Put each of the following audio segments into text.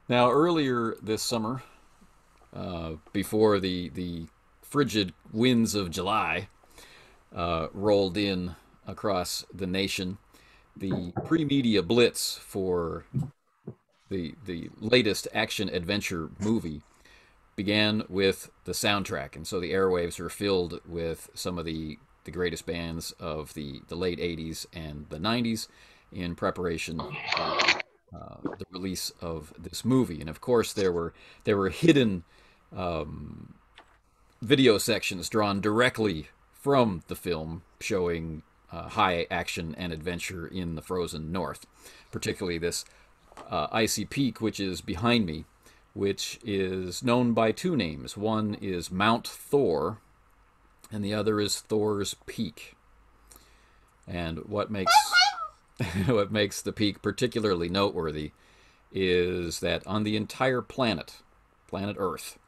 Now, earlier this summer, before the frigid winds of July rolled in across the nation, the pre-media blitz for the latest action adventure movie began with the soundtrack, and so the airwaves were filled with some of the greatest bands of the late '80s and the '90s in preparation for the release of this movie. And of course, there were hidden video sections drawn directly from the film showing high action and adventure in the frozen north, particularly this icy peak, which is behind me, which is known by two names. One is Mount Thor, and the other is Thor's Peak. And what makes what makes the peak particularly noteworthy is that on the entire planet Earth,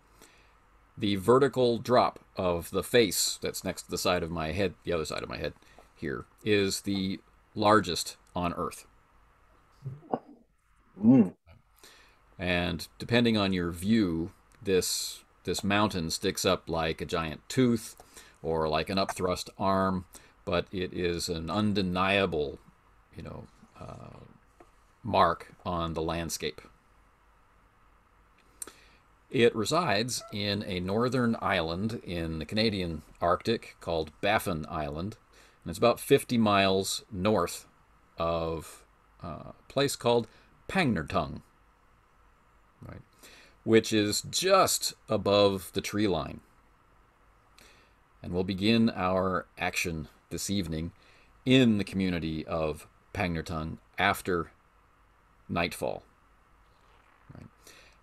the vertical drop of the face that's next to the side of my head, the other side of my head here, is the largest on Earth. Mm. And depending on your view, this mountain sticks up like a giant tooth or like an upthrust arm, but it is an undeniable, you know, mark on the landscape. It resides in a northern island in the Canadian Arctic called Baffin Island, and it's about 50 miles north of a place called Pangnertung, right, which is just above the tree line. And we'll begin our action this evening in the community of Pangnertung after nightfall. Right?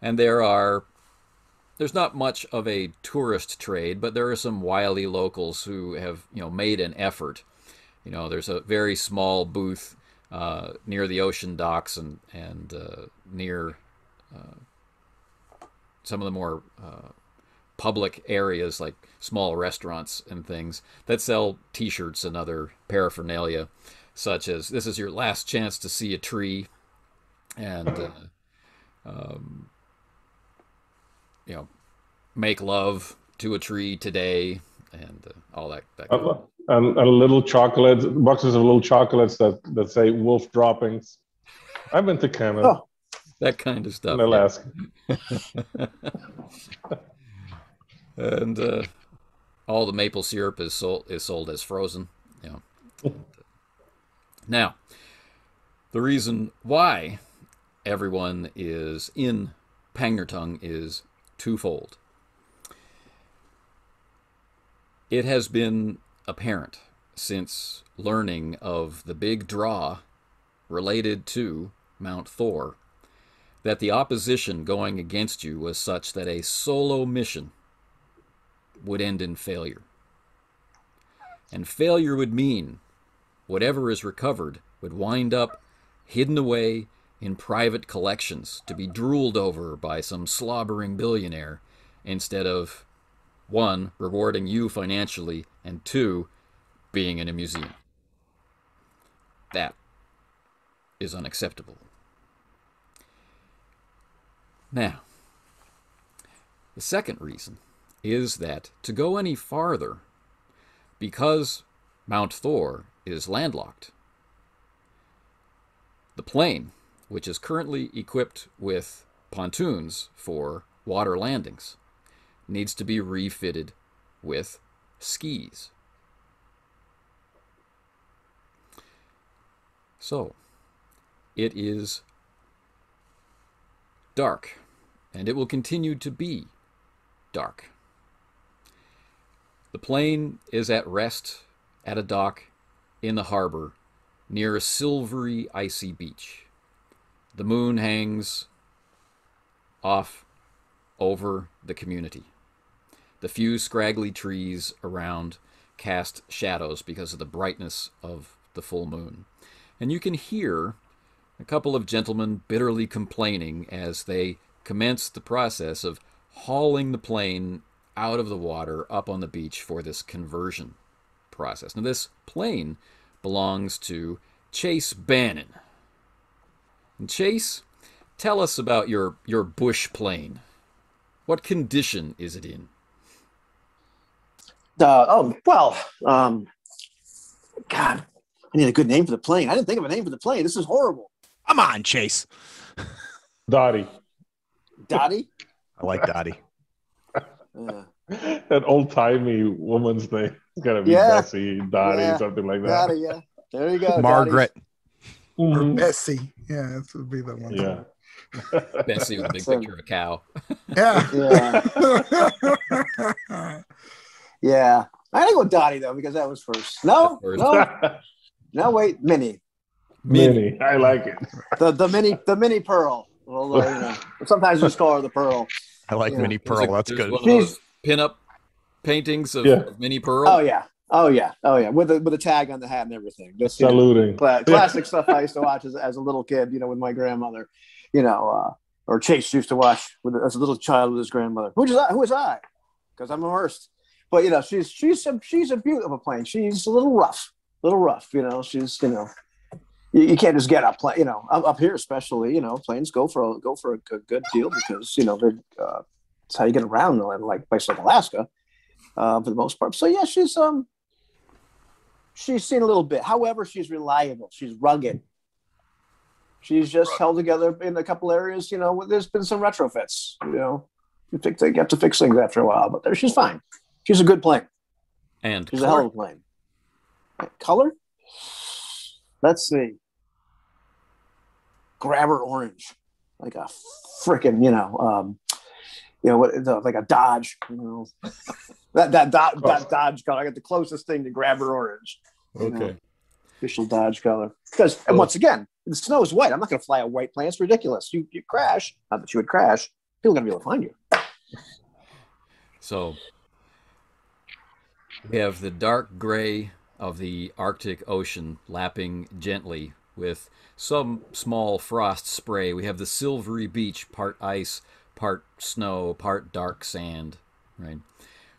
And there's not much of a tourist trade, but there are some wily locals who have made an effort. There's a very small booth near the ocean docks and near some of the more public areas like small restaurants and things that sell T-shirts and other paraphernalia, such as "This is your last chance to see a tree," and you know, "Make love to a tree today," and all that kind of. And little chocolates, boxes of little chocolates that say wolf droppings. I've been to Canada Oh, That kind of and stuff, yeah. Alaska. And all the maple syrup is sold as frozen. You know. Now, the reason why everyone is in Pangnertung is twofold. It has been apparent since learning of the big draw related to Mount Thor that the opposition going against you was such that a solo mission would end in failure. And failure would mean whatever is recovered would wind up hidden away in private collections to be drooled over by some slobbering billionaire instead of one, rewarding you financially, and two, being in a museum. That is unacceptable. Now, the second reason is that to go any farther, because Mount Thor is landlocked, the plane, which is currently equipped with pontoons for water landings, needs to be refitted with skis. So, it is dark, and it will continue to be dark. The plane is at rest at a dock in the harbor near a silvery, icy beach. The moon hangs off over the community. The few scraggly trees around cast shadows because of the brightness of the full moon. And you can hear a couple of gentlemen bitterly complaining as they commence the process of hauling the plane out of the water up on the beach for this conversion process. Now, this plane belongs to Chase Bannon. And Chase tell us about your bush plane. What condition is it in? God, I need a good name for the plane. I didn't think of a name for the plane. This is horrible. Come on, Chase. Dottie. Dottie? I like Dottie. That old-timey woman's name. It's got to be Yeah. Bessie, Dottie, something like that. Dottie, yeah. There you go. Margaret. Or Mhm. Bessie. Yeah, that would be the one. Yeah. Bessie with a big picture of a cow. Yeah. Yeah. Yeah. I gotta go with Dottie, though, because that was first. No, wait, Minnie. Minnie. I like it. The mini Pearl. Well, sometimes just call her the Pearl. I like Minnie Pearl. That's good. One of those pin-up paintings of Minnie Pearl. Oh yeah. With a tag on the hat and everything. Just Saluting. Classic stuff I used to watch as a little kid. With my grandmother. Or Chase used to watch as a little child with his grandmother. Who was I? Because I'm immersed. But she's a beaut of a plane. She's a little rough. She's you can't just get up plane. Up here especially. Planes go for a good deal because they're it's how you get around like places like Alaska for the most part. So yeah, she's seen a little bit. However, she's reliable. She's rugged. She's just held together in a couple areas. There's been some retrofits. You think they get to fix things after a while, but she's fine. She's a good plane. And she's a hell of a plane. Color? Let's see. Grabber orange, like a freaking, like a Dodge. That Dodge color. I got the closest thing to Grabber orange. Okay. Official Dodge color. Because once again, the snow is white. I'm not going to fly a white plane. It's ridiculous. You crash. Not that you would crash. People are going to be able to find you. So we have the dark gray of the Arctic Ocean lapping gently with some small frost spray. We have the silvery beach, part ice, part snow, part dark sand, right?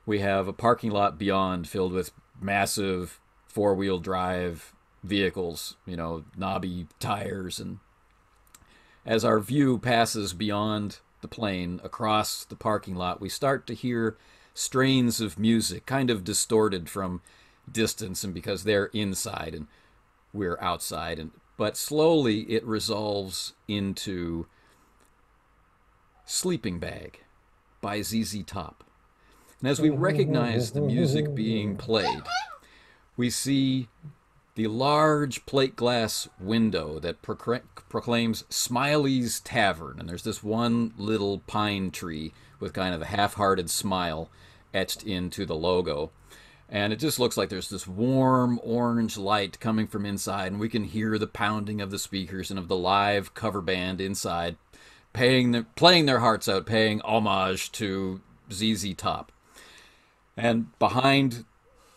We have a parking lot beyond filled with massive four-wheel drive vehicles, knobby tires. And as our view passes beyond the plane across the parking lot, we start to hear strains of music, kind of distorted from distance and because they're inside and we're outside. But slowly it resolves into Sleeping Bag by ZZ Top. And as we recognize the music being played, we see the large plate glass window that proclaims Smiley's Tavern. And there's this one little pine tree with kind of a half-hearted smile etched into the logo. And it just looks like there's this warm orange light coming from inside, and we can hear the pounding of the speakers and of the live cover band inside, playing their hearts out, paying homage to ZZ Top. And behind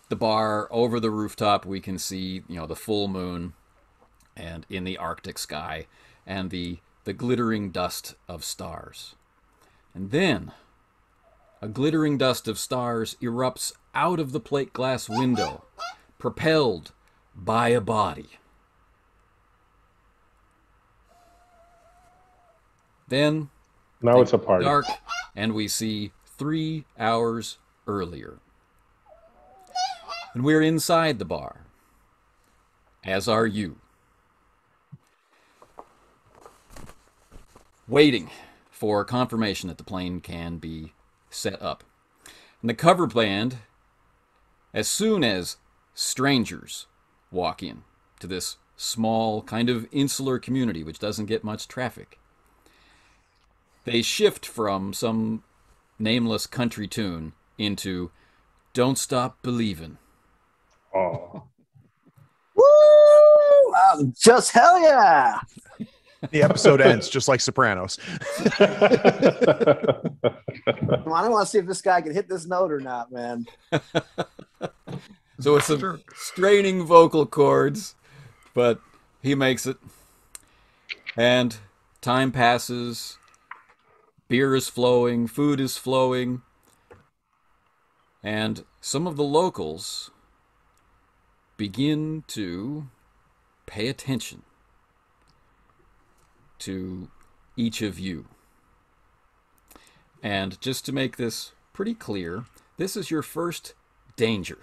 the bar, over the rooftop, we can see, the full moon and in the Arctic sky and the glittering dust of stars. And then a glittering dust of stars erupts out of the plate glass window, propelled by a body. Then now it's a party. Dark, and we see 3 hours earlier. And we're inside the bar, as are you, waiting for confirmation that the plane can be set up. And the cover band, as soon as strangers walk in to this small kind of insular community which doesn't get much traffic, they shift from some nameless country tune into Don't Stop Believin'. Oh. Woo! Just hell yeah! The episode ends just like Sopranos. Come on, I want to see if this guy can hit this note or not, man. So it's some straining vocal chords, but he makes it. And time passes. Beer is flowing. Food is flowing. And some of the locals begin to pay attention to each of you. And just to make this pretty clear, this is your first danger.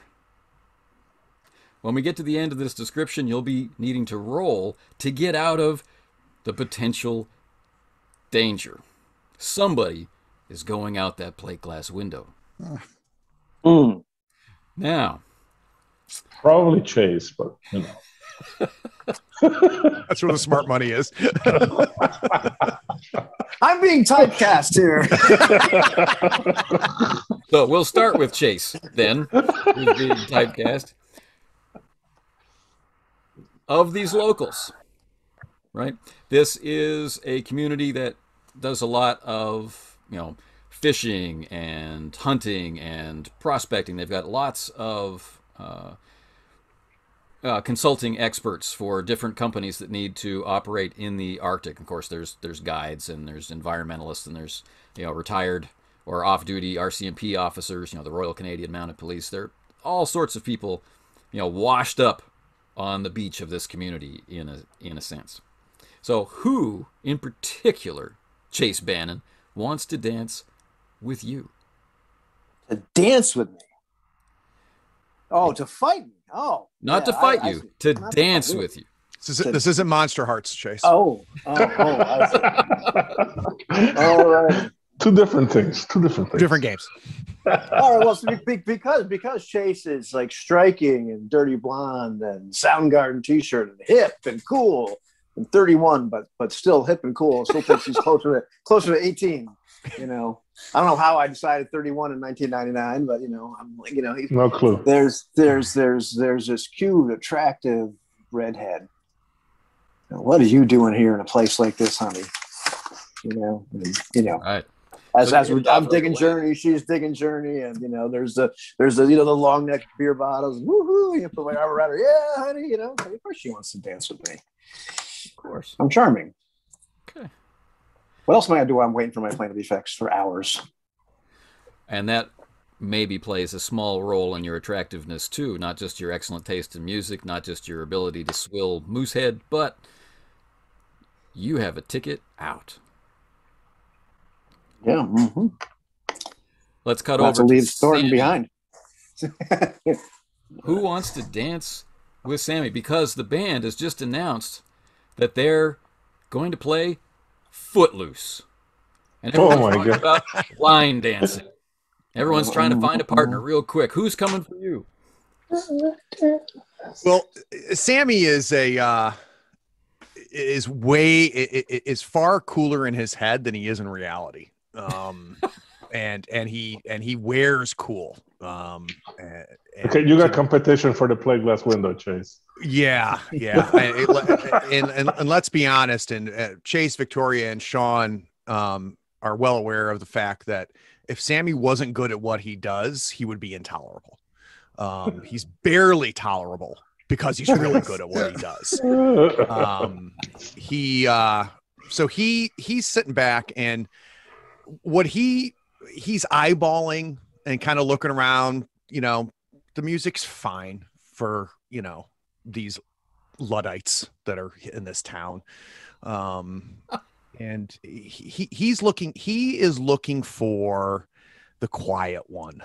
When we get to the end of this description, you'll be needing to roll to get out of the potential danger. Somebody is going out that plate glass window. Now, probably Chase, but you know. That's where the smart money is. I'm being typecast here. So we'll start with Chase then, who's being typecast. Of these locals, right? This is a community that does a lot of, fishing and hunting and prospecting. They've got lots of consulting experts for different companies that need to operate in the Arctic. Of course, there's guides and there's environmentalists and there's retired or off-duty RCMP officers. The Royal Canadian Mounted Police. There are all sorts of people, washed up on the beach of this community in a sense. So, who in particular, Chase Bannon, wants to dance with you? To dance with me? Oh, to fight me? Oh, not to fight you, to dance with you. This isn't Monster Hearts, Chase. Oh. All right. Two different things. Different games. All right. Well, so because Chase is like striking and dirty blonde and Soundgarden T-shirt and hip and cool and 31, but still hip and cool. Still thinks he's closer to 18. I don't know how I decided 31 in 1999, but I'm like, he's no clue. There's this cute, attractive redhead. What are you doing here in a place like this, honey? All right. I'm digging Journey, she's digging Journey, and there's the the long neck beer bottles. Woohoo! You put my arm around her. Yeah, honey. Of course she wants to dance with me. Of course, I'm charming. Okay. What else am I gonna do while I'm waiting for my plane to be fixed for hours? And that maybe plays a small role in your attractiveness too. Not just your excellent taste in music, not just your ability to swill Moosehead, but you have a ticket out. Yeah. Mm-hmm. Let's cut Not over to leave to Thornton Sammy. behind. Who wants to dance with Sammy? Because the band has just announced that they're going to play Footloose. And everyone's talking about line dancing. Everyone's trying to find a partner real quick. Who's coming for you? Well, Sammy is is far cooler in his head than he is in reality. And he wears cool. Okay, you got competition for the plate glass window, Chase. Yeah. And let's be honest. And Chase, Victoria, and Sean are well aware of the fact that if Sammy wasn't good at what he does, he would be intolerable. He's barely tolerable because he's really good at what he does. So he's sitting back, and what he's eyeballing and kind of looking around, the music's fine for, these Luddites that are in this town. And he is looking for the quiet one.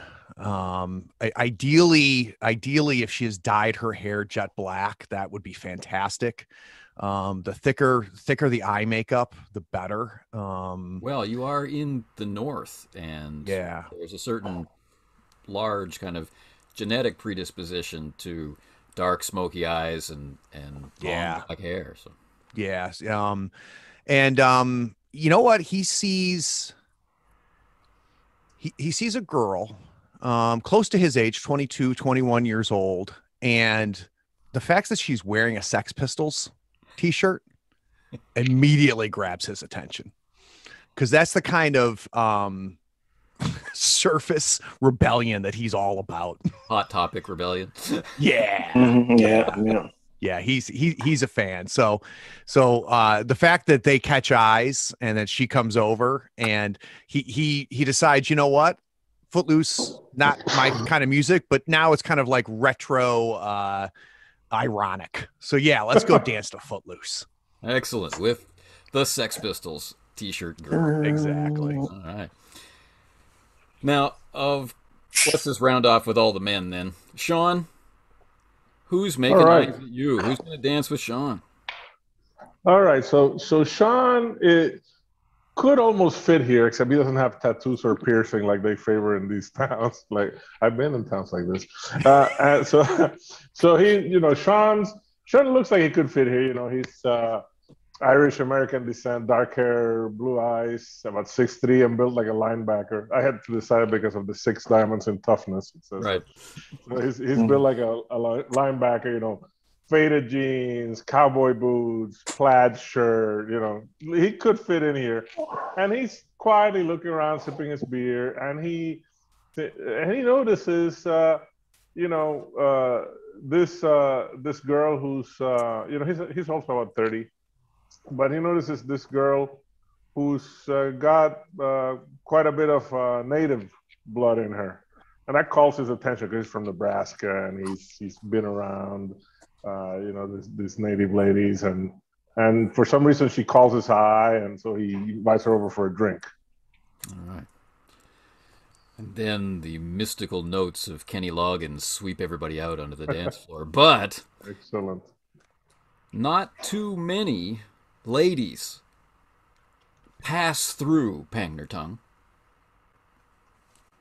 Ideally, if she has dyed her hair jet black, that would be fantastic. The thicker the eye makeup, the better. Well, you are in the North, and there's a certain large kind of genetic predisposition to dark, smoky eyes and long black hair. So yes, and you know what? He sees a girl close to his age, 22, 21 years old, and the fact that she's wearing a Sex Pistols t-shirt immediately grabs his attention, because that's the kind of surface rebellion that he's all about. Hot Topic rebellion. Yeah. Mm-hmm. Yeah, he's a fan. So the fact that they catch eyes and that she comes over and he decides, you know what? Footloose, not my kind of music, but now it's kind of like retro ironic. So yeah, let's go dance to Footloose. Excellent. With the Sex Pistols t-shirt girl. Exactly. All right. Now, let's just round off with all the men then. Sean, who's making right. eyes at you? Who's going to dance with Sean? All right. So Sean could almost fit here, except he doesn't have tattoos or piercing like they favor in these towns. Like I've been in towns like this. And so he, Sean looks like he could fit here. He's Irish American descent, dark hair, blue eyes, about 6'3", and built like a linebacker. I had to decide because of the 6 diamonds in toughness. It says. Right. So he's built like a linebacker. Faded jeans, cowboy boots, plaid shirt. He could fit in here, and he's quietly looking around, sipping his beer, and he notices, this girl who's, he's also about 30, but he notices this girl who's got quite a bit of native blood in her, and that calls his attention because he's from Nebraska and he's been around. These native ladies, and for some reason she calls his eye, and so he invites her over for a drink. All right. And then the mystical notes of Kenny Loggins sweep everybody out onto the dance floor. But excellent. Not too many ladies pass through Pangnertung.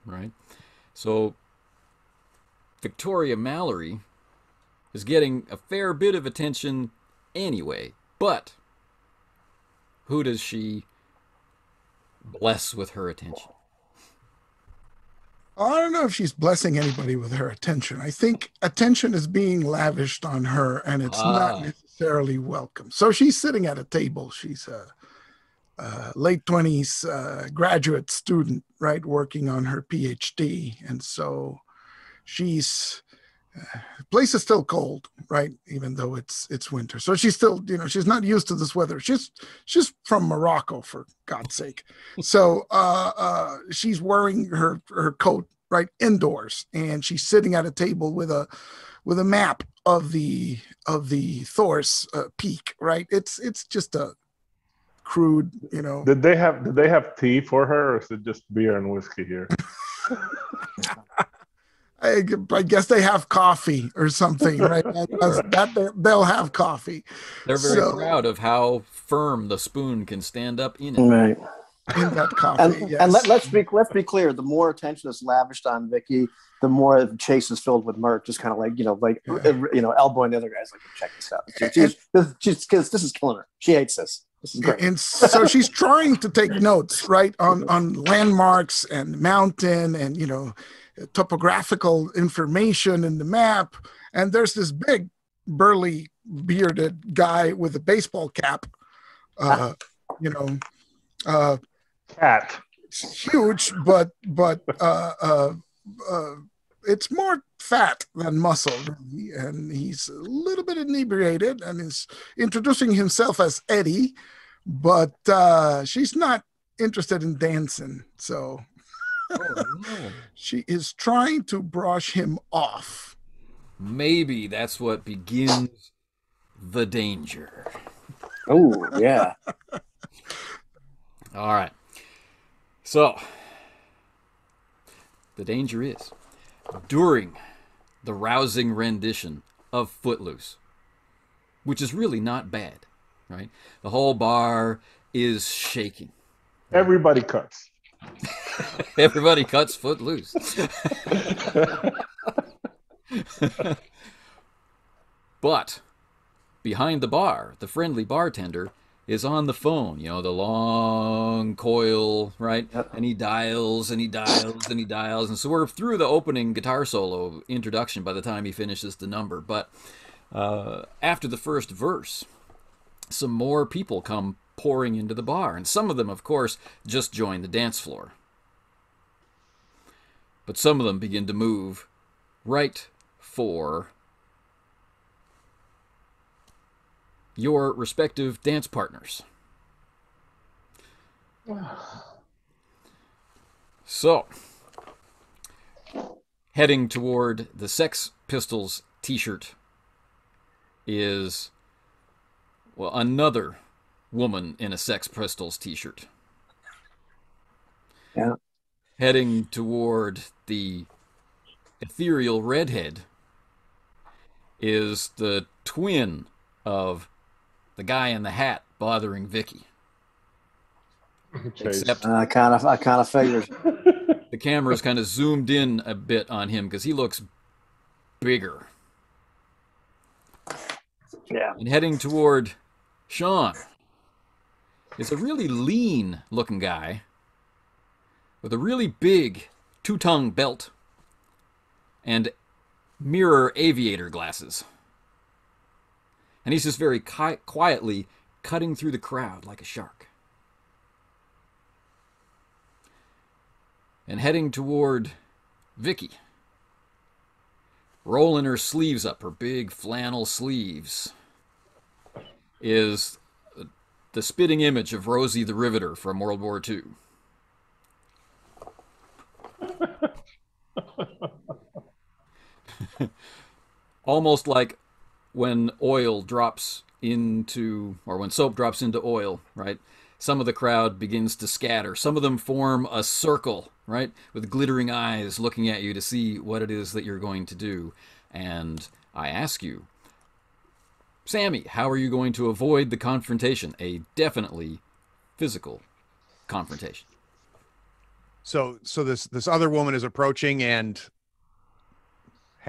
Right? So Victoria Mallory is getting a fair bit of attention anyway, but who does she bless with her attention? I don't know if she's blessing anybody with her attention. I think attention is being lavished on her, and it's not necessarily welcome. So she's sitting at a table. She's a late 20s graduate student, right, working on her PhD. And so she's... the place is still cold, right? Even though it's winter. So she's still, she's not used to this weather. She's from Morocco, for God's sake. So she's wearing her coat, right, indoors, and she's sitting at a table with a map of the Thor's peak, right? It's just a crude, Did they have tea for her, or is it just beer and whiskey here? I guess they have coffee or something, right? They'll have coffee. They're very proud of how firm the spoon can stand up in it. Right. In that coffee, and, yes. and let's be clear. The more attention is lavished on Vicky, the more Chase is filled with mirth, just kind of elbowing the other guys, like, check this out. Because this is killing her. She hates this. This is great. And so she's trying to take notes, right, on landmarks and mountain and topographical information in the map. And there's this big, burly, bearded guy with a baseball cap. Cat. It's huge, but it's more fat than muscle, really. And he's a little bit inebriated and is introducing himself as Eddie, but she's not interested in dancing, so she is trying to brush him off. Maybe that's what begins the danger. Oh, yeah. All right. So, the danger is, during the rousing rendition of Footloose, which is really not bad, right? The whole bar is shaking. Everybody cuts. Everybody cuts Footloose. But behind the bar, the friendly bartender is on the phone, the long coil, right? Yep. And he dials and he dials and he dials. And so we're through the opening guitar solo introduction by the time he finishes the number. But after the first verse, some more people come pouring into the bar. And some of them, of course, just join the dance floor. But some of them begin to move right for your respective dance partners. So, heading toward the Sex Pistols t-shirt is, well, another woman in a Sex Pistols t-shirt. Yeah. Heading toward the ethereal redhead is the twin of the guy in the hat bothering Vicky. Chase. Except I kind of figured. the camera's kind of zoomed in a bit on him because he looks bigger. Yeah. And heading toward Sean is a really lean looking guy with a really big two-tongue belt and mirror aviator glasses. And he's just very quietly cutting through the crowd like a shark. And heading toward Vicky, rolling her sleeves up, her big flannel sleeves, is the spitting image of Rosie the Riveter from World War II. Almost like when oil drops into, or when soap drops into oil, right? Some of the crowd begins to scatter. Some of them form a circle, right? With glittering eyes looking at you to see what it is that you're going to do. And I ask you, Sammy, how are you going to avoid the confrontation? A definitely physical confrontation. So this other woman is approaching and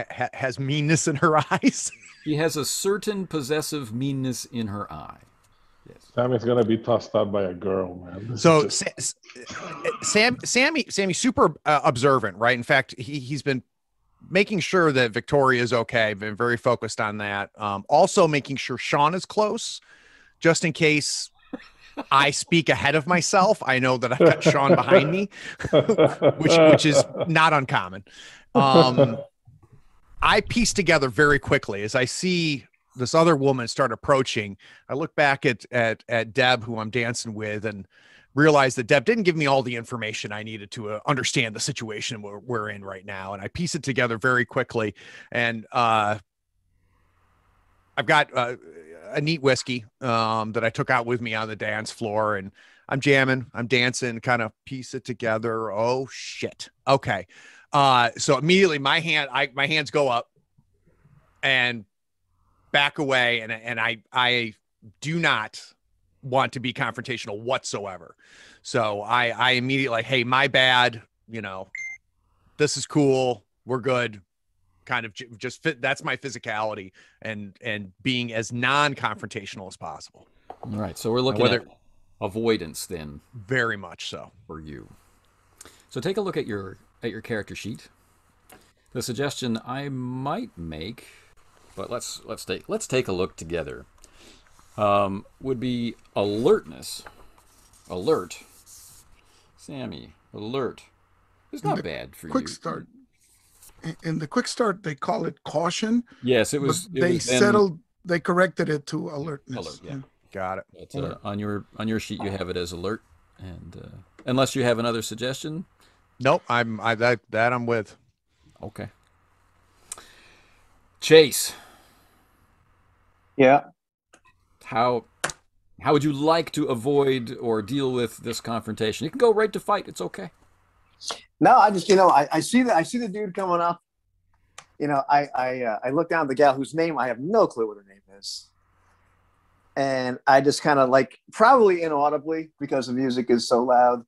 has meanness in her eyes. She has a certain possessive meanness in her eye. Yes. Sammy's gonna be tossed out by a girl, man. So Sammy's super observant, right? In fact, he's been making sure that Victoria is okay. Been very focused on that. Also making sure Sean is close, just in case I speak ahead of myself. I know that I've got Sean behind me, which is not uncommon. I piece together very quickly as I see this other woman start approaching. I look back at Deb, who I'm dancing with, and realize that Deb didn't give me all the information I needed to understand the situation we're in right now. And I piece it together very quickly. And I've got a neat whiskey that I took out with me on the dance floor, and I'm jamming, I'm dancing, kind of piece it together. Oh shit. Okay. So immediately my hands go up and back away. And I do not want to be confrontational whatsoever. So I immediately like, hey, my bad, this is cool. We're good. Kind of just fit. That's my physicality and being as non-confrontational as possible. All right. So we're looking at avoidance then. Very much so for you. So take a look at your character sheet. The suggestion I might make, but let's take a look together. Would be alertness. Alert. Sammy, alert. It's not bad for quick you. Start. In the quick start, they call it caution. Yes, it was. They corrected it to alertness. Alert, yeah. Got it. But, on your sheet, you have it as alert, and unless you have another suggestion. Nope, I'm with. Okay. Chase. Yeah. How would you like to avoid or deal with this confrontation? You can go right to fight. It's okay. No, I just I see the dude coming up. I look down at the gal whose name I have no clue what her name is, and I just kind of like, probably inaudibly because the music is so loud,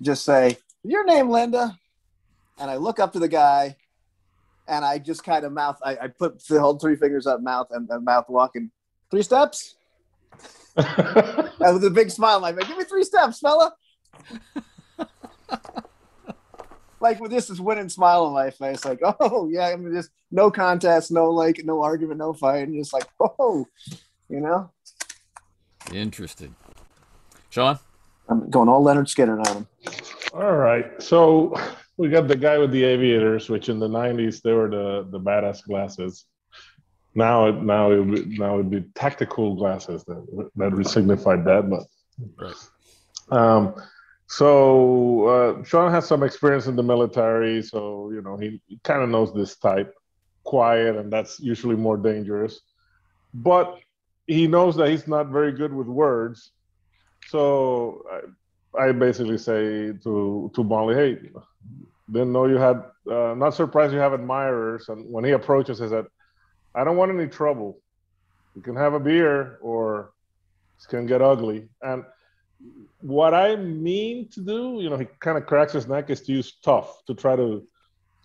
just say, "Your name, Linda," and I look up to the guy, and I just kind of I hold three fingers up, mouth walking 3 steps. And with a big smile on my face, "Give me 3 steps, fella." Like with this winning smile on my face, like, oh yeah, I mean, just no contest, no argument, no fight, and just like, oh, Interesting. Sean? I'm going all Leonard Skinner on him. All right, so we got the guy with the aviators, which in the '90s they were the badass glasses. Now it would be tactical glasses that would signify that, but right. So Sean has some experience in the military, so he kind of knows this type, quiet, and that's usually more dangerous. But he knows that he's not very good with words. So I basically say to Molly, hey, didn't know you had, not surprised you have admirers. And when he approaches, I said, I don't want any trouble. We can have a beer or it can get ugly. And what I mean to do, he kind of cracks his neck, is to use tough to try to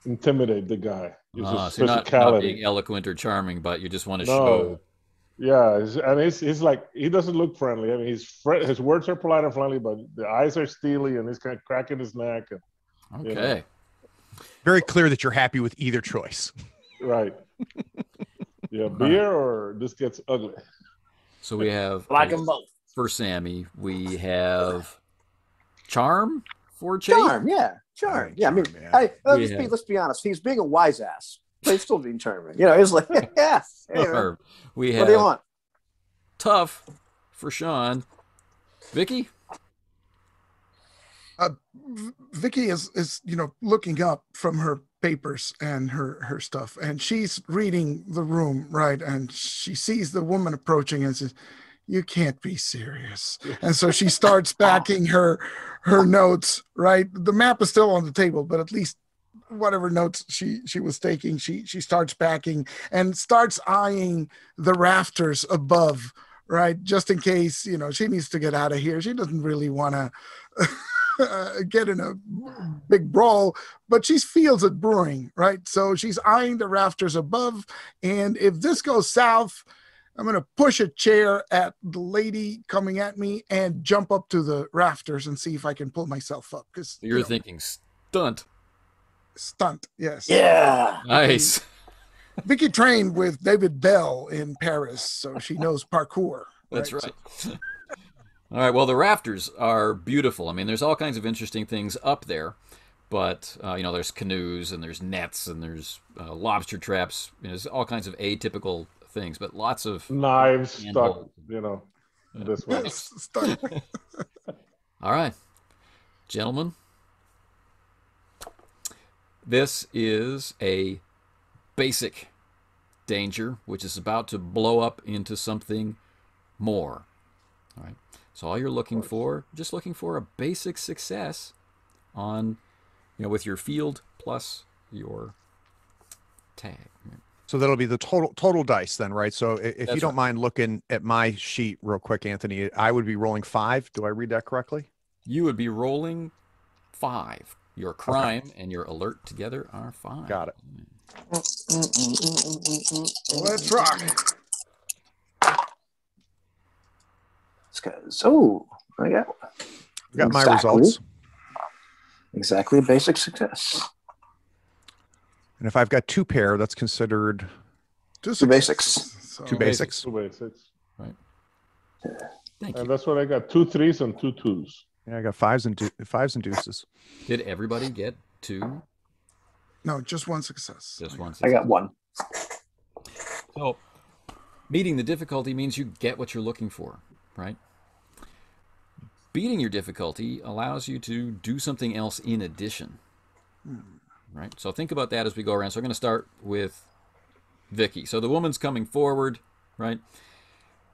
intimidate the guy. Use his So you're not being physicality. eloquent or charming, but you just want to No, show. yeah, and he's like, he doesn't look friendly. I mean, his words are polite and friendly, but the eyes are steely, and he's kind of cracking his neck. And, Okay. Very clear that you're happy with either choice. Right. Yeah, beer or this gets ugly. So we have Like them both. for Sammy. We have charm for Chase. Charm, yeah. Charm. Yeah, I mean, Charm, yeah. hey, let's be honest. He's being a wise ass, but he's still being charming. He's like, yeah. Anyway, Or we what have do you want? tough for Sean. Vicky. Vicky is looking up from her papers and her stuff, and she's reading the room, right? And she sees the woman approaching and says, "You can't be serious." And so she starts backing her notes, right? The map is still on the table, but at least whatever notes she was taking, she starts backing and starts eyeing the rafters above, right? Just in case, she needs to get out of here. She doesn't really want to get in a big brawl, but she feels it brewing, right? So she's eyeing the rafters above. And if this goes south, I'm going to push a chair at the lady coming at me and jump up to the rafters and see if I can pull myself up. Because You're thinking stunt. Stunt, yes. Yeah. Nice. Vicky trained with David Bell in Paris, so she knows parkour. That's right. All right. Well, the rafters are beautiful. I mean, there's all kinds of interesting things up there, but there's canoes and there's nets and there's lobster traps. There's all kinds of atypical things, but lots of Knives stuck, handhold. this way. Stunt. All right, gentlemen. This is a basic danger, which is about to blow up into something more. All right. So all you're looking for, just looking for a basic success on, with your field plus your tag. So that'll be the total dice then, right? So if you don't right. mind looking at my sheet real quick, Anthony, I would be rolling 5. Do I read that correctly? You would be rolling 5. Your crime and your alert together are 5. Got it. Let's rock. So I got my results. Exactly a basic success. And if I've got 2 pair, that's considered Two basics. So, two basics. 2 basics. Right. Thank you. And that's what I got: 2 3s and 2 2s. Yeah, I got 5s and deuces. Did everybody get 2? no, just one success. Just one. I got 1. So, meeting the difficulty means you get what you're looking for, right? Beating your difficulty allows you to do something else in addition, right? So think about that as we go around. So we're going to start with Vicky. So the woman's coming forward, right?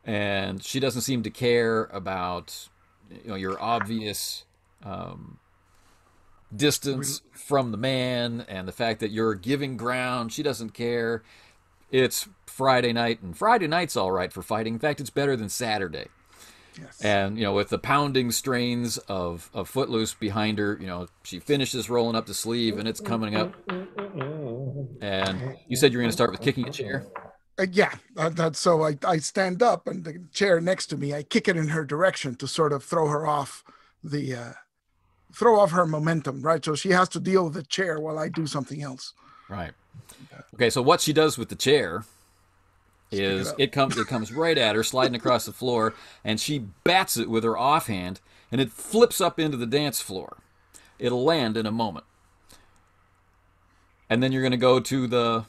And she doesn't seem to care about, your obvious distance from the man and the fact that you're giving ground. She doesn't care. It's Friday night, and Friday night's all right for fighting. In fact, it's better than Saturday. Yes. And, with the pounding strains of Footloose behind her, she finishes rolling up the sleeve and it's coming up. And you said you were going to start with kicking a chair. Yeah, that's so I stand up and the chair next to me, I kick it in her direction to sort of throw her off throw off her momentum, right? So she has to deal with the chair while I do something else. Right. Okay, so what she does with the chair is it comes right at her, sliding across the floor, and she bats it with her offhand, and it flips up into the dance floor. It'll land in a moment. And then you're going to go to the...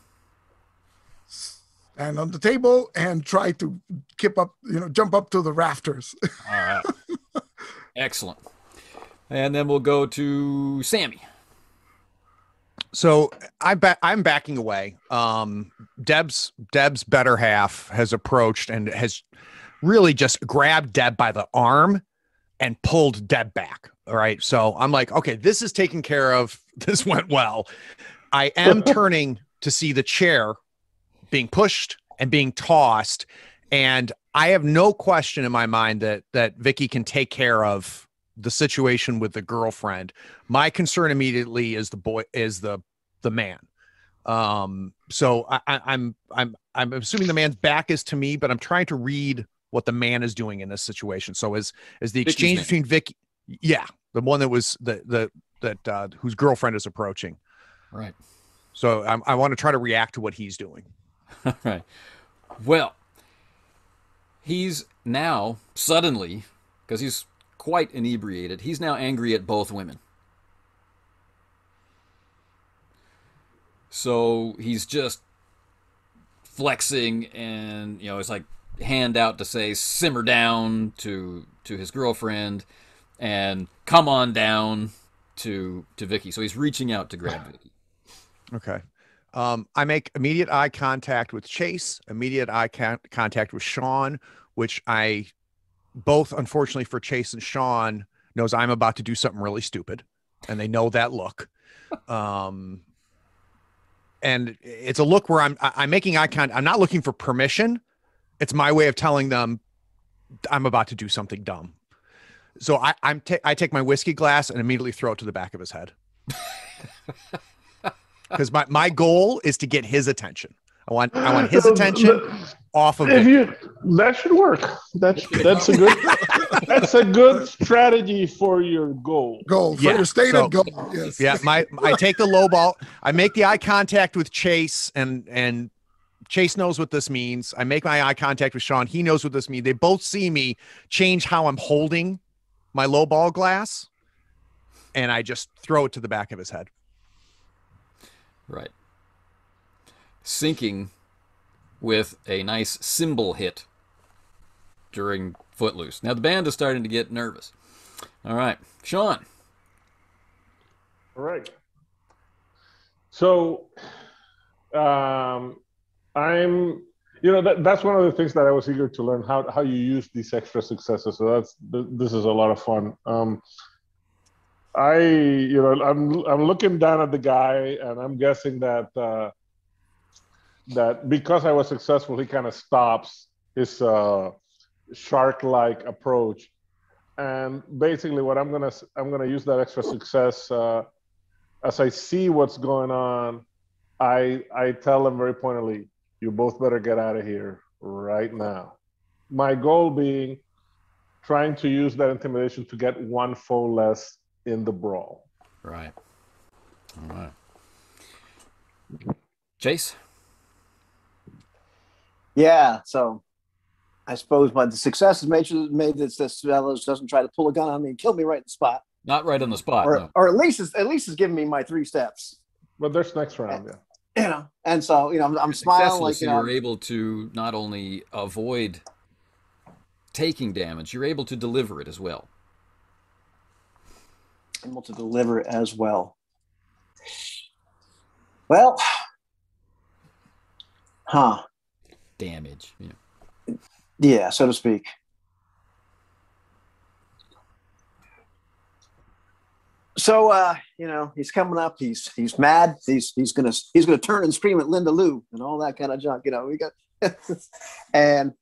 And on the table and try to jump up to the rafters. All right. Excellent. And then we'll go to Sammy. So I'm backing away. Deb's better half has approached and has really just grabbed Deb by the arm and pulled Deb back. All right. So I'm like, okay, this is taken care of. This went well. I am turning to see the chair being pushed and being tossed. And I have no question in my mind that Vicky can take care of the situation with the girlfriend. My concern immediately is the man. So I'm assuming the man's back is to me, but I'm trying to read what the man is doing in this situation. So as the exchange between Vicky, yeah, the one that was whose girlfriend is approaching. Right. So I want to try to react to what he's doing. All right. Well, he's now suddenly, because he's quite inebriated, he's now angry at both women. So he's just flexing, and it's like hand out to say simmer down to his girlfriend, and come on down to Vicky. So he's reaching out to grab Vicky. Okay. I make immediate eye contact with Chase, immediate eye contact with Sean, which I both, unfortunately for Chase and Sean, knows I'm about to do something really stupid, and they know that look. And it's a look where I'm making eye contact. I'm not looking for permission. It's my way of telling them I'm about to do something dumb. So I take my whiskey glass and immediately throw it to the back of his head. Because my goal is to get his attention. I want his attention off of it. That should work. That's a good strategy for your goal. For your stated goal. Yes. Yeah, I take the low ball. I make the eye contact with Chase, and Chase knows what this means. I make my eye contact with Sean. He knows what this means. They both see me change how I'm holding my low ball glass, and I just throw it to the back of his head. Right. Syncing with a nice cymbal hit during Footloose. Now the band is starting to get nervous. All right, Sean. All right. So, I'm, that's one of the things that I was eager to learn, how you use these extra successes. So this is a lot of fun. I'm looking down at the guy, and I'm guessing that because I was successful, he kind of stops his shark-like approach. And basically, what I'm gonna use that extra success as I see what's going on. I tell him very pointedly, "You both better get out of here right now." My goal being trying to use that intimidation to get one foe less in the brawl. Right. All right. Chase? Yeah, so I suppose by the success is made that this fellow doesn't try to pull a gun on me and kill me right in the spot. Not right on the spot, or, no. Or at least it's giving me my 3 steps. But there's next round, yeah. And so I'm smiling like you're able to not only avoid taking damage, you're able to deliver it as well. Able to deliver it as well. Well, damage. Yeah, so to speak. So he's coming up. He's mad. He's gonna turn and scream at Linda Lou and all that kind of junk. We got and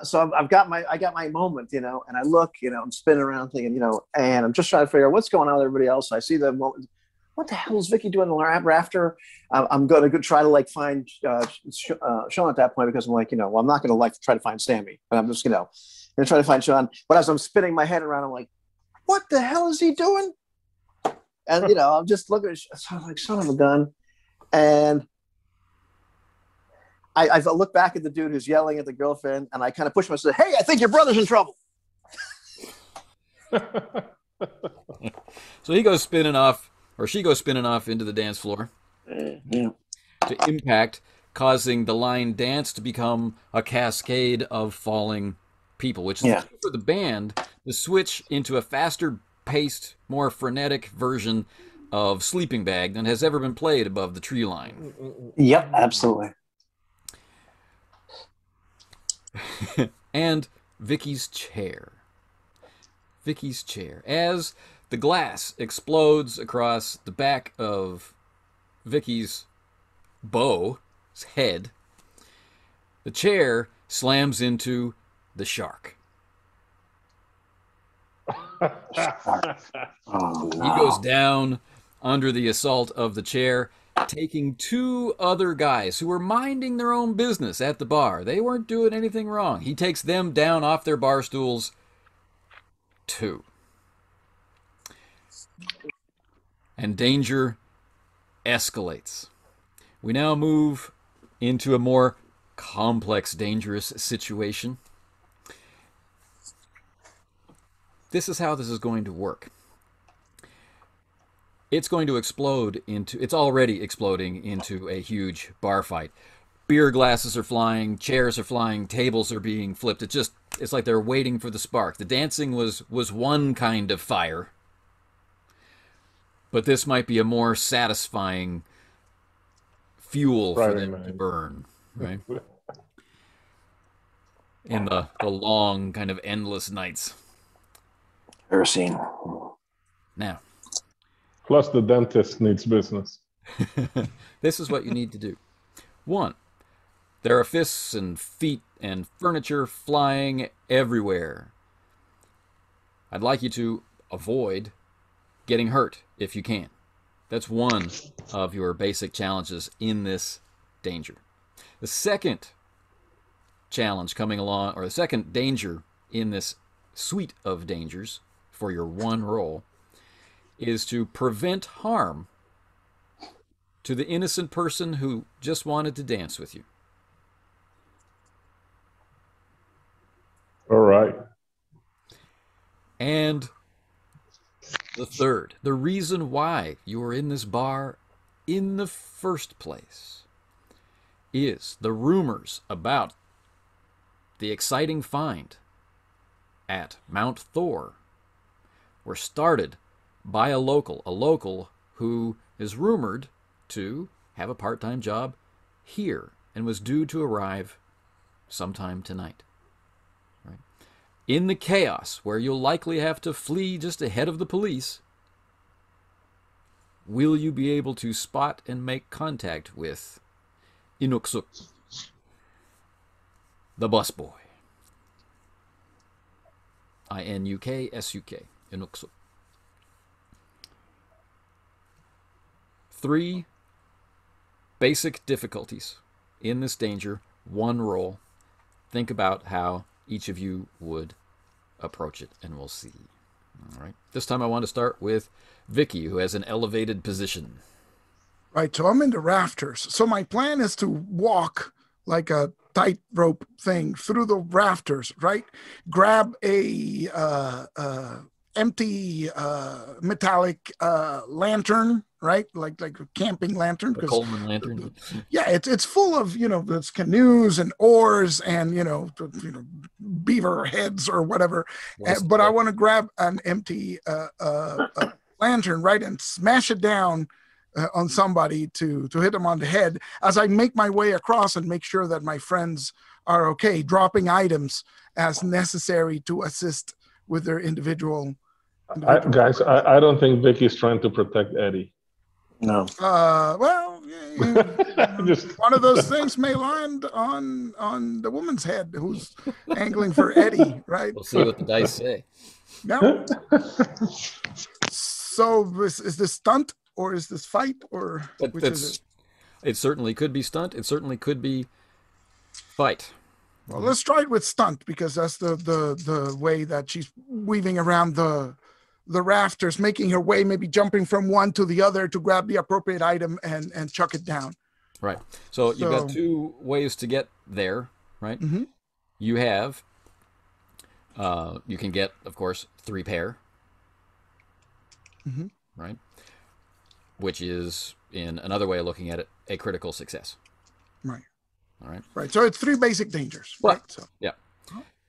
so I got my moment. And I look. I'm spinning around thinking. And I'm just trying to figure out what's going on with everybody else. I see the moment. What the hell is Vicky doing in the rafter? I'm going to try to find Sean at that point, because I'm like, I'm not going to try to find Sammy, but I'm just going to try to find Sean. But as I'm spinning my head around, I'm like, what the hell is he doing? And I'm just looking at like, son of a gun. And I look back at the dude who's yelling at the girlfriend, and I kind of push myself, hey, I think your brother's in trouble. So he goes spinning off, or she goes spinning off into the dance floor to impact, causing the line dance to become a cascade of falling people, which is for the band to switch into a faster paced, more frenetic version of sleeping bag than has ever been played above the tree line. Yep, absolutely. And Vicky's chair. Vicky's chair. As the glass explodes across the back of Vicky's bow's head, the chair slams into the shark. Oh, He no. goes down under the assault of the chair, taking two other guys who were minding their own business at the bar. They weren't doing anything wrong. He takes them down off their bar stools, too. And danger escalates. We now move into a more complex, dangerous situation. This is how this is going to work. It's going to explode into, it's already exploding into a huge bar fight. Beer glasses are flying, chairs are flying, tables are being flipped. It's like they're waiting for the spark. The dancing was one kind of fire, but this might be a more satisfying fuel for them to burn, right? In the long, kind of endless nights. Kerosene. Now, Plus, the dentist needs business. this is what you need to do. 1, there are fists and feet and furniture flying everywhere. I'd like you to avoid getting hurt if you can. That's one of your basic challenges in this danger. The second challenge coming along, or the second danger in this suite of dangers for your one roll, is to prevent harm to the innocent person who just wanted to dance with you. All right. And the third, the reason why you are in this bar in the first place, is the rumors about the exciting find at Mount Thor were started by a local who is rumored to have a part-time job here and was due to arrive sometime tonight. Right? In the chaos where you'll likely have to flee just ahead of the police, will you be able to spot and make contact with Inuksuk, the busboy? Inuksuk, Inuksuk. 3 basic difficulties in this danger, 1 roll. Think about how each of you would approach it, and we'll see. All right. This time I want to start with Vicky, who has an elevated position. Right, so I'm in the rafters. So my plan is to walk like a tightrope thing through the rafters, right? Grab a empty metallic lantern, right? Like a camping lantern. A Coleman lantern. Yeah, it's full of, there's canoes and oars and, beaver heads or whatever. But I want to grab an empty lantern, right? And smash it down on somebody to hit them on the head as I make my way across and make sure that my friends are okay, dropping items as necessary to assist with their individual. Guys, I don't think Vicky's trying to protect Eddie. No. Well, one of those things may land on the woman's head who's angling for Eddie, right? We'll see what the dice say. No. So is this stunt or is this fight or which is it? It certainly could be stunt. It certainly could be fight. Well, let's try it with stunt because that's the way that she's weaving around the rafters, making her way, maybe jumping from one to the other to grab the appropriate item and chuck it down. Right. So you've got 2 ways to get there, right? Mm-hmm. You have, you can get, of course, 3 pair, mm-hmm. right? Which is, in another way of looking at it, a critical success. Right. All right. Right. So it's 3 basic dangers. Right. So. Yeah.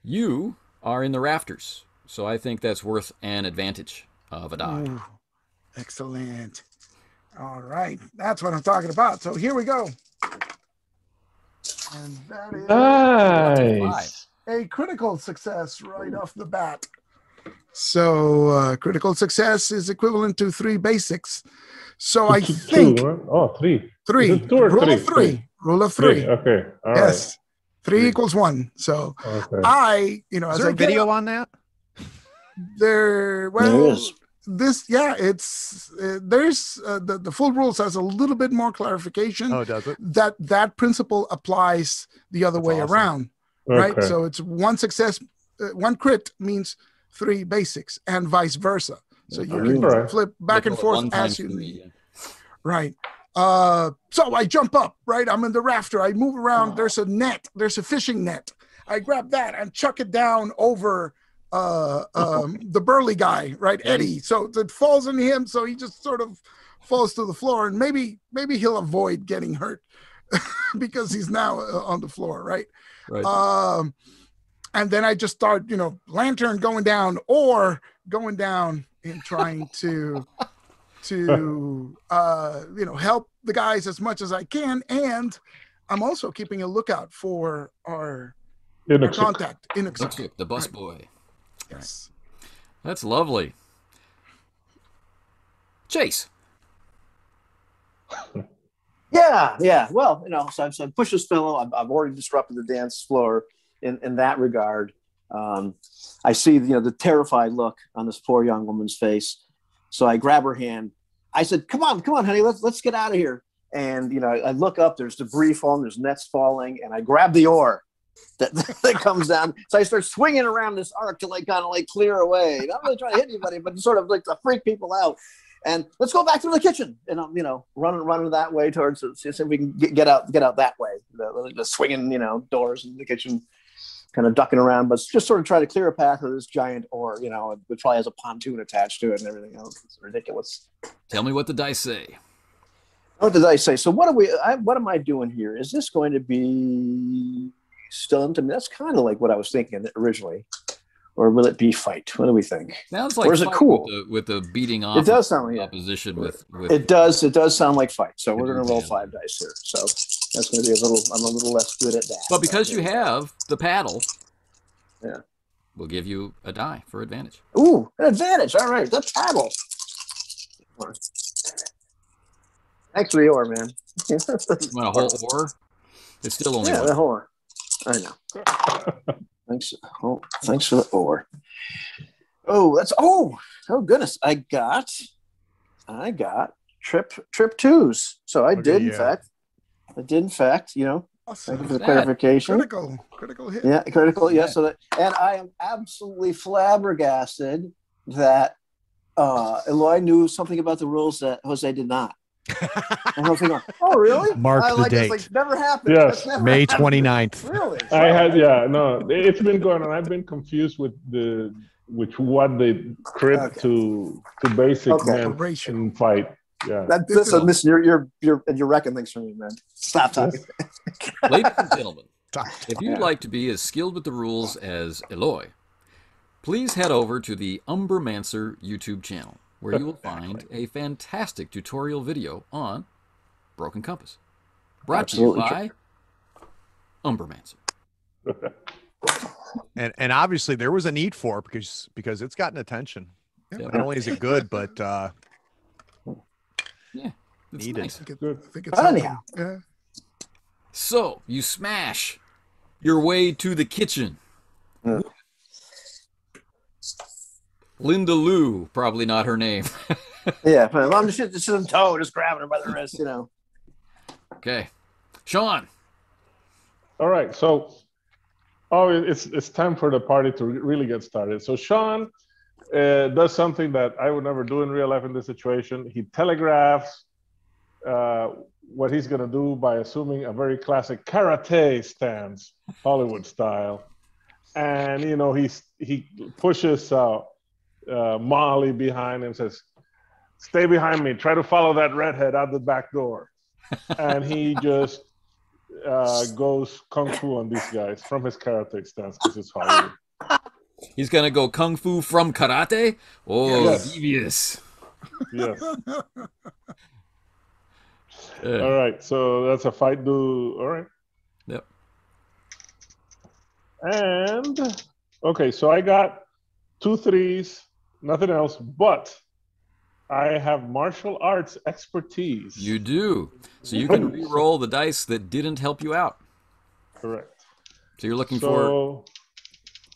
You are in the rafters. So I think that's worth an advantage of a die. Ooh, excellent. All right. That's what I'm talking about. So here we go. And that is Nice. a critical success right off the bat. So critical success is equivalent to 3 basics. So I think Two, huh? Oh, three. three. Is it two or Rule three? of three. Rule of three. Okay. All Yes. right. 3 equals 1. So Okay. Is as there I a video on that? there, There is. it's there's the full rules has a little bit more clarification. Oh, does it? That principle applies the other way awesome. around, right? Okay. So it's 1 success, 1 crit means 3 basics, and vice versa. So you can Alright. flip back and forth as you three, need. yeah. Right. So I jump up, right? I'm in the rafter. I move around. There's a net. There's a fishing net. I grab that and chuck it down over the burly guy, right? Eddie. So it falls on him. So he just sort of falls to the floor, and maybe he'll avoid getting hurt because he's now on the floor, right? Right. And then I just start, lantern going down and trying to help the guys as much as I can. And I'm also keeping a lookout for our contact, Inuksuk, the bus boy. Yes. That's lovely. Chase. Yeah. Well, so I've pushed this fellow. I've already disrupted the dance floor in that regard. I see, the terrified look on this poor young woman's face. So I grab her hand. I said, come on, honey, let's get out of here. And, I look up, there's debris falling, there's nets falling, and I grab the oar that comes down. So I start swinging around this arc to kind of clear away. Not really trying to hit anybody, but sort of to freak people out. And let's go back to the kitchen. And I'm, running that way towards, see if we can get out that way. The swinging, doors in the kitchen, kind of ducking around, but just sort of try to clear a path of this giant oar, it probably has a pontoon attached to it and everything else. It's ridiculous. Tell me what the dice say. What did I say? So what am I doing here? Is this going to be still into me? That's kind of like what I was thinking originally. Or will it be fight? What do we think? Sounds like or is it cool? With the beating off. It does sound like opposition with it does sound like fight. So we're going to roll 5 dice here. So that's going to be I'm a little less good at that. But because you have the paddle, yeah, we'll give you a die for advantage. Ooh, an advantage. All right, the paddle. Thanks for the oar, man. You want a whole oar? It's still only one. The whole oar. I know. Thanks. Oh, thanks for the oar. Oh goodness. I got trip 2s. So I did in fact, awesome. Thank you for the clarification. Critical hit. Yeah, critical. Yeah. So and I am absolutely flabbergasted that Eloy knew something about the rules that Jose did not. And I was thinking, oh, really? Mark the date. It's never happened. Yes. Never May happened. 29th. Really? It's been going on. I've been confused with what they crit to basic in fight. Yeah. Listen, you're wrecking things for me, man. Stop talking. Ladies and gentlemen, if you'd like to be as skilled with the rules as Eloy, please head over to the Umbermancer YouTube channel, where you will find a fantastic tutorial video on Broken Compass. Brought to you by Umbermancer. And obviously there was a need for it because it's gotten attention. Yeah. Not only is it good, but yeah, it's needed. nice. I think it's anyhow. Yeah. So you smash your way to the kitchen. Linda Lou, probably not her name. Yeah, but I'm just in tow, just grabbing her by the wrist, Okay, Sean. All right, so it's time for the party to really get started. So Sean does something that I would never do in real life in this situation. He telegraphs what he's going to do by assuming a very classic karate stance, Hollywood style, and he pushes Molly behind him, says, "Stay behind me. Try to follow that redhead out the back door." And he just goes kung fu on these guys from his karate stance because it's Hollywood. He's gonna go kung fu from karate. Oh, Yes. devious. Yes. All right, so that's a fight do. All right. Yep. And okay, so I got 2 3s, nothing else, but I have martial arts expertise. You do. So you can re-roll the dice that didn't help you out. Correct. So you're looking for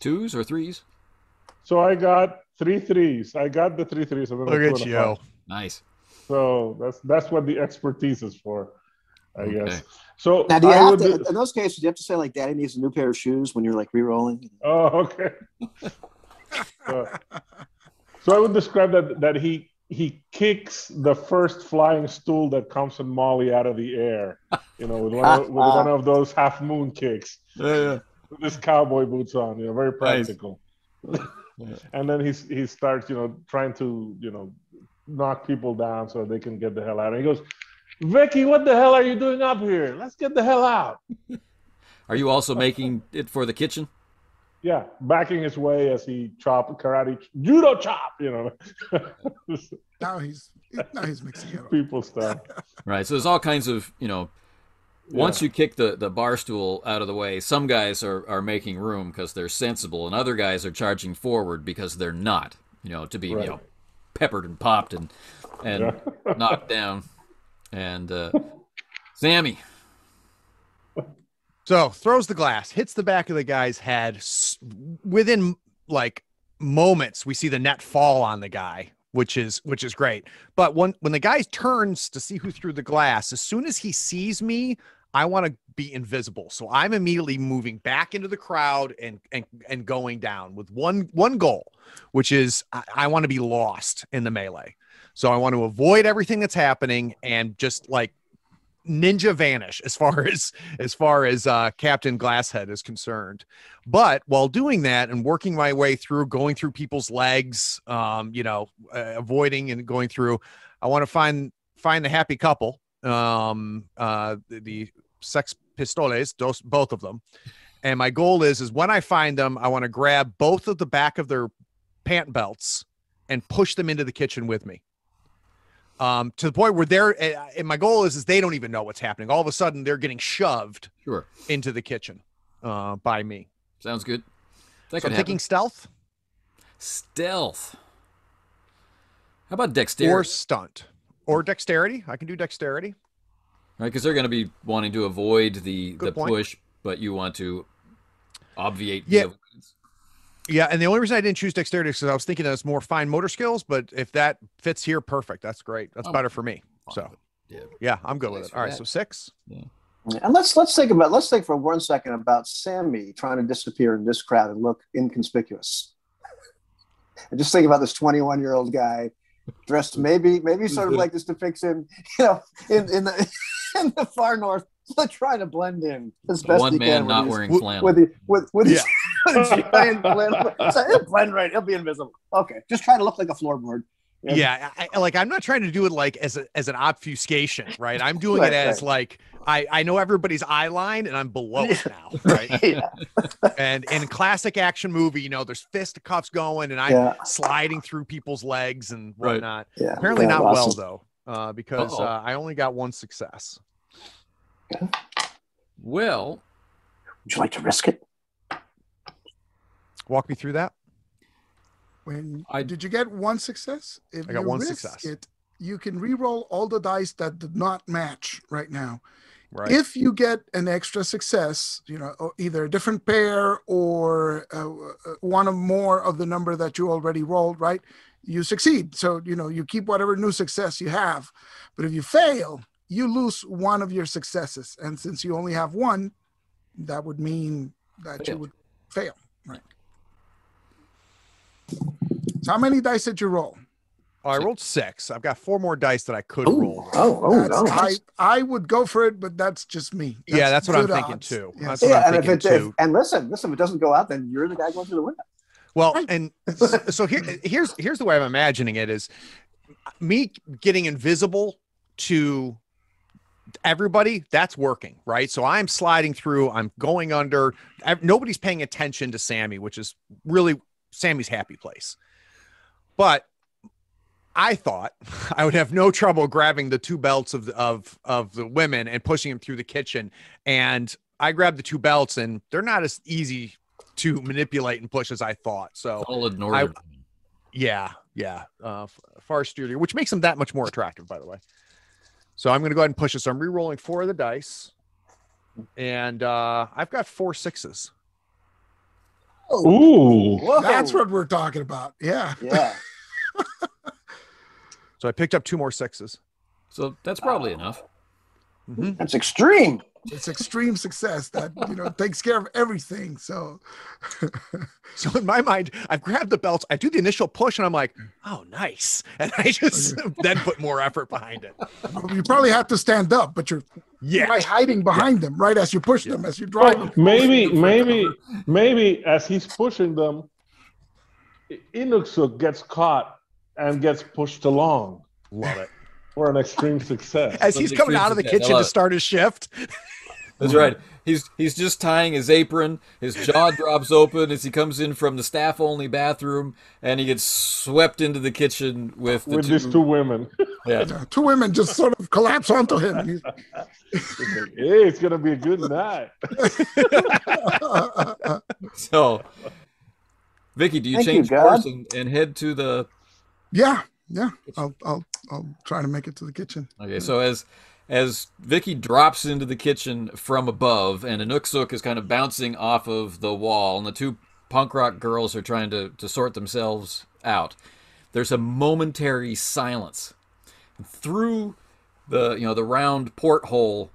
2s or 3s? So I got 3 3s. I got the 3 3s. And then Look at you. Nice. So that's what the expertise is for, I guess. So now, do you have to, in those cases, do you have to say like, "Daddy needs a new pair of shoes" when you're like re-rolling? Oh, okay. So I would describe that he kicks the first flying stool that comes in Molly out of the air, with one of those half moon kicks. Yeah. With his cowboy boots on, very practical. Nice. And then he starts, trying to, knock people down so they can get the hell out. And he goes, "Vicky, what the hell are you doing up here? Let's get the hell out." Are you also making it for the kitchen? Yeah, backing his way as he judo chop, Now he's mixing it up. People stuff. Right. So there's all kinds of, once you kick the bar stool out of the way, some guys are making room because they're sensible, and other guys are charging forward because they're not, to be, peppered and popped and knocked down. And Sammy. So throws the glass, hits the back of the guy's head. Within like moments, we see the net fall on the guy, which is great. But when the guy turns to see who threw the glass, as soon as he sees me, I want to be invisible. So I'm immediately moving back into the crowd and going down with one goal, which is I want to be lost in the melee. So I want to avoid everything that's happening and just like ninja vanish as far as Captain Glasshead is concerned. But while doing that and working my way through, going through people's legs, avoiding and going through, I want to find the happy couple, the Sex Pistoles, both of them. And my goal is when I find them, I want to grab both of the back of their pant belts and push them into the kitchen with me. To the point where they're, and my goal is they don't even know what's happening. All of a sudden, they're getting shoved into the kitchen by me. Sounds good. So I'm thinking stealth. Stealth. How about dexterity? Or stunt. Or dexterity. I can do dexterity. Right, because they're going to be wanting to avoid the point. Push, but you want to obviate the avoidance. Yeah, and the only reason I didn't choose dexterity is because I was thinking that it's more fine motor skills, but if that fits here, perfect. That's great. That's better for me. So, yeah, I'm good with it. All right, so 6. Yeah. And let's think for 1 second about Sammy trying to disappear in this crowd and look inconspicuous. And just think about this 21-year-old guy dressed maybe sort of like this depicts him, in the far north, trying to blend in as best One he man can not wearing flannel. with his giant flannel. So he'll blend right. He'll be invisible. Okay, just trying to look like a floorboard. Yeah, I'm not trying to do it like as an obfuscation, right? I'm doing it as like I know everybody's eye line and I'm below it now, right? And in classic action movie, there's fisticuffs going and I'm sliding through people's legs and whatnot. Right. Yeah. Apparently not awesome. Well though, because I only got 1 success. Okay. Well, would you like to risk it? Walk me through that. Did you get 1 success? If I got 1 success. You can re-roll all the dice that did not match right now. Right. If you get an extra success, either a different pair or one or more of the number that you already rolled, right? You succeed. So, you keep whatever new success you have. But if you fail, you lose one of your successes. And since you only have 1, that would mean that you would fail. Right. So how many dice did you roll? Oh, I rolled 6. I've got 4 more dice that I could roll. No. I would go for it, but that's just me. That's what I'm thinking odds. too. Yeah. That's what I'm thinking too. And listen, if it doesn't go out, then you're the guy going through the window. Well, and so here's the way I'm imagining it is me getting invisible to everybody. That's working, right? So I'm sliding through. I'm going under. Nobody's paying attention to Sammy, which is really Sammy's happy place. But I thought I would have no trouble grabbing the two belts of the women and pushing them through the kitchen. And I grabbed the two belts, and they're not as easy to manipulate and push as I thought. So Solid northern. far sturdier, which makes them that much more attractive, by the way. So I'm going to go ahead and push this. So I'm re-rolling 4 of the dice, and I've got 4 6s. Ooh. Whoa. That's what we're talking about. Yeah. Yeah. So I picked up 2 more 6s. So that's probably enough. Mm-hmm. That's extreme. It's extreme success that, takes care of everything. So So in my mind, I've grabbed the belts. I do the initial push, and I'm like, "Oh, nice!" And I just then put more effort behind it. you probably have to stand up, but you're right hiding behind them, right as you push them, as you drive them. Maybe as he's pushing them, Inuksuk gets caught and gets pushed along. Love it. For an extreme success. As he's coming out of the kitchen to start his shift. That's right. He's just tying his apron. His jaw drops open as he comes in from the staff-only bathroom, and he gets swept into the kitchen with these 2 women. Yeah. 2 women just sort of collapse onto him. He's like, hey, it's gonna be a good night. So, Vicky, do you change course and head to the? Yeah. I'll try to make it to the kitchen. Okay, so as Vicky drops into the kitchen from above, and Inuksuk is kind of bouncing off of the wall, and the 2 punk rock girls are trying to sort themselves out, there's a momentary silence. Through the round porthole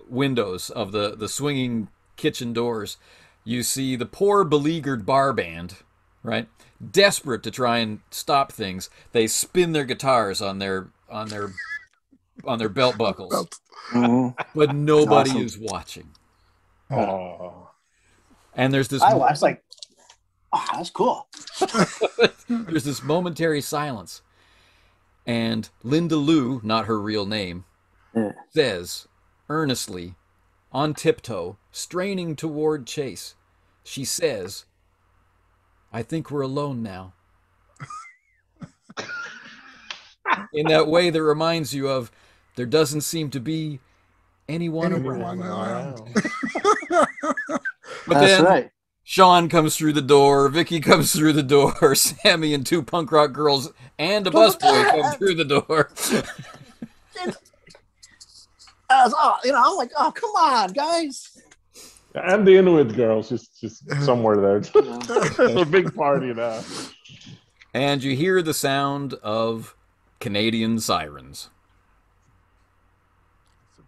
windows of the swinging kitchen doors, you see the poor beleaguered bar band, right? Desperate to try and stop things, they spin their guitars on their belt buckles, but nobody is watching. Oh. And there's this. I was like, "Oh, that's cool." There's this momentary silence, and Linda Lou, not her real name, says earnestly, on tiptoe, straining toward Chase. She says, "I think we're alone now." In that way that reminds you of, there doesn't seem to be anyone around. But That's then right. Sean comes through the door, Vicky comes through the door, Sammy and 2 punk rock girls and a busboy come through the door. I'm like, "Oh, come on, guys." And the Inuit girls, just somewhere there. It's a big party now. And you hear the sound of Canadian sirens.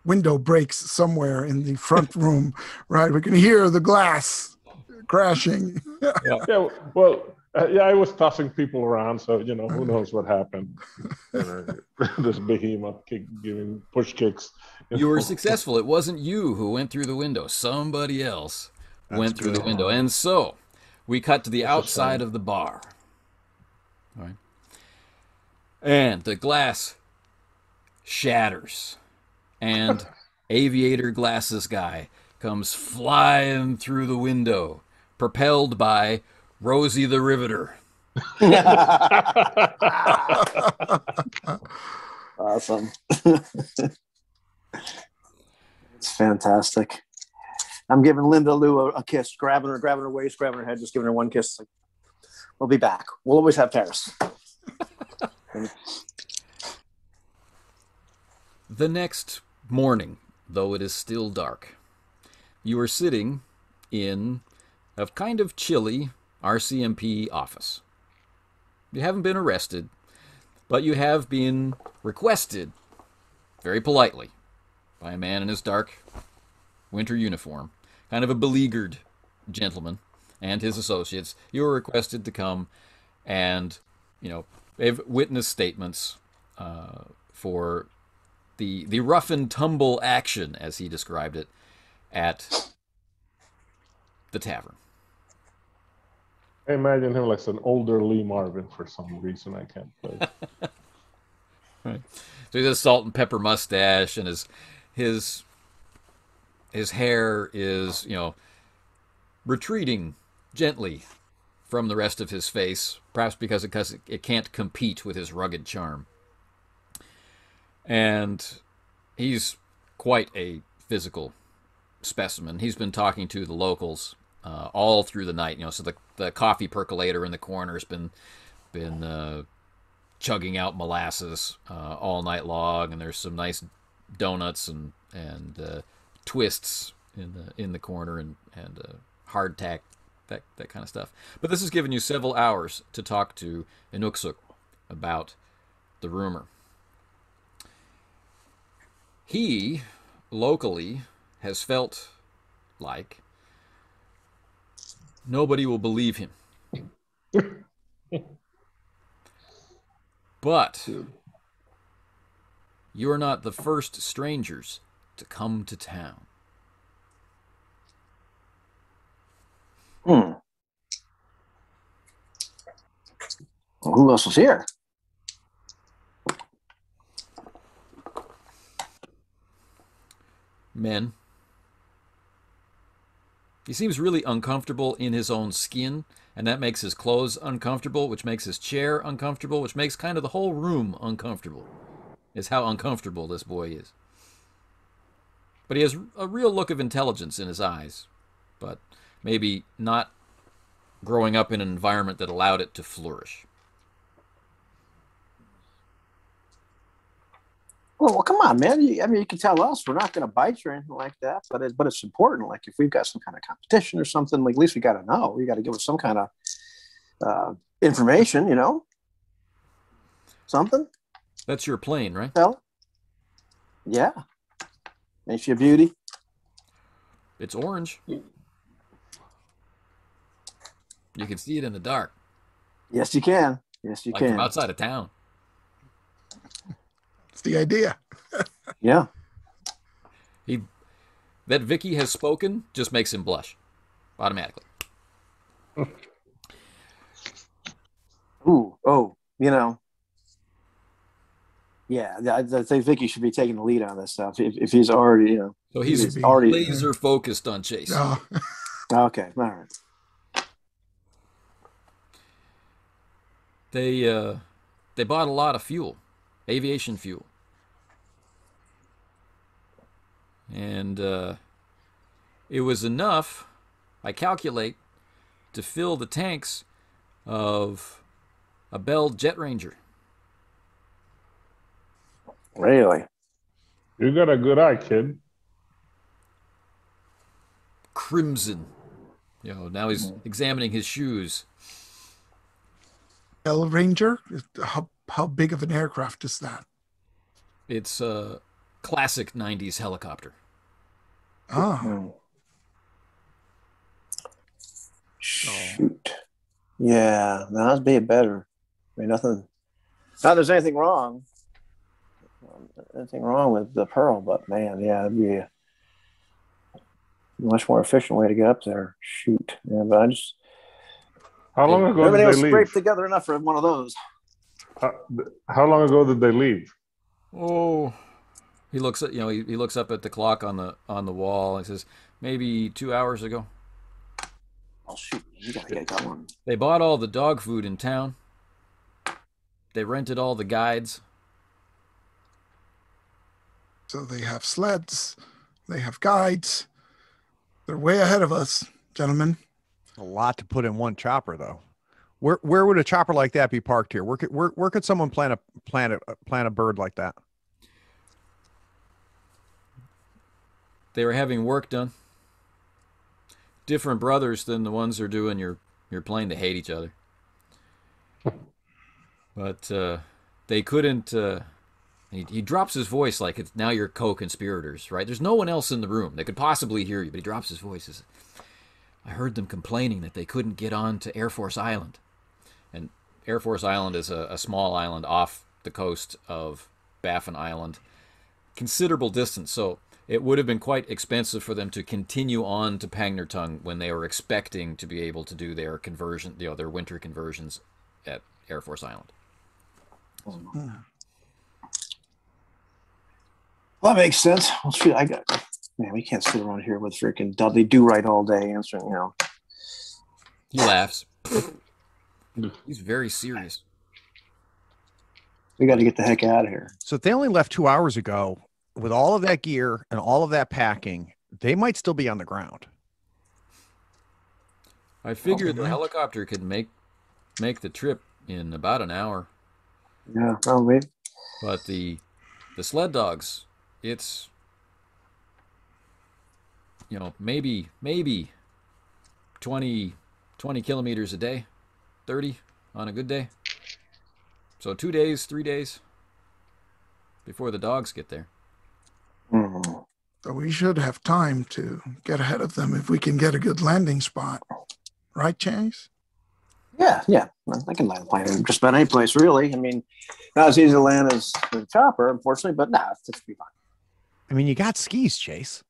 Window breaks somewhere in the front room, right? We can hear the glass crashing. Yeah. Well, I was tossing people around, so who knows what happened. This behemoth giving push kicks. You were successful. It wasn't you who went through the window. Somebody else went through the window. And so we cut to the outside of the bar. All right. And the glass shatters. And aviator glasses guy comes flying through the window, propelled by Rosie the Riveter. Awesome. It's fantastic. I'm giving Linda Lou a kiss, grabbing her waist, grabbing her head, just giving her one kiss. Like, we'll be back. We'll always have Paris. The next morning, though it is still dark, you are sitting in a kind of chilly RCMP office. You haven't been arrested, but you have been requested, very politely, by a man in his dark winter uniform, kind of a beleaguered gentleman, and his associates. You were requested to come and, give witness statements for the rough and tumble action, as he described it, at the tavern. I imagine him like an older Lee Marvin for some reason I can't place. Right. So he has a salt and pepper mustache, and his hair is, retreating gently from the rest of his face, perhaps because it can't compete with his rugged charm. And he's quite a physical specimen. He's been talking to the locals all through the night. So the coffee percolator in the corner has been chugging out molasses all night long, and there's some nice donuts and twists in the corner and hardtack, that kind of stuff. But this has given you several hours to talk to Inuksuk about the rumor. He locally has felt like nobody will believe him. But you're not the first strangers to come to town. Well, who else is here? Men. He seems really uncomfortable in his own skin, and that makes his clothes uncomfortable, which makes his chair uncomfortable, which makes kind of the whole room uncomfortable, is how uncomfortable this boy is. But he has a real look of intelligence in his eyes, but maybe not growing up in an environment that allowed it to flourish. Well, come on, man. You can tell us we're not going to bite you or anything like that, but it's important. Like if we've got some kind of competition or something, like at least we got to know. We got to give us some kind of information, something. That's your plane, right? Tell. Yeah. Ain't she a beauty? It's orange. You can see it in the dark. Yes, you can. Yes, you can. From outside of town. It's the idea. Yeah. That Vicky has spoken just makes him blush automatically. Ooh, oh, yeah, I'd say Vicky should be taking the lead on this stuff. If he's already, So he's already laser focused on Chase. Oh. Okay, all right. They bought a lot of fuel, aviation fuel, and it was enough, I calculate, to fill the tanks of a Bell Jet Ranger. Really? You got a good eye, kid. Crimson. Now he's examining his shoes. Bell Ranger? How big of an aircraft is that? It's a classic 90s helicopter. Oh. Shoot. Yeah, no, that'd be better. I mean, nothing. Not there's anything wrong. Anything wrong with the Pearl, but man, yeah, it'd be a much more efficient way to get up there. Shoot. Yeah, but I just. How long ago did everything they was leave? scraped together enough for one of those. How long ago did they leave? Oh, he looks at he looks up at the clock on the wall and says maybe 2 hours ago. Oh shoot, you gotta get going. They bought all the dog food in town. They rented all the guides. So they have sleds, they have guides. They're way ahead of us, gentlemen. A lot to put in one chopper, though. Where would a chopper like that be parked here? Where could someone plant a bird like that? They were having work done. Different brothers than the ones who are doing your plane. They hate each other. But they couldn't. He drops his voice like it's now you're co-conspirators, right? There's no one else in the room that could possibly hear you, but he drops his voice. Says, I heard them complaining that they couldn't get on to Air Force Island. And Air Force Island is a small island off the coast of Baffin Island. Considerable distance, so it would have been quite expensive for them to continue on to Pangnertung when they were expecting to be able to do their conversion, their winter conversions at Air Force Island. Well, that makes sense. Well, shoot, we can't sit around here with freaking Dudley Do-Right all day answering, He laughs. He's very serious. We got to get the heck out of here. So if they only left 2 hours ago with all of that gear and all of that packing, they might still be on the ground. I figured the helicopter could make the trip in about an hour. Yeah, probably. But the sled dogs, it's maybe 20 kilometers a day, 30 on a good day. So 2 days, 3 days before the dogs get there. Mm-hmm. So we should have time to get ahead of them if we can get a good landing spot. Right, Chase? Yeah. I can land a plane just about any place, really. I mean, not as easy to land as the chopper, unfortunately, but it's be fine. I mean, you got skis, Chase.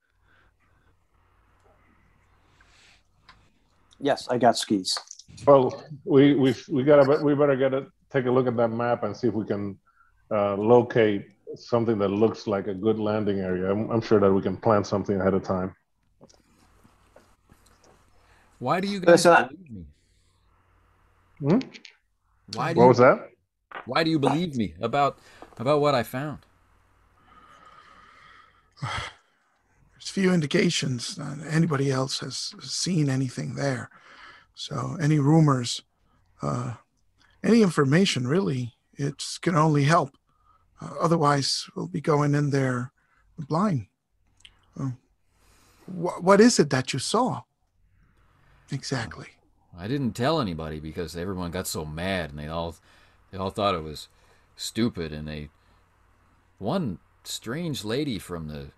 Yes, I got skis. Well, we better take a look at that map and see if we can locate something that looks like a good landing area. I'm sure that we can plan something ahead of time. Why do you guys believe me? What was that? Why do you believe me about what I found? There's few indications that anybody else has seen anything there. So any rumors, any information, really, it can only help. Otherwise, we'll be going in there blind. What is it that you saw? Exactly. I didn't tell anybody because everyone got so mad, and they all thought it was stupid. And one strange lady from the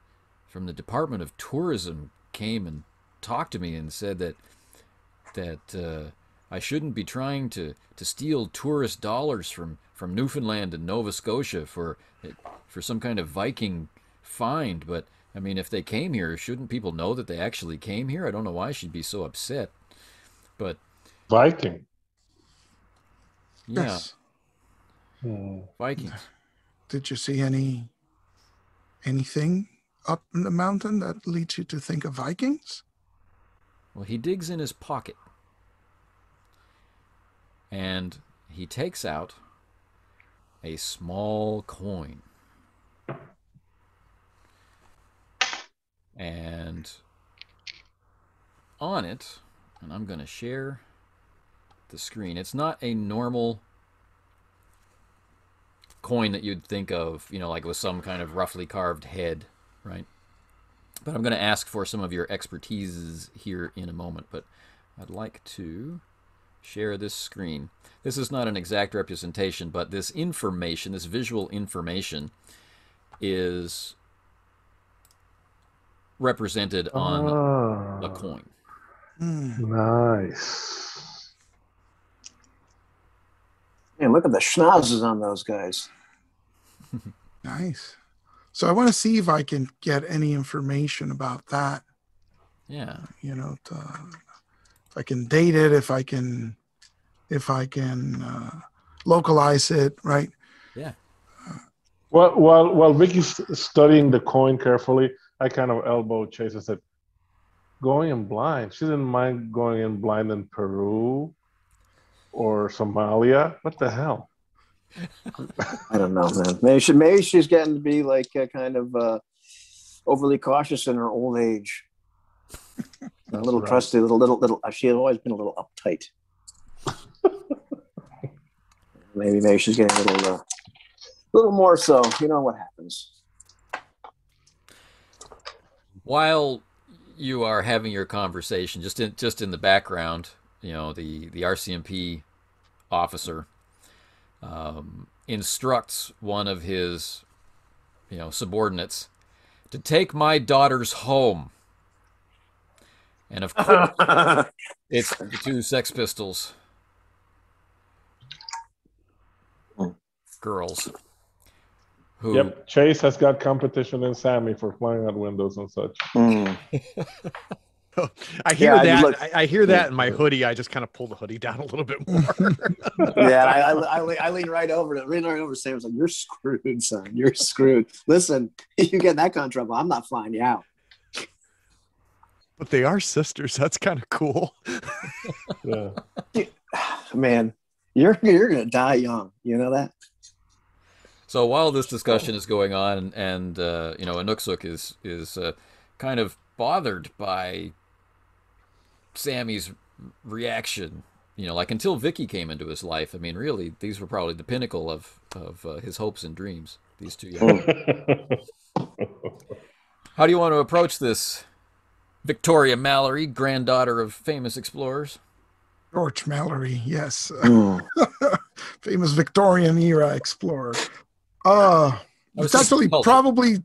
Department of Tourism came and talked to me and said that I shouldn't be trying to steal tourist dollars from Newfoundland and Nova Scotia for some kind of Viking find. But I mean, if they came here, shouldn't people know that they actually came here? I don't know why she'd be so upset. But Viking. Yeah. Yes. Vikings. Did you see anything up in the mountain that leads you to think of Vikings? Well, he digs in his pocket and he takes out a small coin. And on it, and I'm going to share the screen. It's not a normal coin that you'd think of, like with some kind of roughly carved head, right? But I'm going to ask for some of your expertise here in a moment. But I'd like to share this screen. This is not an exact representation, but this information, this visual information, is represented on a coin. Nice. Man, look at the schnozzes on those guys. Nice. So I want to see if I can get any information about that. Yeah. If I can date it, if I can localize it, right? Yeah. While Vicky's studying the coin carefully, I kind of elbowed Chase and said, going in blind. She didn't mind going in blind in Peru or Somalia. What the hell? I don't know, man. Maybe she's getting to be like kind of overly cautious in her old age. A little trusty, little. She had always been a little uptight. maybe she's getting a little more so. You know what happens. While you are having your conversation, just in the background, the RCMP officer instructs one of his subordinates to take my daughters home, and of course it's the two Sex Pistols girls. Yep, Chase has got competition in Sammy for flying out windows and such. I hear that. I hear that in my hoodie. I just kind of pull the hoodie down a little bit more. I lean right over to Sam. I was like, "You're screwed, son. You're screwed. Listen, you get in that kind of trouble, I'm not flying you out." But they are sisters. That's kind of cool. Yeah. Man, you're gonna die young. You know that? So while this discussion is going on, and Anuksuk is kind of bothered by Sammy's reaction. Like until Vicky came into his life, I mean, really, these were probably the pinnacle of his hopes and dreams. These two young men. How do you want to approach this, Victoria Mallory, granddaughter of famous explorers? George Mallory, yes. Famous Victorian era explorer. It's actually probably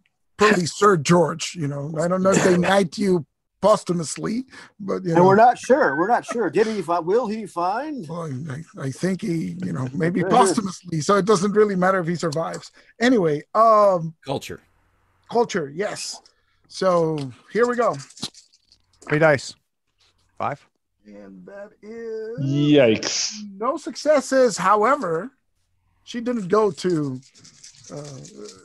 Sir George. I don't know if they knight you posthumously, but and we're not sure. We're not sure. Did he? Will he find? Well, I think he, maybe posthumously. So it doesn't really matter if he survives. Anyway, culture, yes. So here we go. 3 dice. 5. And that is yikes. No successes. However, she didn't go to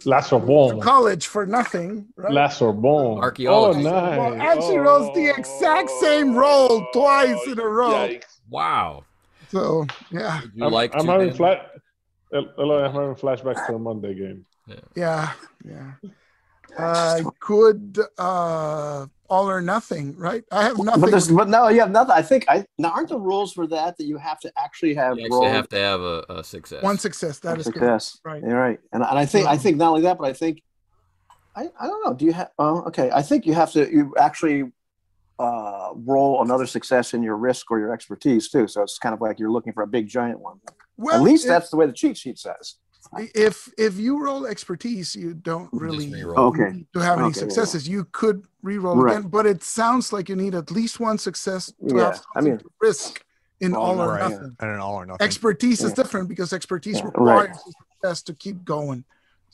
La Sorbonne college for nothing, right? La Sorbonne. Archaeology. Oh, nice. Well, and she rolls the exact same roll twice in a row. Yikes. Wow. So yeah, I'm having flashbacks to the Monday game. Yeah. I could all or nothing, right? I have nothing. But no, you have nothing. Now aren't the rules for that you have to actually have? You actually have to have a success. One success. That is success. Correct. Right. You're right. And I think not only that, but I think I don't know. Do you have? Okay. I think you actually roll another success in your risk or your expertise too. So it's kind of like you're looking for a big giant one. Well, at least that's the way the cheat sheet says. If you roll expertise, you don't really need to have any successes. You could re-roll again, but it sounds like you need at least one success to have something to risk in all or nothing. And an all or nothing. Expertise is different because expertise requires success to keep going.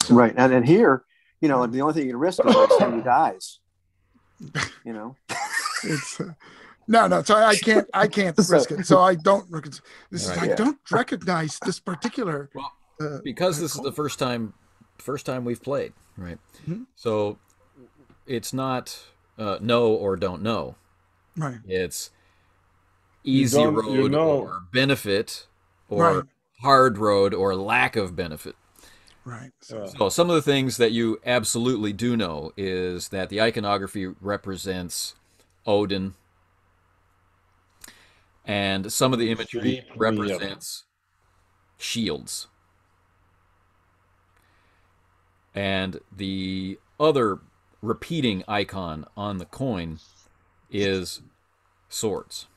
So, right, and here, the only thing you can risk is like somebody dies. It's no. So I can't risk it. So I don't. I don't recognize this particular. Well, because this is the first time we've played, right? Mm-hmm. So it's not know or don't know. Right. It's easy road or benefit, or hard road or lack of benefit. Right. So some of the things that you absolutely do know is that the iconography represents Odin, and some of the imagery represents shields. And the other repeating icon on the coin is swords.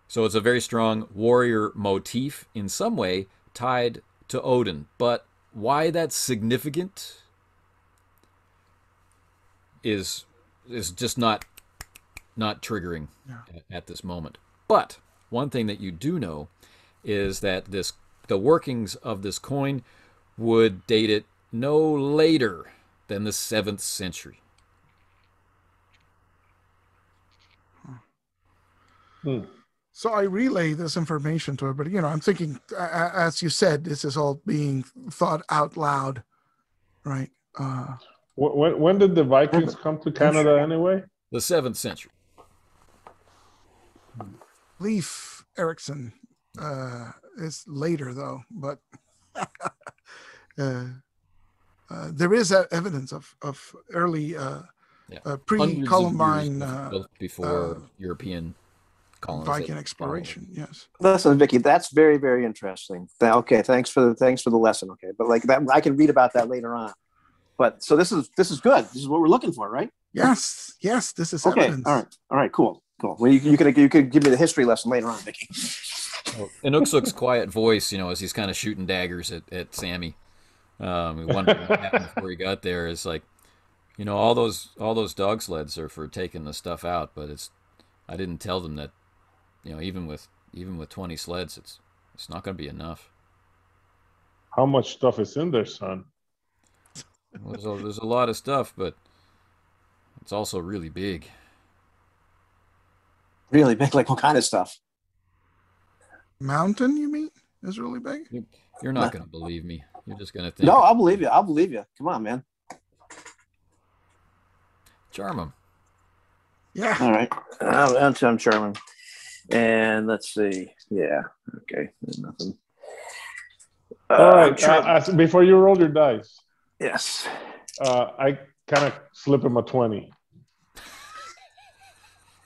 So it's a very strong warrior motif in some way tied to Odin. But why that's significant is just not triggering at this moment. But one thing that you do know is that the workings of this coin would date it no later than the 7th century. So I relay this information to her, but I'm thinking, as you said, this is all being thought out loud, right? When did the Vikings come to Canada anyway? The 7th century. Leif Erikson is later, though, but there is evidence of early pre-Columbine before European colonization. Viking exploration. Yes. Listen, Vicky, that's very, very interesting. Okay, thanks for the lesson. Okay, but like that, I can read about that later on. But so this is good. This is what we're looking for, right? Yes. This is okay. Evidence. All right. Cool. Well, you could give me the history lesson later on, Vicky. Inuksuk's quiet voice, as he's kind of shooting daggers at Sammy. Wondering what happened before he got there is like, all those dog sleds are for taking the stuff out, but I didn't tell them that, even with 20 sleds, it's not going to be enough. How much stuff is in there, son? Well, there's a lot of stuff, but it's also really big. Really big? Like what kind of stuff? Mountain, you mean? Is really big? You're not going to believe me. You're just going to think. No, I'll believe you. Come on, man. Charm him. Yeah. All right. I'm charming. And let's see. Yeah. Okay. There's nothing. All right. Charming. Before you roll your dice, Yes. I kind of slip him a 20.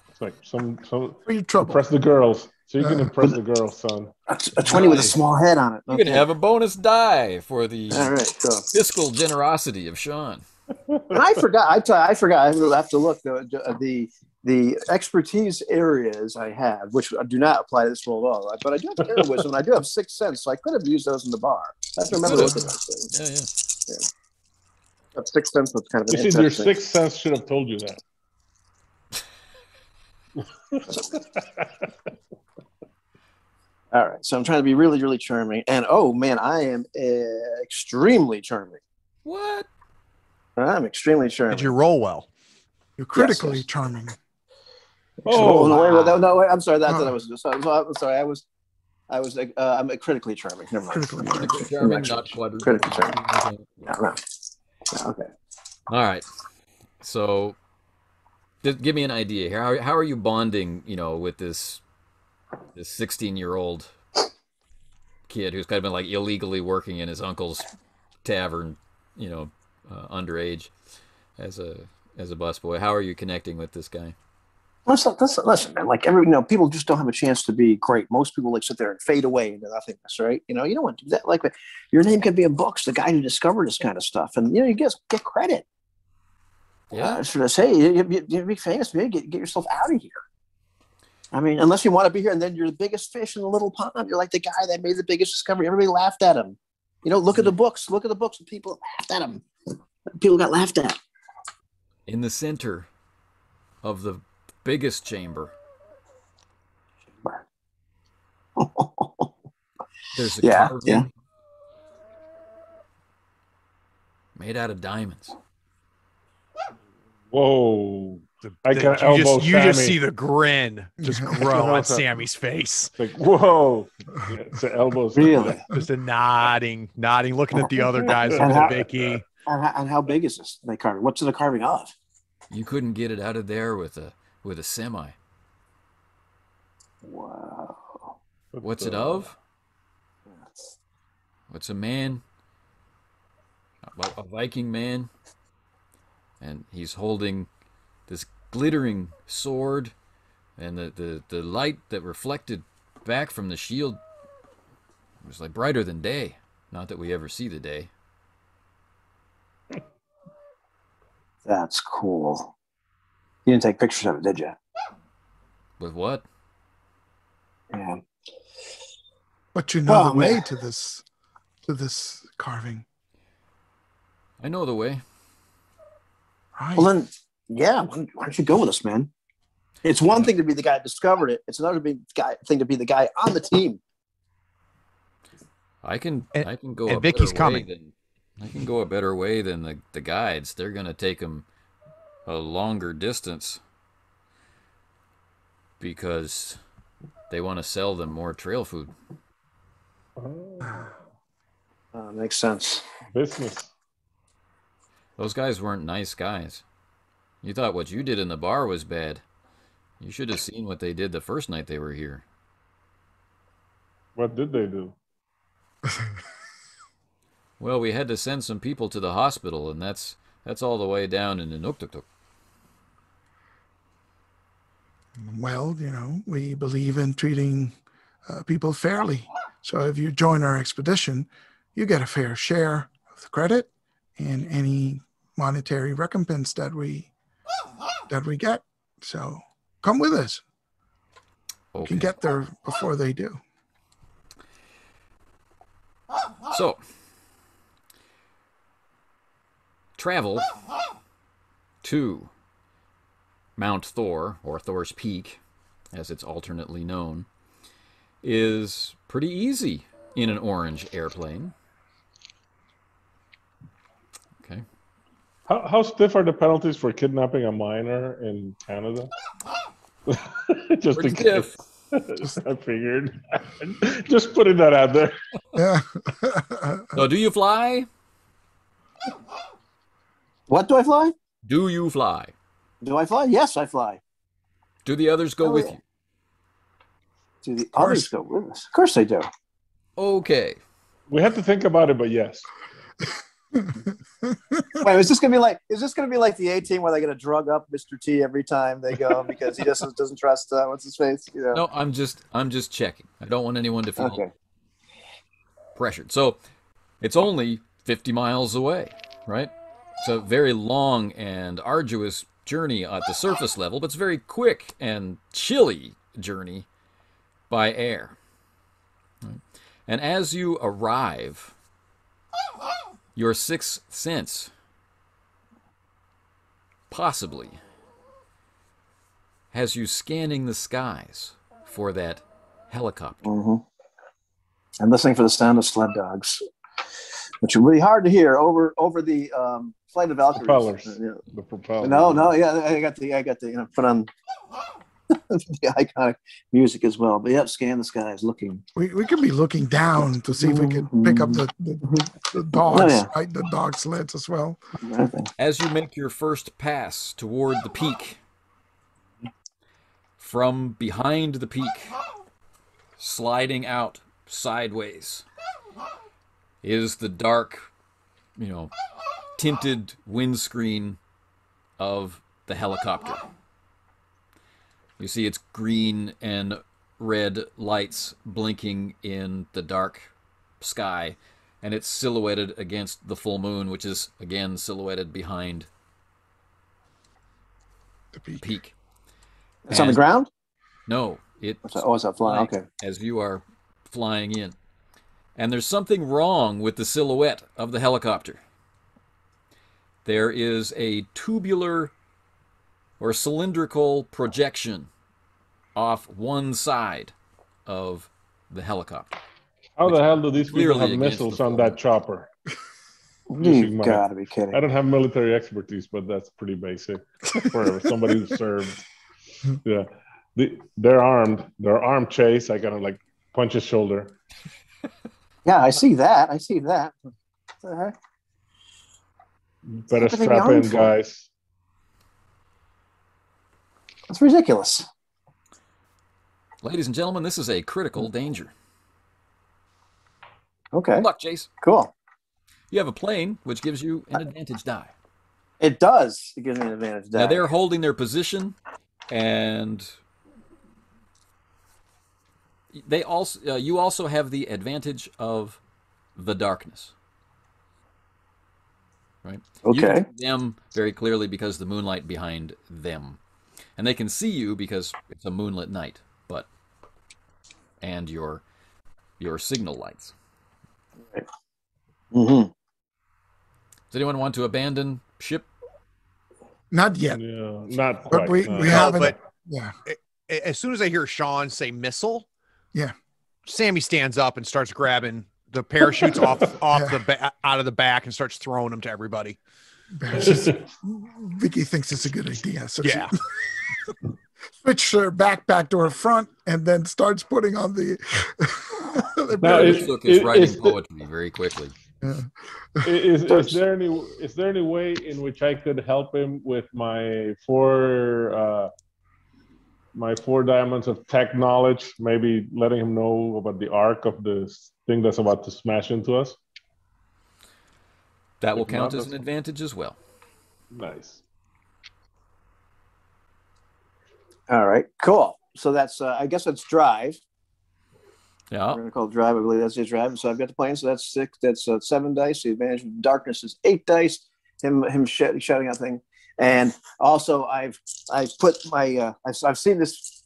It's like some For your trouble. impress the girls. So you can impress the girls, son. A 20 with a small head on it. You can have a bonus die for the All right. So. fiscal generosity of Sean. And I forgot. I forgot. I have to look. The expertise areas I have, which do not apply to this role at all, right? But I do have heroism, and I do have 6 cents, so I could have used those in the bar. I have to remember what those. Yeah. That 6 cents was kind of an your 6 cents should have told you that. All right, so I'm trying to be really, really charming, and oh man, I am extremely charming. What? I'm extremely charming. Did you roll well? You're critically charming. Oh no! Wait, no, wait, I'm sorry. That I was. So, I'm sorry. I'm critically charming. Never mind. Critically charming, not quadruple. Critically charming. No. Okay. All right. So, give me an idea here. How are you bonding? With this 16-year-old kid who's kind of been like illegally working in his uncle's tavern, underage, as a busboy. How are you connecting with this guy? Listen, man. Like people just don't have a chance to be great. Most people sit there and fade away into nothingness, right? You don't want to do that. Like your name can be in books. The guy who discovered this kind of stuff, and you get credit. Yeah. Should I say you be famous? Maybe get yourself out of here. I mean, unless you want to be here, and then you're the biggest fish in the little pond. You're like the guy that made the biggest discovery. Everybody laughed at him. Look at the books. Look at the books, and people laughed at him. People got laughed at. In the center of the biggest chamber, there's a carving made out of diamonds. Whoa. I can elbow you just see the grin just grow on Sammy's face. It's like, whoa. Yeah, it's an elbow. Really? Just a nodding, looking at the other guys, looking at Vicky. And how big is this? They carving? What's the carving of? You couldn't get it out of there with a semi. Wow. What's it of? What's a man? A Viking man. And he's holding this glittering sword, and the light that reflected back from the shield was like brighter than day. Not that we ever see the day. That's cool. You didn't take pictures of it, did you? With what? Yeah. But you know the way to this carving. I know the way. Right. Well then, yeah. Why don't you go with us, man? It's one thing to be the guy that discovered it. It's another thing to be the guy on the team. I can go. And Vicky's coming. I can go a better way than the guides. They're going to take them a longer distance because they want to sell them more trail food. Makes sense. Business. Those guys weren't nice guys. You thought what you did in the bar was bad. You should have seen what they did the first night they were here. What did they do? Well, we had to send some people to the hospital, and that's all the way down in Inuktitut. Well, we believe in treating people fairly. So if you join our expedition, you get a fair share of the credit and any monetary recompense that we get. So come with us. Okay. You can get there before they do. So, travel to Mount Thor, or Thor's Peak, as it's alternately known, is pretty easy in an orange airplane. Okay. How stiff are the penalties for kidnapping a minor in Canada? Just pretty in stiff. Case. I figured. Just putting that out there. Yeah. So, do you fly? What do I fly? Do you fly? Do I fly? Yes, I fly. Do the others go with you? Do the others go with us? Of course they do. Okay. We have to think about it, but yes. Wait, is this gonna be like the A-Team where they get to drug up Mr. T every time they go because he just doesn't trust what's his face? You know? No, I'm just checking. I don't want anyone to feel pressured. So it's only 50 miles away, right? It's a very long and arduous journey at the surface level, but it's a very quick and chilly journey by air. Right? And as you arrive, your sixth sense possibly has you scanning the skies for that helicopter. Mm-hmm. And listening for the sound of sled dogs, which are really hard to hear over the Flight of Valkyries. Propellers. The propellers. No, yeah, I got the put on the iconic music as well. But yeah, scan the skies, looking. We could be looking down to see if we could pick up the dogs, right? The dog sleds as well. As you make your first pass toward the peak, from behind the peak, sliding out sideways, is the dark, tinted windscreen of the helicopter. You see its green and red lights blinking in the dark sky, and it's silhouetted against the full moon, which is again silhouetted behind the peak. It's on the ground? No, it's that flying? Okay. As you are flying in. And there's something wrong with the silhouette of the helicopter. There is a tubular or cylindrical projection off one side of the helicopter. How the hell do these people have Clearly missiles on that chopper? You gotta be kidding. I don't have military expertise, but that's pretty basic for somebody who served. Yeah. They're armed. They're armed, Chase. I gotta punch his shoulder. Yeah, I see that. What the heck? Better strap in, guys. That's ridiculous. Ladies and gentlemen, this is a critical danger. Okay. Good luck, Chase. Cool. You have a plane, which gives you an advantage die. It does. It gives me an advantage die. Now they're holding their position, and they also you also have the advantage of the darkness. Right? Okay. You can see them very clearly because the moonlight behind them, and they can see you because it's a moonlit night. And your signal lights. Right. Mm-hmm. Does anyone want to abandon ship? Not yet. Yeah, not quite. But we haven't. But yeah. As soon as I hear Sean say missile, yeah, Sammy stands up and starts grabbing the parachutes off out of the back and starts throwing them to everybody. Vicky thinks it's a good idea. So yeah. Switch her backpack to her front and then starts putting on the Look is writing poetry very quickly. Yeah. Is there any way in which I could help him with my four diamonds of tech knowledge? Maybe letting him know about the arc of this thing that's about to smash into us. That will count as an advantage as well. Nice. All right, cool. So that's, I guess that's drive. Yeah. We're going to call it drive. I believe that's his drive. So I've got the plane. So that's 6. That's 7 dice. The advantage of darkness is 8 dice. Him shouting out thing. And also I've put my, I've seen this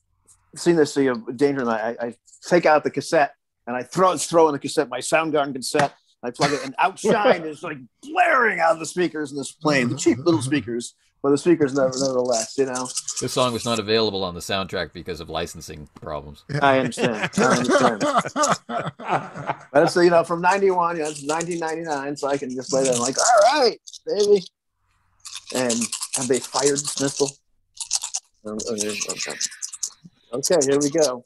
danger. And I take out the cassette and I throw in the cassette, my Soundgarden cassette. I plug it and Outshine is blaring out of the speakers in this plane, the cheap little speakers. But the speakers nevertheless, This song was not available on the soundtrack because of licensing problems. I understand. But it's, from 91, it's 1999, so I can just play that. I'm like, all right, baby. And have they fired dismissal? Okay, here we go.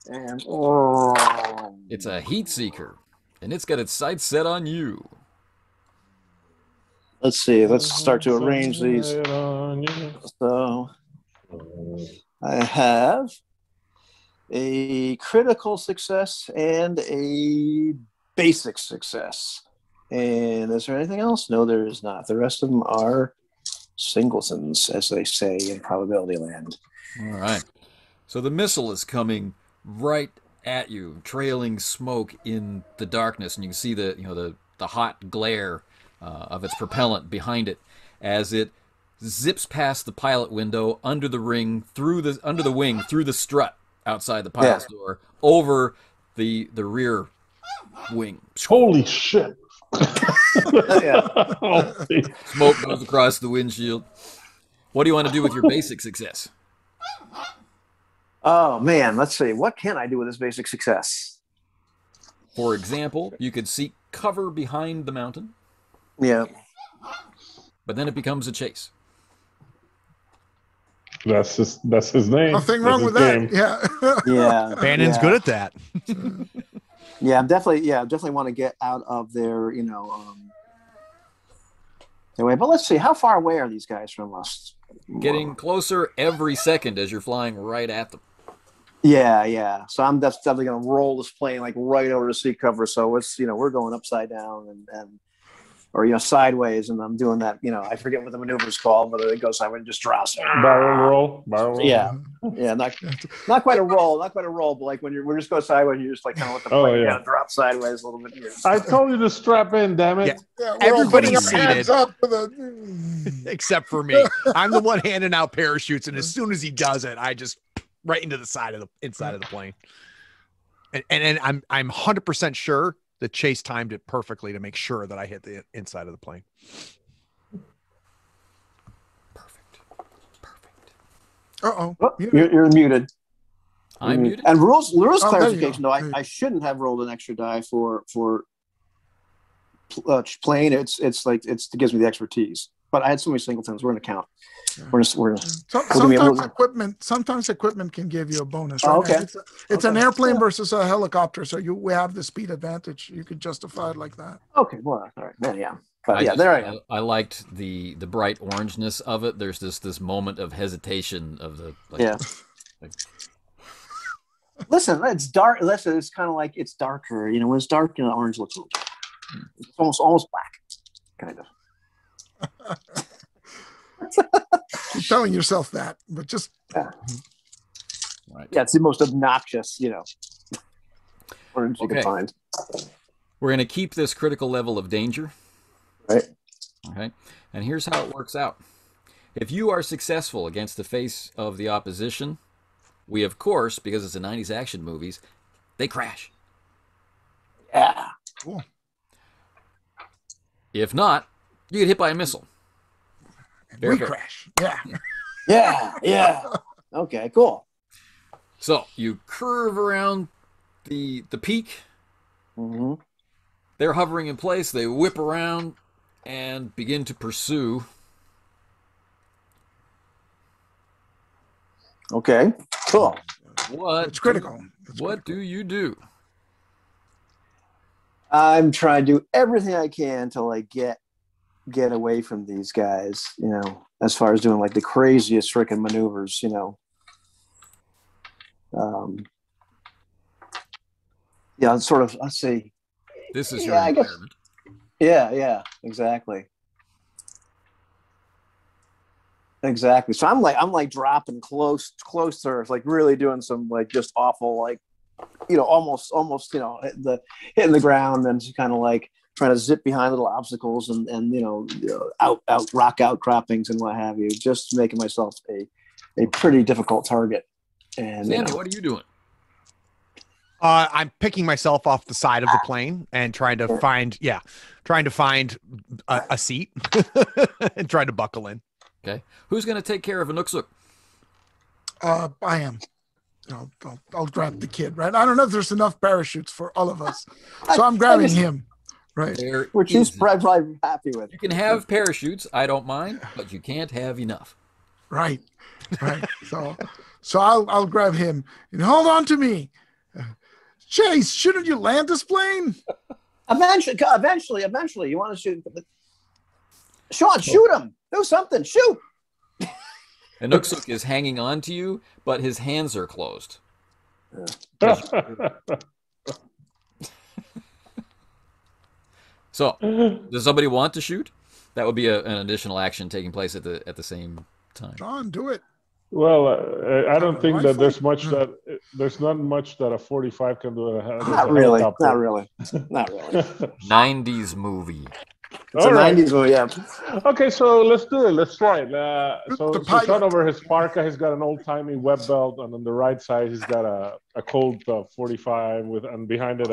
And it's a heat seeker, and it's got its sights set on you. Let's see. Let's start to arrange these. So I have a critical success and a basic success. And is there anything else? No, there is not. The rest of them are singletons, as they say in probability land. All right. So the missile is coming right at you, trailing smoke in the darkness, and you can see the hot glare of its propellant behind it as it zips past the pilot window, under the wing, through the strut outside the pilot's door, over the rear wing. Holy shit! Smoke goes across the windshield. What do you want to do with your basic success? Oh man, let's see. What can I do with this basic success? For example, you could seek cover behind the mountain. Yeah. But then it becomes a chase. That's his name. Nothing wrong with that. Yeah. Bannon's good at that. Yeah, definitely want to get out of their, anyway, but let's see, how far away are these guys from us? Getting closer every second as you're flying right at them. Yeah. So I'm definitely going to roll this plane like right over the seat cover. So it's, we're going upside down or sideways, and I'm doing that. I forget what the maneuver is called, but it goes sideways and just drops. Barrel roll. Yeah. Not quite a roll, but like when we're just going sideways, you just like kind of let the plane kind of drop sideways a little bit here. I told you to strap in, damn it. Yeah, everybody's seated up except for me. I'm the one handing out parachutes, and as soon as he does it, I just right into the inside of the plane. And I'm 100% sure that Chase timed it perfectly to make sure that I hit the inside of the plane. Perfect. Uh-oh. You're muted. I'm muted. And rules clarification, though, I shouldn't have rolled an extra die for plane. It gives me the expertise. But I had so many singletons. We're going to count. Sometimes equipment can give you a bonus. Right? Oh, okay. It's an airplane versus a helicopter, so we have the speed advantage. You could justify it like that. Okay, well, all right, then, yeah. But there I am. I liked the bright orangeness of it. There's this moment of hesitation of the Listen, it's dark. Listen, it's kind of like it's darker. When it's dark, orange looks a little dark. It's almost black, kind of. Keep telling yourself that, but just right. Yeah, it's the most obnoxious, orange you can find. We're going to keep this critical level of danger. Right. Okay. And here's how it works out. If you are successful against the face of the opposition, we, of course, because it's the 90s action movies, they crash. Yeah. Cool. If not, you get hit by a missile. We crash. Yeah. Okay, cool. So you curve around the peak. Mm-hmm. They're hovering in place. They whip around and begin to pursue. Okay, cool. It's critical. What do you do? I'm trying to do everything I can to get away from these guys, as far as doing like the craziest freaking maneuvers, sort of, let's see. This is your environment. Yeah, exactly. So I'm like dropping close to Earth, like really doing some like just awful, like, almost, hitting the ground and kind of like trying to zip behind little obstacles and out rock outcroppings and what have you, just making myself a pretty difficult target. And Sandy, what are you doing? I'm picking myself off the side of the plane and trying to find a seat and trying to buckle in. Okay. Who's going to take care of a Nooksuk? I am. I'll grab the kid, right? I don't know if there's enough parachutes for all of us. So I'm grabbing him, right? Which he's probably happy with. You can have parachutes, I don't mind, but you can't have enough. Right. So I'll grab him and hold on to me. Chase, shouldn't you land this plane? Eventually, you want to shoot. Sean, shoot him. Do something. Shoot. And Nooksuk is hanging on to you, but his hands are closed. So, does somebody want to shoot? That would be an additional action taking place at the same time. John, do it. Well, I don't think that there's not much that a 45 can do. Not really. Not really. 90s movie. It's a 90s movie, yeah. Okay, so let's do it. Let's try it. So Sean over his parka, he's got an old-timey web belt, and on the right side, he's got a Colt 45 and behind it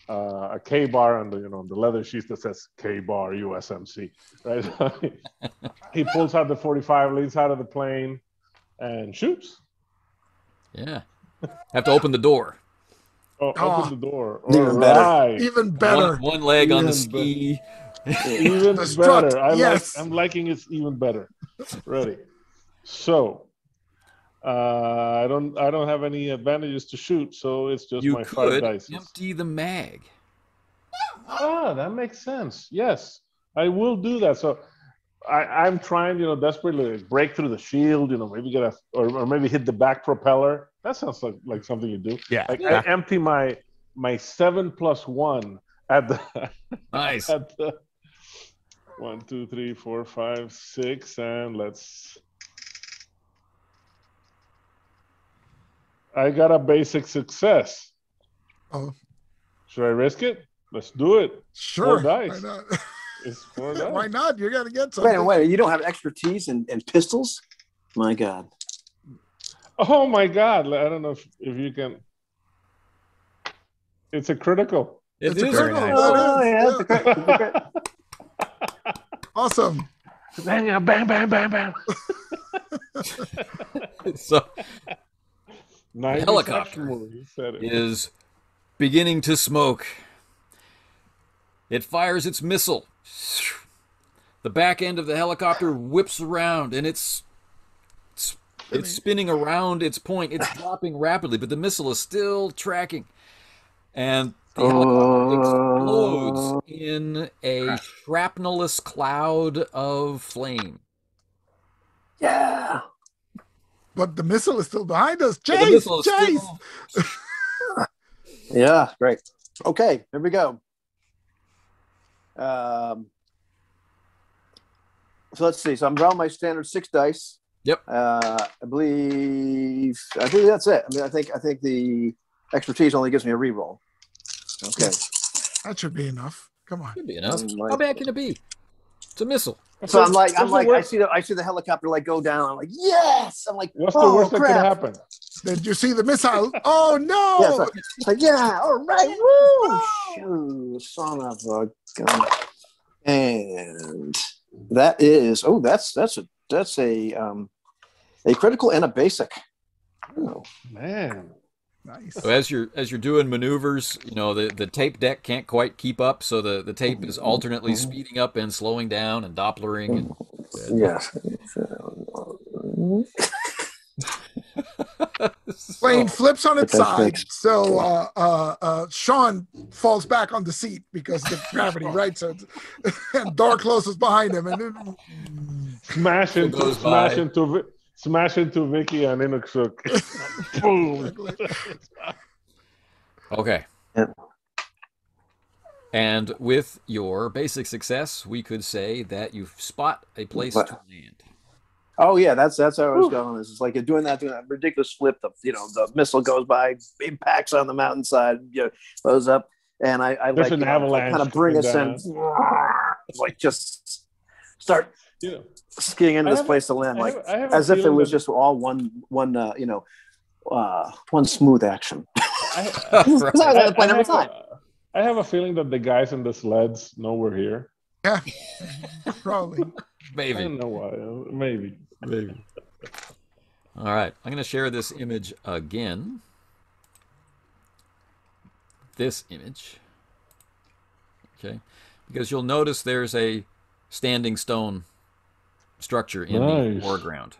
a K-bar on the leather sheath that says K-bar USMC, right? He pulls out the 45, leans out of the plane, and shoots. Yeah. Have to open the door. Open the door. Even better. Even better. One leg on the ski. Even The strut, better. yes. I'm liking it even better. Ready. So I don't have any advantages to shoot, so it's just You my 5 dice. empty the mag. That makes sense. Yes, I will do that. So I'm trying, desperately to break through the shield, maybe get or maybe hit the back propeller. That sounds like something you do. Yeah. I empty my 7+1 at the Nice. at the 1, 2, 3, 4, 5, 6, and I got a basic success. Oh, Should I risk it? Let's do it. sure. 4 dice. Why not? It's 4 dice. Why not? You got to get something. Wait. You don't have expertise in pistols? My God. Oh my God! I don't know if you can. It's a critical. It It's a is critical. very That nice. is, yeah. It's a great. Awesome. Bang! Bang! Bang! Bang! Bang! So, The helicopter is beginning to smoke. It fires its missile. The back end of the helicopter whips around, and it's spinning around its point. It's dropping rapidly, but the missile is still tracking. And the helicopter explodes in a shrapnellous cloud of flame. Yeah. But the missile is still behind us. But the Chase! missile is Chase! still- Yeah. Great. Okay. Here we go. So let's see. So I'm drawing my standard 6 dice. Yep. I believe that's it. I think the expertise only gives me a reroll. Okay. That should be enough. Come on. Could be enough. Mm, How bad can it be? It's a missile. So I'm like, I see the helicopter go down. I'm like, yes. I'm like, What's the worst that could happen? Did you see the missile? Oh, no! Yeah, it's like, yeah, all right, woo! Shoo, son of a gun. And that is that's a critical and a basic. Oh. Man. Nice. So as you're doing maneuvers, the tape deck can't quite keep up, so the tape is alternately speeding up and slowing down and Dopplering. And, Yes. Plane flips on its But that's side, fixed. so Sean falls back on the seat because the gravity, right? So, and door closes behind him, and then Smash into Vicky and Inukshuk. Boom. Okay. Yeah. And with your basic success, we could say that you spot a place to land. Oh yeah, that's how I was going. It's like you're doing that ridiculous flip. The missile goes by, impacts on the mountainside, blows up, and I There's like an avalanche kind of bring us coming in, like just start skiing into this place to land, I like have a as if it feeling was that- just all one smooth action. Because I was on the plane every time. I have a feeling that the guys in the sleds know we're here. yeah, probably. I Maybe. don't know why. Maybe. All right. I'm going to share this image again. This image. Okay. Because you'll notice there's a standing stone structure in the Nice. foreground.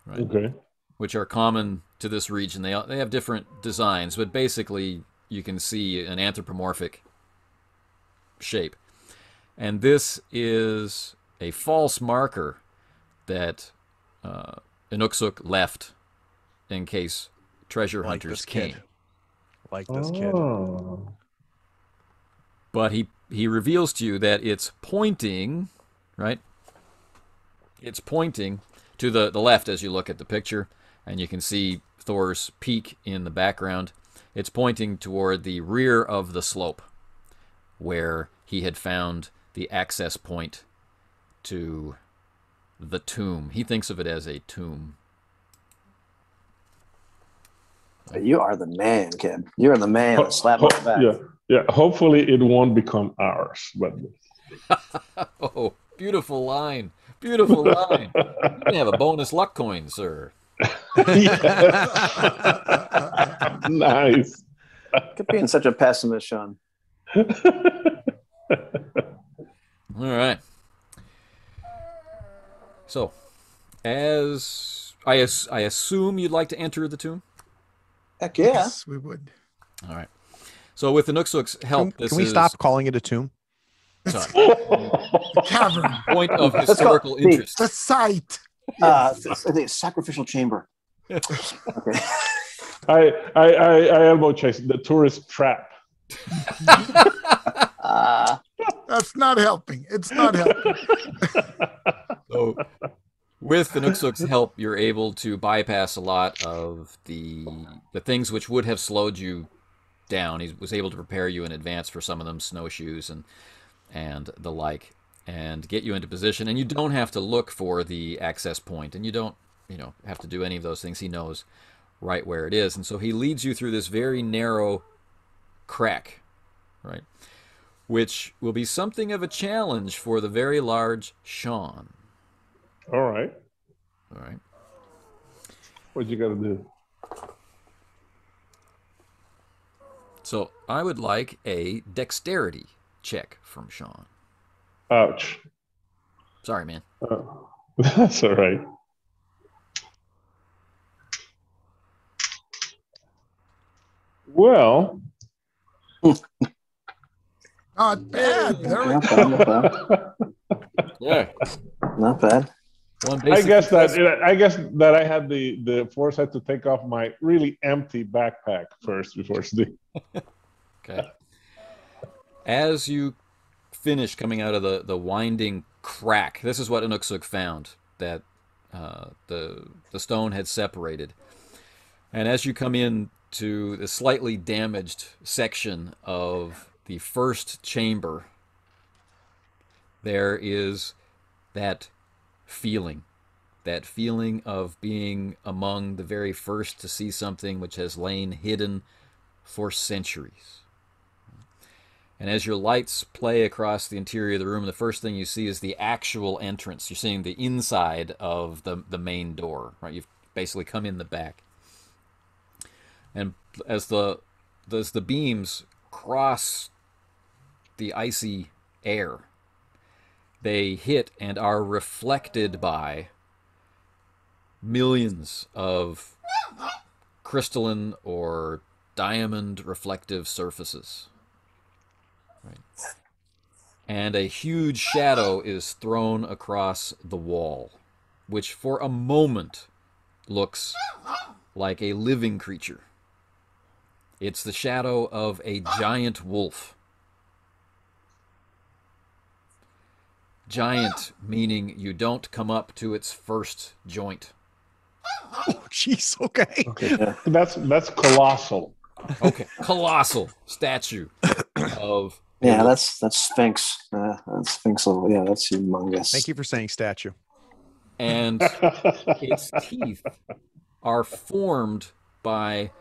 Right. Okay. Which are common to this region. They have different designs, but basically you can see an anthropomorphic shape. And this is a false marker that Inuksuk left in case treasure Like hunters this kid. came. Like this kid. Oh. But he reveals to you that it's pointing, right? It's pointing to the left as you look at the picture, and you can see Thor's peak in the background. It's pointing toward the rear of the slope, where he had found the access point to the tomb. He thinks of it as a tomb. You are the man, kid. You're the man. Slap on the back. Yeah. Hopefully, it won't become ours. But Oh, beautiful line. Beautiful line. You can have a bonus luck coin, sir. Nice. Quit being such a pessimist, Sean. All right. So, as I assume you'd like to enter the tomb? Heck yeah. Yes, we would. All right. So with the Nooksuk's help, Can we stop calling it a tomb? Sorry. The cavern. Point of historical interest. The site. I think it's sacrificial chamber. Okay. I elbow chase the tourist trap. That's not helping. It's not helping. So, with the Nooksuk's help, you're able to bypass a lot of the things which would have slowed you down. He was able to prepare you in advance for some of them, snowshoes and the like, and get you into position. And you don't have to look for the access point, and you don't have to do any of those things. He knows right where it is, and so he leads you through this very narrow crack, right, which will be something of a challenge for the very large Sean. All right. What you got to do? So I would like a dexterity check from Sean. Ouch. Sorry, man. That's all right. Well. Not bad. Not bad. Yeah. Not bad. I guess that I had the foresight to take off my really empty backpack first before sleep. Okay. As you finish coming out of the winding crack, this is what Inuksuk found, that the stone had separated. And as you come in to the slightly damaged section of the first chamber, there is that feeling of being among the very first to see something which has lain hidden for centuries. And as your lights play across the interior of the room, the first thing you see is the actual entrance. You're seeing the inside of the main door, right? You've basically come in the back. And as the beams cross the icy air, they hit and are reflected by millions of crystalline or diamond reflective surfaces. Right. And a huge shadow is thrown across the wall, which for a moment looks like a living creature. It's the shadow of a giant wolf. Giant meaning you don't come up to its first joint. Oh, jeez. Okay. That's colossal. Okay, colossal statue of. Yeah, that's Sphinx. That's Sphinx level. Yeah, that's humongous. Thank you for saying statue. And its teeth are formed by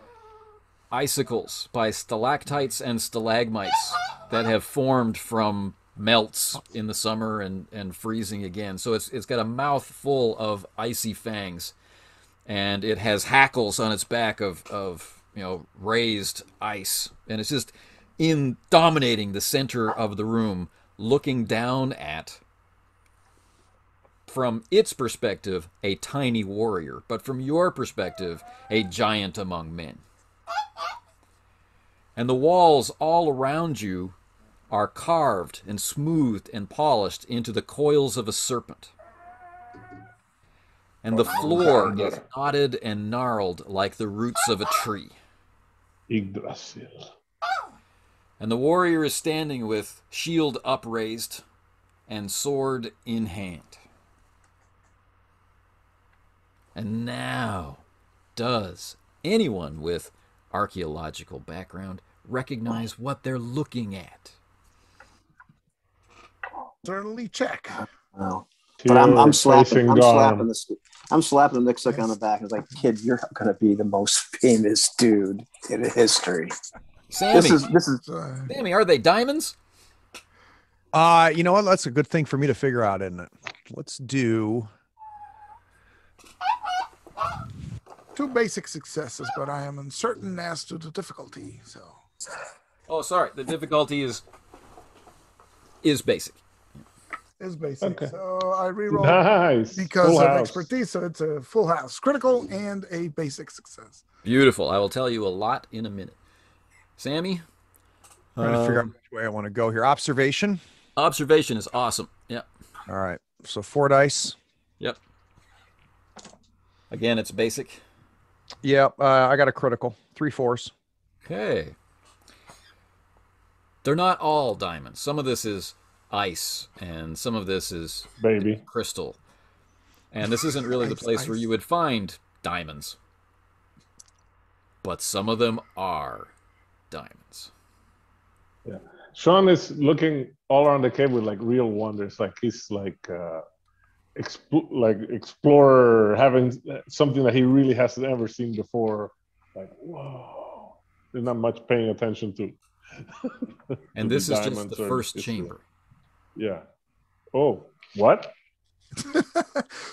icicles, by stalactites and stalagmites that have formed from melts in the summer and freezing again. So it's got a mouth full of icy fangs, and it has hackles on its back of raised ice, and it's just in dominating the center of the room, looking down at, from its perspective, a tiny warrior, but from your perspective, a giant among men. And the walls all around you are carved and smoothed and polished into the coils of a serpent. And the floor is knotted and gnarled like the roots of a tree. Yggdrasil. And the warrior is standing with shield upraised and sword in hand. And now, does anyone with archaeological background recognize what they're looking at? Certainly check. Wow. But I'm slapping the Nick Sick on the back. It's like, kid, you're going to be the most famous dude in history. Sammy, this is Sammy, are they diamonds? You know what? That's a good thing for me to figure out, isn't it? Let's do 2 basic successes, but I am uncertain as to the difficulty. So. Oh, sorry. The difficulty is basic. Is basic. Okay. So I reroll Nice. because Full of house. expertise. So it's a full house, critical, and a basic success. Beautiful. I will tell you a lot in a minute. Sammy? trying to figure out which way I want to go here. Observation. Observation is awesome. Yep. All right. So 4 dice. Yep. Again, it's basic. Yep. I got a critical. 3 4s. Okay. They're not all diamonds. Some of this is ice, and some of this is Baby. crystal. And this isn't really the place where you would find diamonds. But some of them are diamonds. Yeah. Sean is looking all around the cave with like real wonders. Like he's like explorer, having something that he really hasn't ever seen before. Like, whoa. There's not much paying attention to. And this is just the first chamber. Yeah. Oh, what?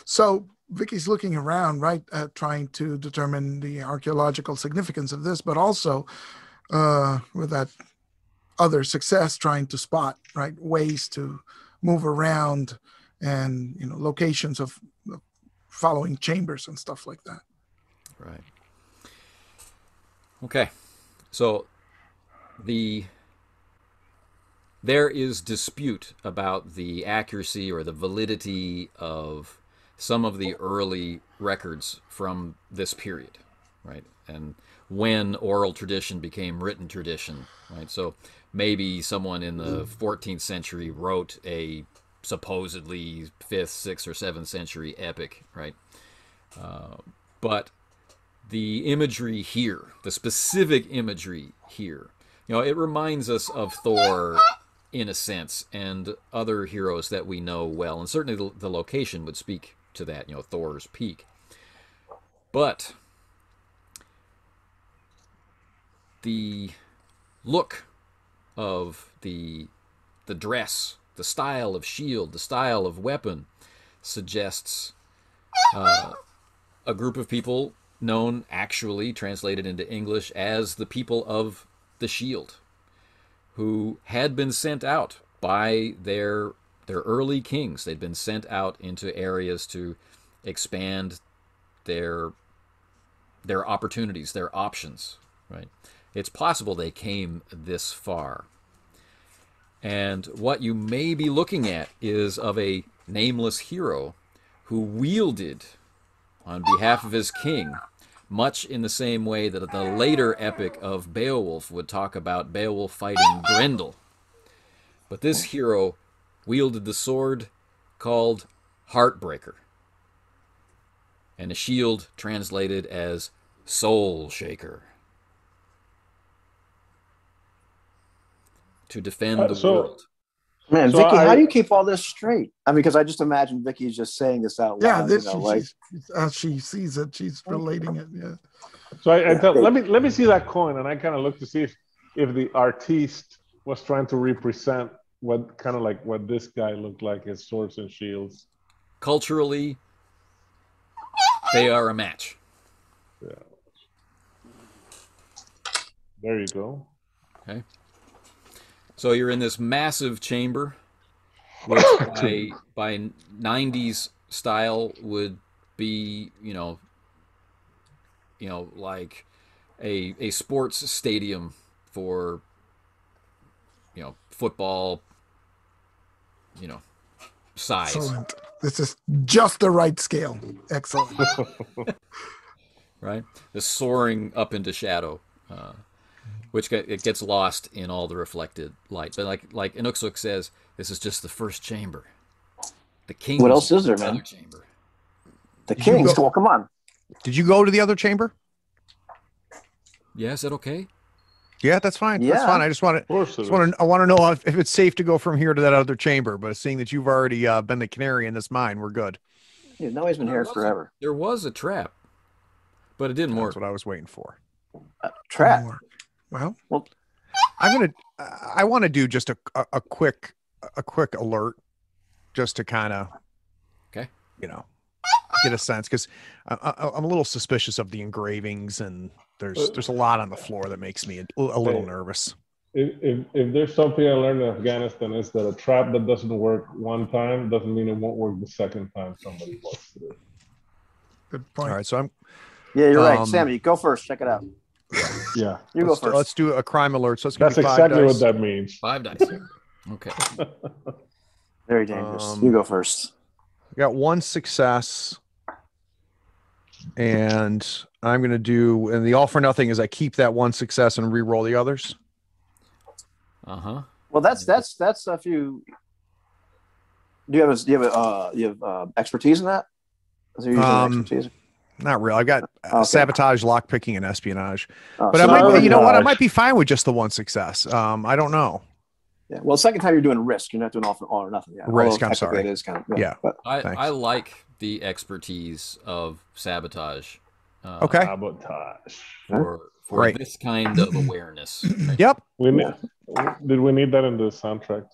So Vicky's looking around, right, trying to determine the archaeological significance of this, but also with that other success, trying to spot, right, ways to move around and, you know, locations of following chambers and stuff like that. Right. Okay. So there is dispute about the accuracy or the validity of some of the early records from this period, right? And when oral tradition became written tradition, right? So maybe someone in the 14th century wrote a supposedly 5th, 6th, or 7th century epic, right? But the imagery here, the specific imagery here, you know, it reminds us of Thor in a sense, and other heroes that we know well. And certainly the location would speak to that, you know, Thor's Peak. But the look of the dress, the style of shield, the style of weapon suggests a group of people known, actually translated into English, as the people of the shield, who had been sent out by their early kings. They'd been sent out into areas to expand their opportunities, their options, right? It's possible they came this far. And what you may be looking at is of a nameless hero who wielded, on behalf of his king, much in the same way that the later epic of Beowulf would talk about Beowulf fighting Grendel. But this hero wielded the sword called Heartbreaker, and a shield translated as Soul Shaker, to defend the world. Man, Vicky, how do you keep all this straight? I mean, because I just imagine Vicky's just saying this out loud. Yeah, as she sees it, she's relating it. Yeah. So let me see that coin, and I kind of look to see if the artiste was trying to represent what kind of like what this guy looked like, his swords and shields. Culturally, they are a match. Yeah. There you go. Okay. So you're in this massive chamber, which by 90s style would be, you know, like a sports stadium for, football, size. Excellent. This is just the right scale. Excellent. Right? The soaring up into shadow, which it gets lost in all the reflected light. But like Inuksuk says, this is just the first chamber. The king. What else is there, man? Chamber. The kings. Well, come on. Did you go to the other chamber? Yeah, is that okay? Yeah, that's fine. Yeah. That's fine. I just want to. I want to know if it's safe to go from here to that other chamber. But seeing that you've already been the canary in this mine, we're good. Yeah, no, he's been here forever. There was a trap, but it didn't work. That's what I was waiting for. Trap. Well, I want to do just a quick alert, just to kind of, okay, get a sense, because I'm a little suspicious of the engravings, and there's a lot on the floor that makes me a little nervous. If there's something I learned in Afghanistan, is that a trap that doesn't work one time doesn't mean it won't work the second time somebody walks through. good point. All right, so Yeah, you're right. Sammy, go first. Check it out. Yeah. You go first. Let's do a crime alert. So that's exactly what that means. 5 dice. Okay. Very dangerous. You go first. I got 1 success, and I'm going to do, and the all for nothing is I keep that 1 success and re-roll the others. Well, that's if you do you have expertise in that? Is there usually expertise? Not really. I got sabotage, lockpicking, and espionage. But so I might, I might be fine with just the 1 success. I don't know. Yeah. Well, the second time you're doing risk, you're not doing all or nothing. Yeah. Risk. I'm sorry. It is kind of but I like the expertise of sabotage. Okay. Sabotage. For this kind of awareness. Right? Yep. Did we need that in the soundtrack?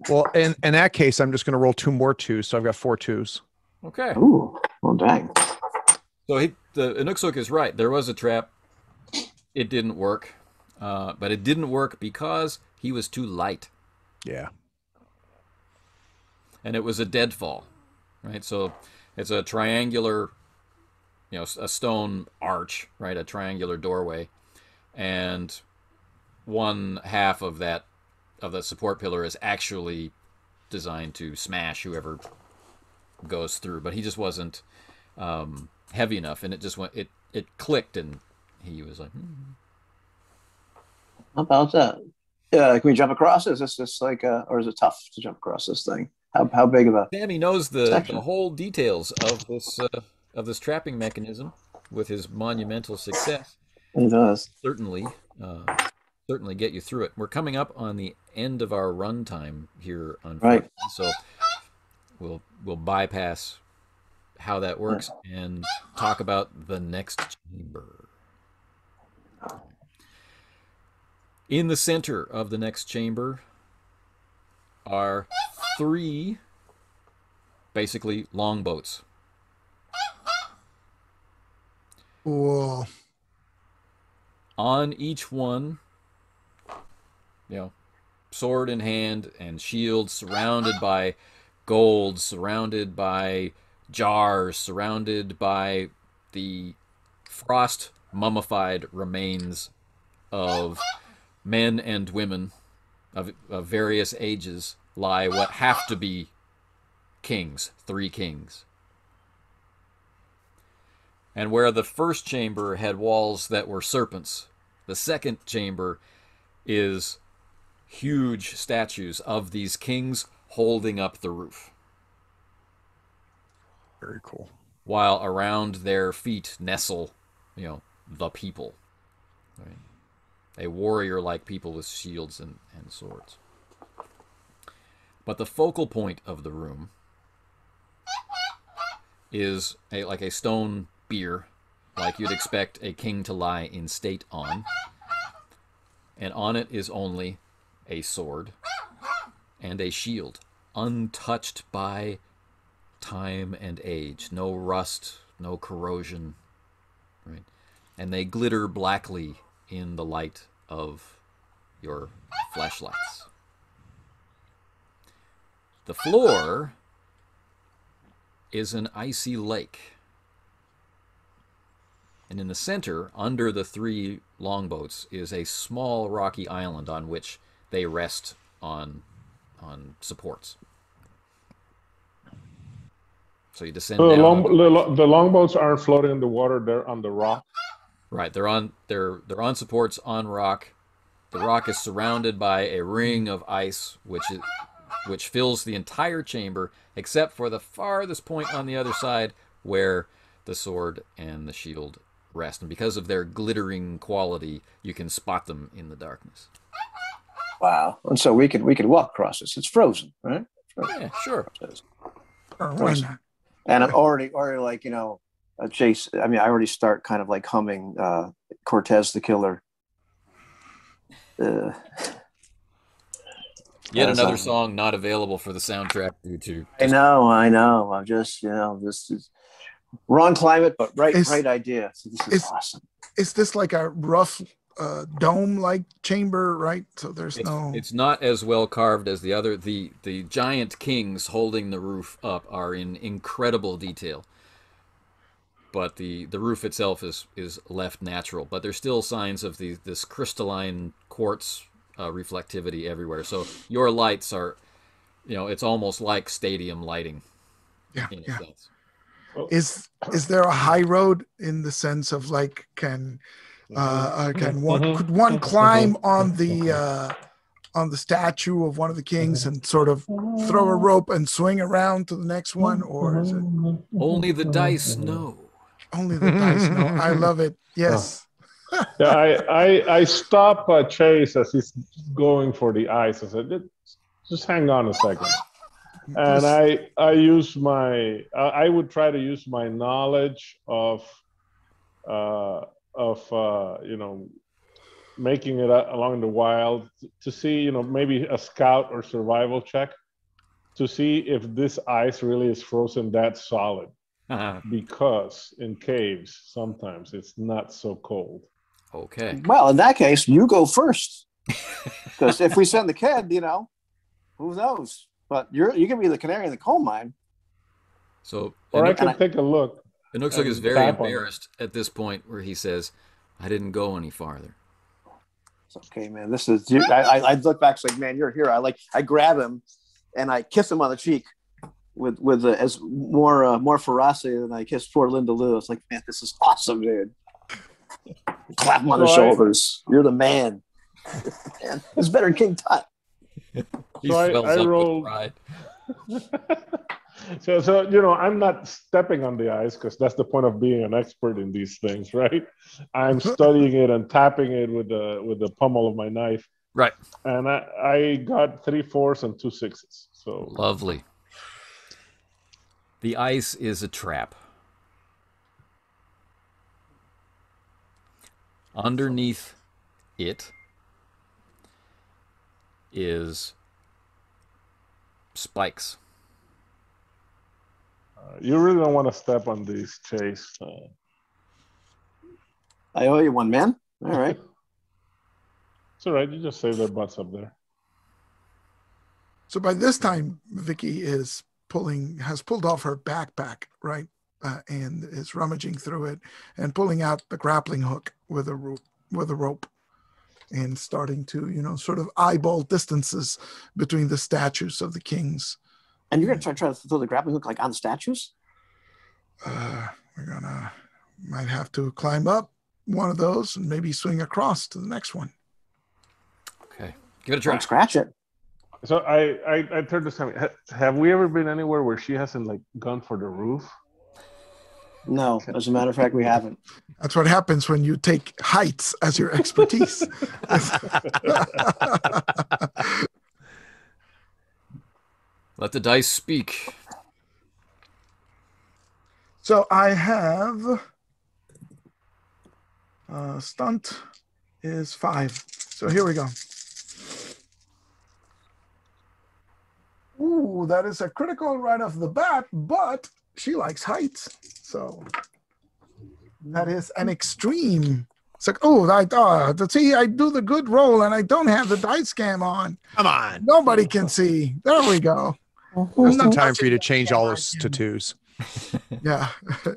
Well, in that case, I'm just going to roll 2 more 2s, so I've got 4 2s. Okay. Ooh, well, dang. So the Inuksuk is right. There was a trap. It didn't work, but it didn't work because he was too light. Yeah. And it was a deadfall, right? So it's a triangular, a stone arch, right? A triangular doorway, and one half of the support pillar is actually designed to smash whoever goes through, but he just wasn't heavy enough, and it just went. It clicked, and he was like, How about that? Yeah, can we jump across? Is this just like, or is it tough to jump across this thing? How big of a? Sammy knows the whole details of this trapping mechanism with his monumental success. He does. Certainly get you through it. We're coming up on the end of our run time here on Friday, so we'll bypass how that works and talk about the next chamber. In the center of the next chamber are 3 basically longboats. Whoa. On each one, sword in hand and shield, surrounded by gold, surrounded by jars, surrounded by the frost mummified remains of men and women of various ages, lie what have to be kings, 3 kings. And where the first chamber had walls that were serpents, the second chamber is huge statues of these kings holding up the roof. Very cool. While around their feet nestle, the people. Right? A warrior-like people with shields and swords. But the focal point of the room is like a stone bier, like you'd expect a king to lie in state on. And on it is only a sword and a shield, untouched by time and age. No rust, no corrosion, right? And they glitter blackly in the light of your flashlights. The floor is an icy lake. And in the center, under the 3 longboats, is a small rocky island on which they rest on supports. So you descend So down. the longboats aren't floating in the water; they're on the rock. Right, they're on supports on rock. The rock is surrounded by a ring of ice, which fills the entire chamber, except for the farthest point on the other side where the sword and the shield rest. And because of their glittering quality, you can spot them in the darkness. Wow. And so we could walk across this. It's frozen, right? Yeah, sure. Why not? And I'm already like, Chase. I mean, I already start kind of like humming Cortez the Killer. Yet another song not available for the soundtrack due to. I know. I'm just, this is wrong climate, but right idea. So this is awesome. Is this like a rough dome-like chamber, right? So It's not as well carved as the other. The giant kings holding the roof up are in incredible detail. But the roof itself is left natural. But there's still signs of this crystalline quartz reflectivity everywhere. So your lights are, it's almost like stadium lighting. Yeah. In a sense. Is there a high road in the sense of like could one climb on the statue of one of the kings and sort of throw a rope and swing around to the next one, or is it only the dice know? Only the dice know. I love it. Yes. Yeah, I stop Chase as he's going for the ice. I said, just hang on a second. And I use I would try to use my knowledge of making it along the wild to see, maybe a scout or survival check to see if this ice really is frozen that solid. Because in caves, sometimes it's not so cold. Okay. Well, in that case, you go first. Because if we send the kid, who knows? But you can be the canary in the coal mine. So, or I can take a look. Inuksuq is very embarrassed at this point where he says, I didn't go any farther. It's okay, man. This is I look back, it's like, man, you're here. I grab him and I kiss him on the cheek with as more ferocity than I kissed poor Linda Lou. It's like, man, this is awesome, dude. Clap him on the shoulders. You're the man. Man, it's better than King Tut. He swells up with pride. So I'm not stepping on the ice because that's the point of being an expert in these things, right? I'm studying it and tapping it with the pommel of my knife. Right. And I got 3 4s and 2 6s. So lovely. The ice is a trap. Underneath it is spikes. You really don't want to step on these, Chase. I owe you one, man. All right. It's all right. You just save their butts up there. So by this time, Vicky has pulled off her backpack, right? And is rummaging through it and pulling out the grappling hook with a rope and starting to, sort of eyeball distances between the statues of the kings. And you're going to try to throw the grappling hook like on the statues? Might have to climb up one of those and maybe swing across to the next one. Okay. Give it a try. Don't scratch it. So I turned to Sammy. Have we ever been anywhere where she hasn't gone for the roof? No, as a matter of fact, we haven't. That's what happens when you take heights as your expertise. Let the dice speak. So I have stunt is 5. So here we go. Ooh, that is a critical right off the bat, but she likes heights. So that is an extreme. It's like, see, I do the good roll and I don't have the dice cam on. Come on. Nobody can see. There we go. Just in time for you to change all those to 2s. Yeah.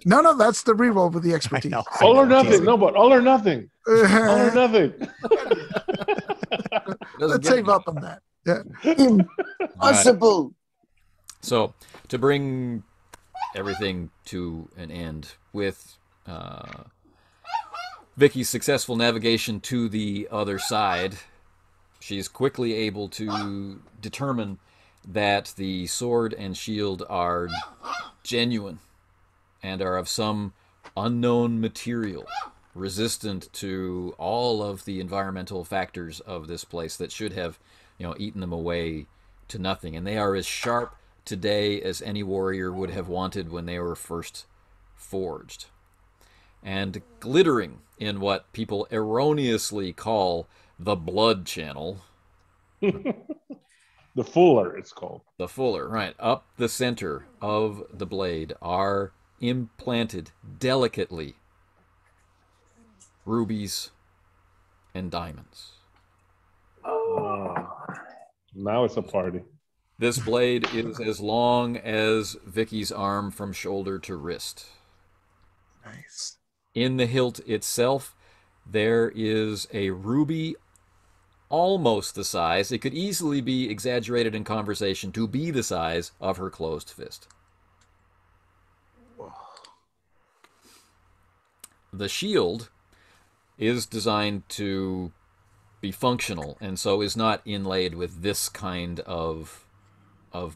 No, that's the reroll with the expertise. All or nothing. No, but all or nothing. All or nothing. Let's save up on that. Yeah. Impossible. So, to bring everything to an end, with Vicky's successful navigation to the other side, she's quickly able to determine that the sword and shield are genuine and are of some unknown material, resistant to all of the environmental factors of this place that should have, eaten them away to nothing. And they are as sharp today as any warrior would have wanted when they were first forged. And glittering in what people erroneously call the blood channel. The fuller, it's called. The fuller, right. Up the center of the blade are implanted delicately rubies and diamonds. Now it's a party. This blade is as long as Vicky's arm from shoulder to wrist. Nice. In the hilt itself, there is a ruby almost the size. It could easily be exaggerated in conversation to be the size of her closed fist. The shield is designed to be functional, and so is not inlaid with this kind of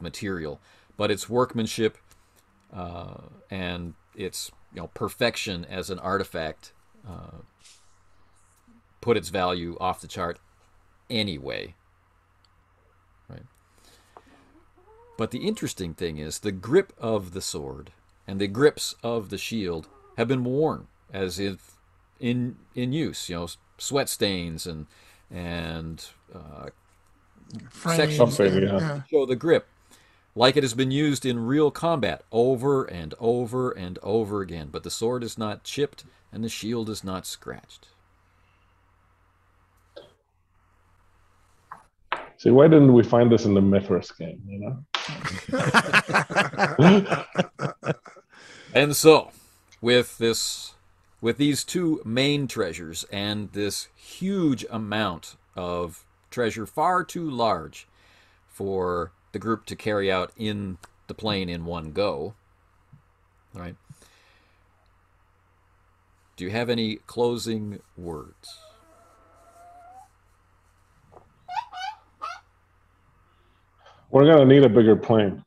material. But its workmanship and its perfection as an artifact put its value off the chart anyway. Right. But the interesting thing is the grip of the sword and the grips of the shield have been worn as if in use. Sweat stains and sections show the grip, like it has been used in real combat over and over and over again. But the sword is not chipped and the shield is not scratched. See, why didn't we find this in the Mithras game, And so, with these two main treasures and this huge amount of treasure, far too large for the group to carry out in the plane in one go, right? Do you have any closing words? We're going to need a bigger plane.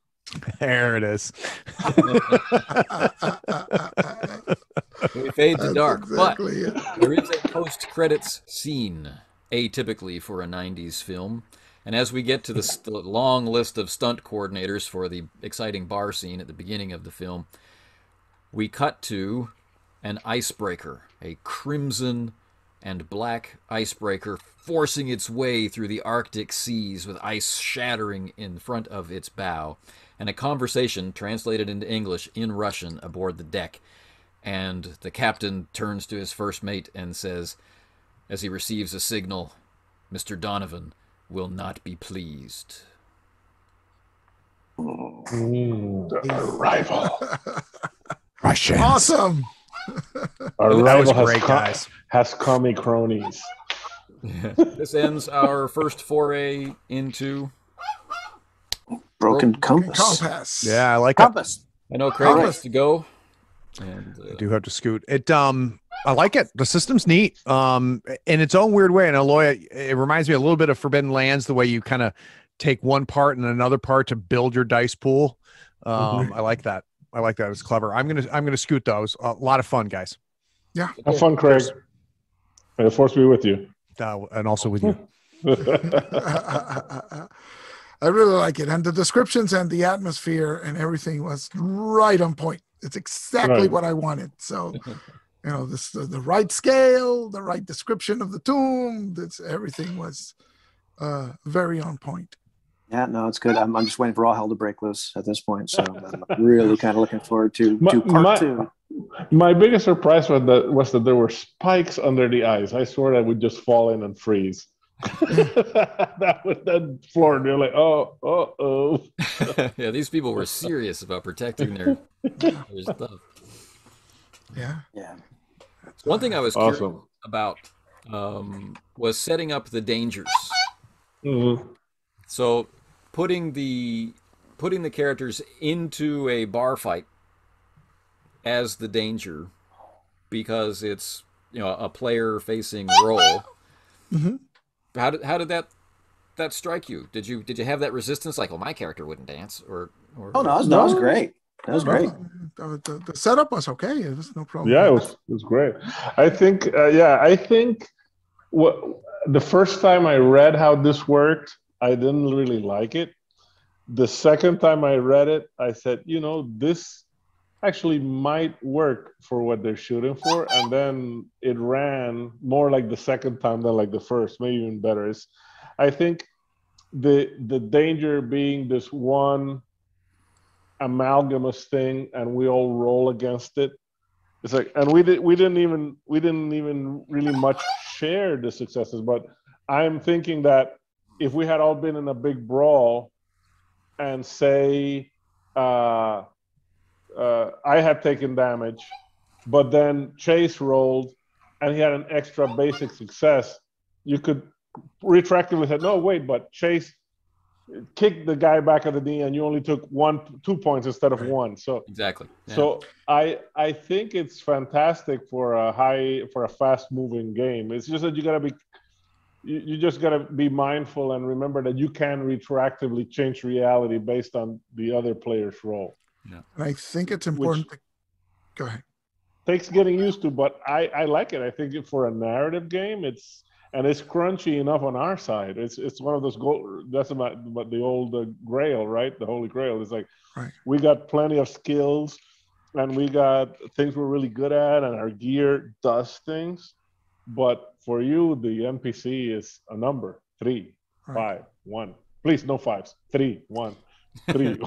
There it is. We fade to dark, exactly, but there is a post-credits scene, atypically for a 90s film. And as we get to the long list of stunt coordinators for the exciting bar scene at the beginning of the film, we cut to an icebreaker, a crimson and black icebreaker forcing its way through the Arctic seas with ice shattering in front of its bow, and a conversation translated into English in Russian aboard the deck. And the captain turns to his first mate and says, as he receives a signal, "Mr. Donovan will not be pleased." Arrival. Russians. Awesome. Arrival was great, guys. Has commie cronies. This ends our first foray into Broken compass. Yeah, I like Compass. I know Craig has to go. And I do have to scoot. I like it. The system's neat. In its own weird way. And Aloy, it reminds me a little bit of Forbidden Lands, the way you kind of take one part and another part to build your dice pool. I like that. It's clever. I'm gonna scoot those. A lot of fun, guys. Yeah. Have fun, Craig. May the force be with you. And also with you. I really like it. And the descriptions and the atmosphere and everything was right on point. It's exactly what I wanted. So, this the right scale, the right description of the tomb. Everything was very on point. Yeah, no, it's good. I'm just waiting for all hell to break loose at this point. So I'm really kind of looking forward to part two. My biggest surprise was that there were spikes under the ice. I swore I would just fall in and freeze. that floor, they're like, oh. Yeah, these people were serious about protecting their stuff. Yeah. Yeah. One thing I was curious Awesome. about was setting up the dangers. Mhm. So putting the characters into a bar fight as the danger because it's a player facing role. Mhm. How did that strike you? Did you have that resistance like, well, my character wouldn't dance or Oh no, that was great. That was No, great. the setup was okay. It was no problem. Yeah, it was great. I think what the first time I read how this worked, I didn't really like it. The second time I read it, I said, this actually might work for what they're shooting for. And then it ran more like the second time than like the first, maybe even better. I think the danger being this one amalgamous thing, and we all roll against it. It's like, and we didn't even really much share the successes. But I'm thinking that if we had all been in a big brawl, and say I had taken damage, but then Chase rolled and he had an extra basic success, you could retroactively say, no, wait, but Chase kicked the guy back at the knee and you only took 2 points instead of one. So exactly. Yeah. So I think it's fantastic for a fast moving game. It's just that you just gotta be mindful and remember that you can retroactively change reality based on the other player's role. Yeah. And I think it's important. Go ahead. Takes getting used to, but I like it. I think for a narrative game, it's crunchy enough on our side. It's one of those that's about the old Grail, right? The Holy Grail. It's like we got plenty of skills, and we got things we're really good at, and our gear does things. But for you, the NPC is a number 3, 5, 1. Please, no 5s. 3, 1, 3.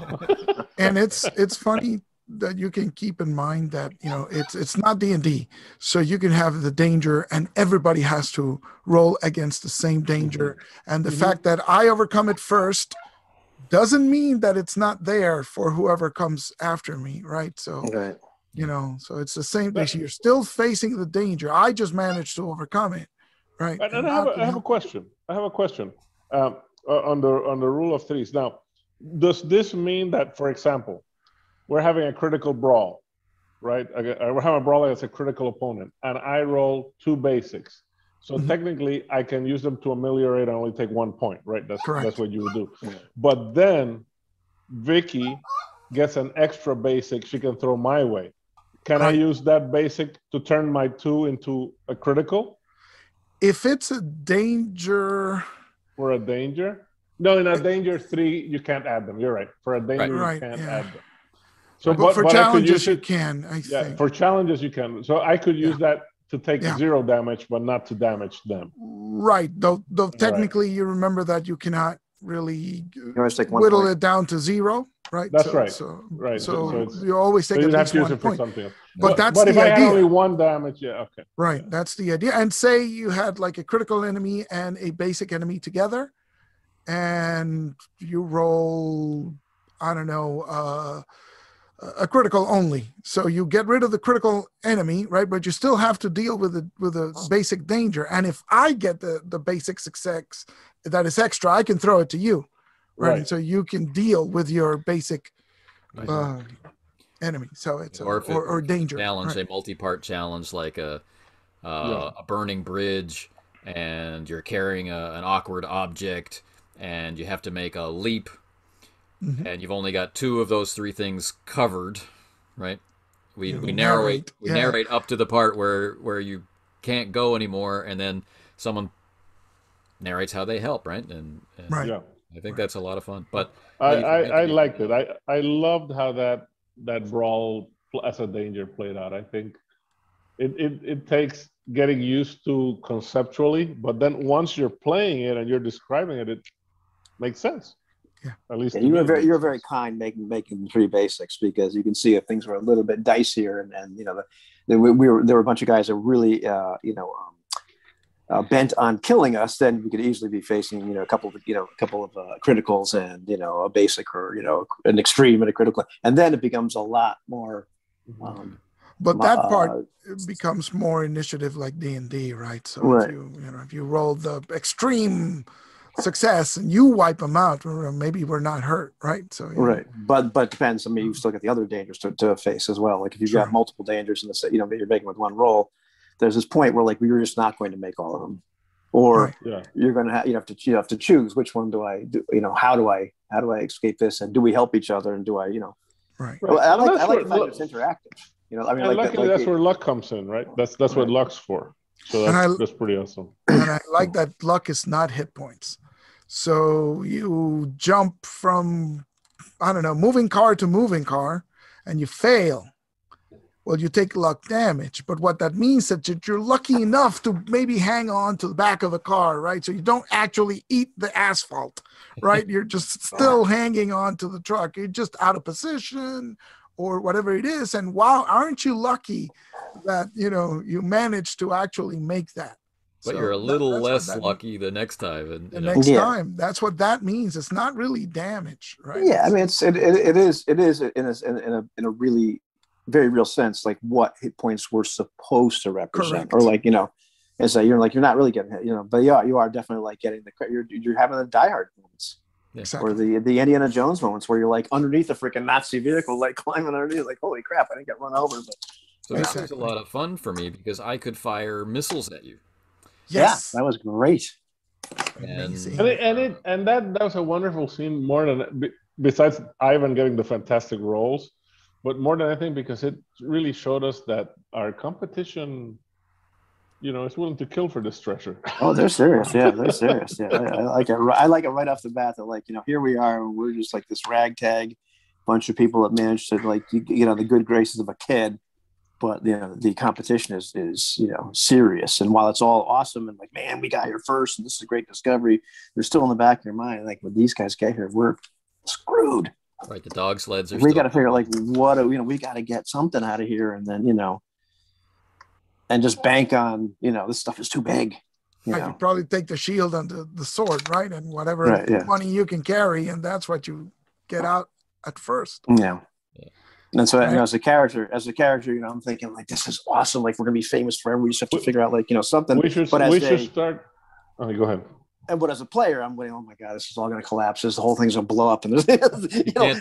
And it's funny that you can keep in mind that it's not D&D, so you can have the danger and everybody has to roll against the same danger. Mm-hmm. And the fact that I overcome it first doesn't mean that it's not there for whoever comes after me, right? So so it's the same thing. So you're still facing the danger. I just managed to overcome it, right? And I have a question. On the rule of threes. Now, does this mean that, for example, we're having a critical brawl, right? We're having a brawl against a critical opponent, and I roll 2 basics. So technically, I can use them to ameliorate and only take 1 point, right? That's what you would do. But then Vicky gets an extra basic she can throw my way. Can I use that basic to turn my 2 into a critical? If it's a danger... For a danger? No, in a danger 3, you can't add them. You're right. For a danger, you can't add them. So, but for challenges, you can, I think. For challenges, you can. So I could use that to take 0 damage, but not to damage them. Right. Though technically, you remember that you cannot really whittle it down to 0, right? That's right. So it's, you always take at least 1 point. But that's the idea. But if I had only 1 damage, okay. Right. That's the idea. And say you had like a critical enemy and a basic enemy together, and you roll, I don't know, a critical only. So you get rid of the critical enemy, right? But you still have to deal with a basic danger. And if I get the basic success that is extra, I can throw it to you, right? And so you can deal with your basic enemy. So it's or danger challenge, a multi-part challenge like a burning bridge, and you're carrying an awkward object, and you have to make a leap. And you've only got 2 of those 3 things covered, right? We narrate up to the part where you can't go anymore, and then someone narrates how they help, right? And I think that's a lot of fun. But I liked it. I loved how that brawl as a danger played out. I think it takes getting used to conceptually, but then once you're playing it and you're describing it, it makes sense. Yeah, at least you were very kind making the 3 basics, because you can see if things were a little bit dicier, and there were a bunch of guys that really bent on killing us, then we could easily be facing, a couple of criticals and, a basic or, an extreme and a critical. And then it becomes a lot more. But that part becomes more initiative like D&D, right? So right. if you roll the extreme success and you wipe them out, maybe we're not hurt, right? So right, but it depends. I mean, you still get the other dangers to face as well. Like if you've got multiple dangers in the set, you're making with one roll. There's this point where like you're just not going to make all of them, or you're going to you have to choose which one do I do. How do I escape this, and do we help each other, and do I right? Well, I like the fact that it's interactive. Luckily that's where luck comes in, right? That's what luck's for. So that's pretty awesome. And I like that luck is not hit points. So you jump from, moving car to moving car, and you fail. Well, you take luck damage. But what that means is that you're lucky enough to maybe hang on to the back of the car, right? So you don't actually eat the asphalt, right? You're just still hanging on to the truck. You're just out of position or whatever it is. And wow, aren't you lucky that, you managed to actually make that? But you're a little less lucky the next time. And the next time, that's what that means. It's not really damage, right? Yeah, I mean, it is in a really very real sense, like what hit points we're supposed to represent. Correct. Or like, and so you're not really getting hit, but you are definitely like getting you're having the Die Hard moments. Exactly. Or the Indiana Jones moments where you're like underneath a freaking Nazi vehicle, like climbing underneath, like, holy crap, I didn't get run over. But so this was a lot of fun for me because I could fire missiles at you. Yes, that was great. And that was a wonderful scene, more than besides Ivan getting the fantastic roles, but more than anything because it really showed us that our competition, is willing to kill for this treasure. Oh, they're serious. Yeah, they're serious. Yeah, I like it. I like it right off the bat that like, here we are, and we're just like this ragtag bunch of people that managed to like, the good graces of a kid. But the competition is serious, and while it's all awesome and like, man, we got here first, and this is a great discovery, they're still in the back of your mind like, when these guys get here, we're screwed. Right, the dog sleds are. We got to figure out like we got to get something out of here, and then and just bank on this stuff is too big. You probably take the shield and the sword, right, and whatever money you can carry, and that's what you get out at first. Yeah. And so, as a character, I'm thinking like, this is awesome. Like, we're gonna be famous forever. We just have to figure out like, something. We should start. Oh, go ahead. But as a player, I'm going, oh my god, this is all gonna collapse. The whole thing's gonna blow up, and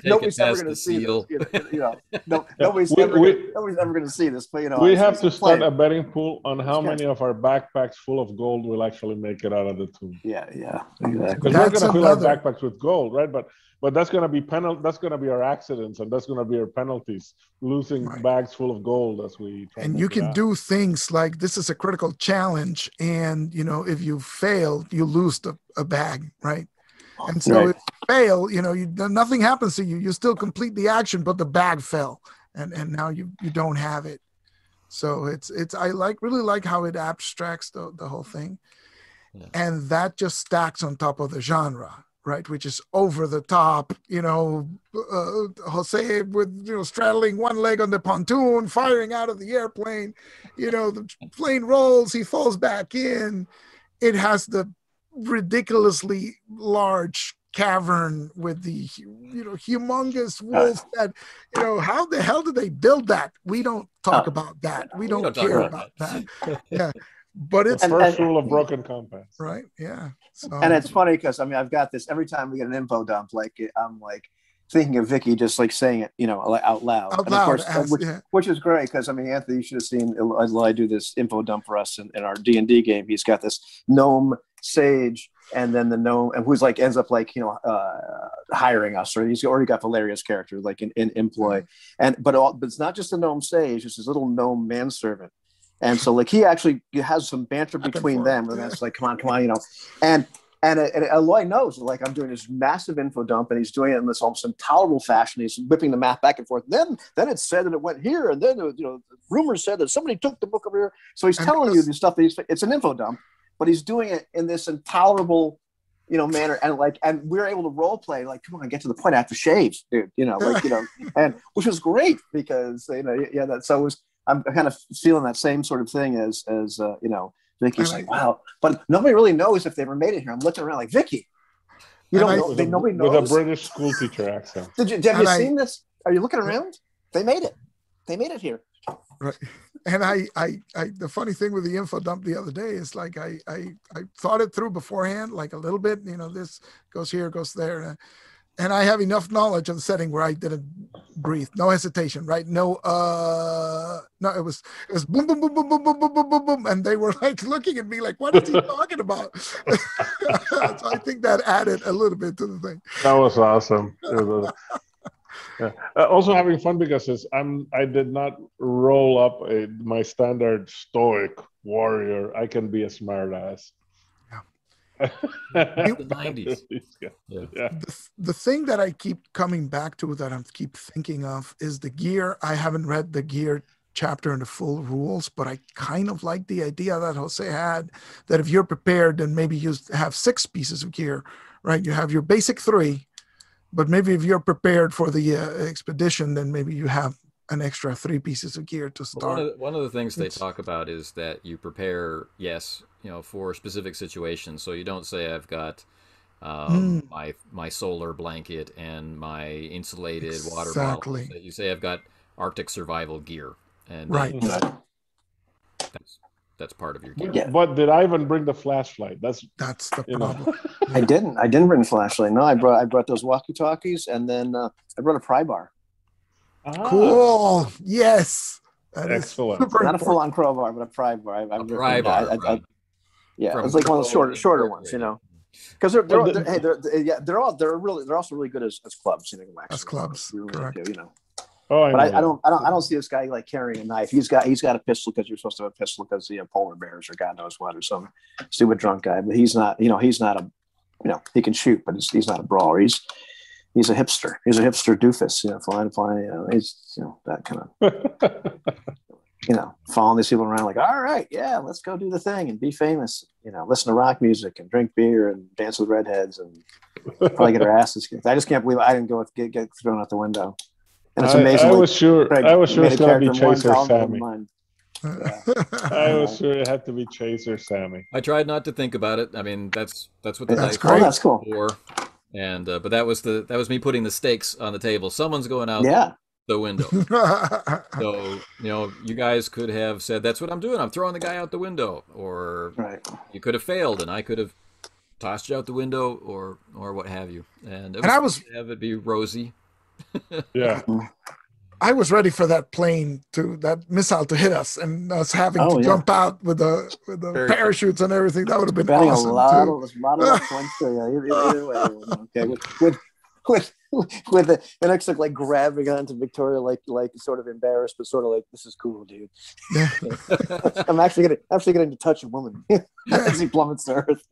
nobody's ever gonna see this. Nobody's ever gonna see this. But we have to start a betting pool on how many of our backpacks full of gold will actually make it out of the tomb. Yeah, exactly. Because we're gonna fill our backpacks with gold, right? But that's going to be That's going to be our accidents, and that's going to be our penalties. Losing bags full of gold as we. And you can do things like this is a critical challenge, and if you fail, you lose a bag, right? And so if you fail, nothing happens to you. You still complete the action, but the bag fell, and now you don't have it. So it's I really like how it abstracts the whole thing, and that just stacks on top of the genre. Right, which is over the top, Jose with straddling one leg on the pontoon, firing out of the airplane, the plane rolls, he falls back in. It has the ridiculously large cavern with the humongous wolf that how the hell did they build that? We don't talk about that. We don't care about that. Yeah. But it's first rule of broken compass, right? Yeah, and it's funny because I've got this every time we get an info dump. Like I'm like thinking of Vicky just like saying it, out loud. Out loud, of course, which is great because Anthony, you should have seen. I do this info dump for us in our D&D game. He's got this gnome sage, and then the gnome, and who's like ends up like hiring us, or he's already got Valeria's character like in employ, but it's not just the gnome sage; it's this little gnome manservant. And so, like, he actually has some banter between them, and that's like, come on, and Eloy knows, like, I'm doing this massive info dump, and he's doing it in this almost intolerable fashion. He's whipping the map back and forth. Then it's said that it went here, and then rumors said that somebody took the book over here. So he's telling you this stuff. It's an info dump, but he's doing it in this intolerable, manner, and we're able to role play. Like, come on, get to the point. I have to shave, dude. And which was great because so it was. I'm kind of feeling that same sort of thing as Vicky's like, wow. But nobody really knows if they ever made it here. I'm looking around like, Vicky, you don't know. Nobody knows. With a British school teacher accent. Have you seen this? Are you looking around? They made it. They made it here. Right. And I the funny thing with the info dump the other day is like I thought it through beforehand, like a little bit, this goes here, goes there. And I have enough knowledge of the setting where I didn't breathe, no hesitation, right? No, it was boom, boom, boom, boom, boom, boom, boom, boom, boom, boom, and they were like looking at me like, what is he talking about? So I think that added a little bit to the thing. That was awesome. Yeah. Also having fun because I did not roll up my standard stoic warrior. I can be a smart ass. The 90s. Yeah. The thing that I keep coming back to that I keep thinking of is the gear. I haven't read the gear chapter in the full rules, but I kind of like the idea that Jose had that if you're prepared, then maybe you have 6 pieces of gear, right? You have your basic 3, but maybe if you're prepared for the expedition, then maybe you have an extra 3 pieces of gear to start. One of the things they talk about is that you prepare, yes, for specific situations. So you don't say I've got my solar blanket and my insulated water bottle. You say I've got Arctic survival gear, and right. That's part of your gear. Yeah. But did Ivan bring the flashlight? That's the problem. I didn't bring the flashlight. No, I brought those walkie-talkies, and then I brought a pry bar. Cool. Yes. Excellent. Not a full-on crowbar, but a pry bar. A pry bar. Yeah, it's like one of the shorter ones, because they're also really good as clubs, as clubs, correct. But I don't see this guy like carrying a knife. He's got a pistol because you're supposed to have a pistol because polar bears or God knows what or some stupid drunk guy. But he's not he can shoot, but he's not a brawler. He's a hipster. He's a hipster doofus. Flying. He's that kind of following these people around like, all right, yeah, let's go do the thing and be famous. Listen to rock music and drink beer and dance with redheads and probably get our asses kicked. I just can't believe I didn't go get thrown out the window. And it's amazing. I was sure it's going to be Chaser Sammy. I was sure it had to be Chaser Sammy. I tried not to think about it. I mean, that's what the dice cool. That's cool. For. And but that was me putting the stakes on the table. Someone's going out the window. So you guys could have said, "That's what I'm doing. I'm throwing the guy out the window," or you could have failed, and I could have tossed you out the window, or what have you. And I was have it be rosy. Yeah. I was ready for that missile to hit us and us having to jump out with the parachutes and everything. That would have been awesome. A lot of points there. Okay. With it looks like grabbing onto Victoria like sort of embarrassed, but sort of like, this is cool, dude. Yeah. I'm actually getting to touch a woman as he plummets to earth.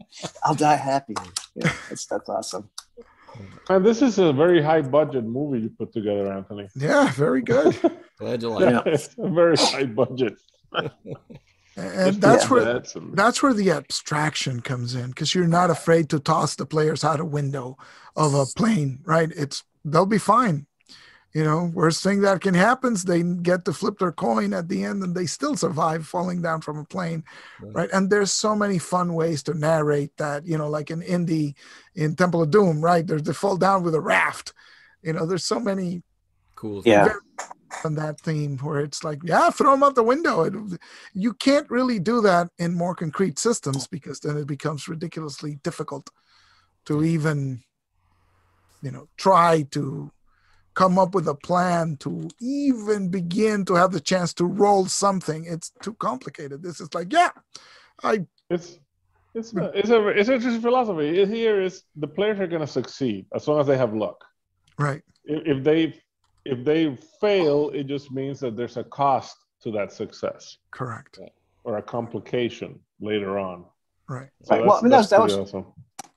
I'll die happy. Yeah, that's awesome. And this is a very high budget movie you put together, Anthony. Yeah, very good. Glad you like it. It's a very high budget. And that's where the abstraction comes in, because you're not afraid to toss the players out a window of a plane, right? They'll be fine. Worst thing that can happen is they get to flip their coin at the end and they still survive falling down from a plane, right? And there's so many fun ways to narrate that, like in Temple of Doom, right? They fall down with a raft. There's so many cool on that theme where it's like, throw them out the window. You can't really do that in more concrete systems because then it becomes ridiculously difficult to even, try to come up with a plan to even begin to have the chance to roll something. It's too complicated. This is like, it's an interesting philosophy. Here is the players are going to succeed as long as they have luck. Right. If they fail, it just means that there's a cost to that success. Correct. Or a complication later on. Right. So that's awesome.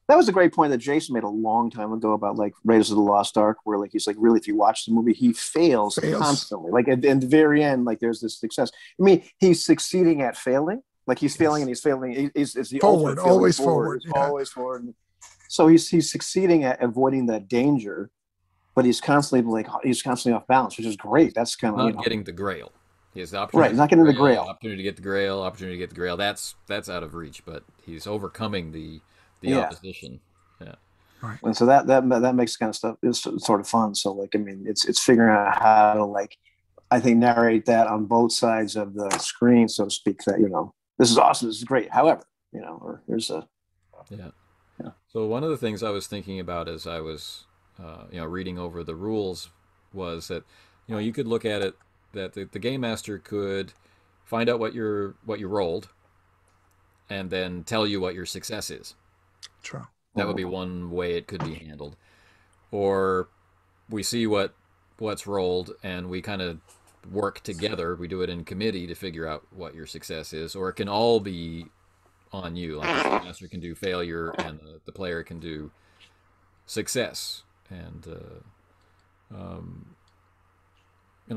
That was a great point that Jason made a long time ago about like Raiders of the Lost Ark, where like he's like, really, if you watch the movie, he fails constantly. Like at the very end, like there's this success. I mean, he's succeeding at failing. Like he's failing and he's failing. It's the forward, always forward. Always forward. So he's succeeding at avoiding that danger, but he's constantly off balance, which is great. That's kind of not getting the grail. He has the opportunity. Right, he's not getting the Grail. Opportunity to get the Grail. Opportunity to get the Grail. That's out of reach. But he's overcoming the opposition. Yeah. Right. And so that makes kind of stuff is sort of fun. So like, I mean, it's figuring out how to, like, I think, narrate that on both sides of the screen, so to speak. That, you know, this is awesome, this is great. However, you know, or here's a yeah. So one of the things I was thinking about as I was, reading over the rules was that, you know, you could look at it that the game master could find out what you rolled, and then tell you what your success is. True. That would be one way it could be handled. Or we see what's rolled, and we kind of work together. We do it in committee to figure out what your success is. Or it can all be on you. Like the master can do failure, and the player can do success. And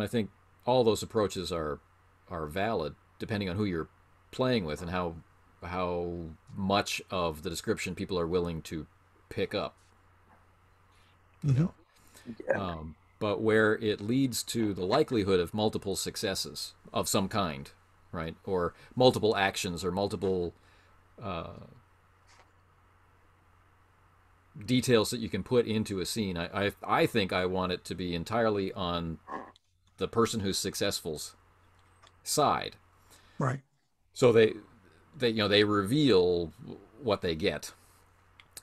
I think all those approaches are valid depending on who you're playing with and how much of the description people are willing to pick up. You know? Yeah. But where it leads to the likelihood of multiple successes of some kind, right? Or multiple actions or multiple details that you can put into a scene. I think I want it to be entirely on the person who's successful's side. Right. So they reveal what they get.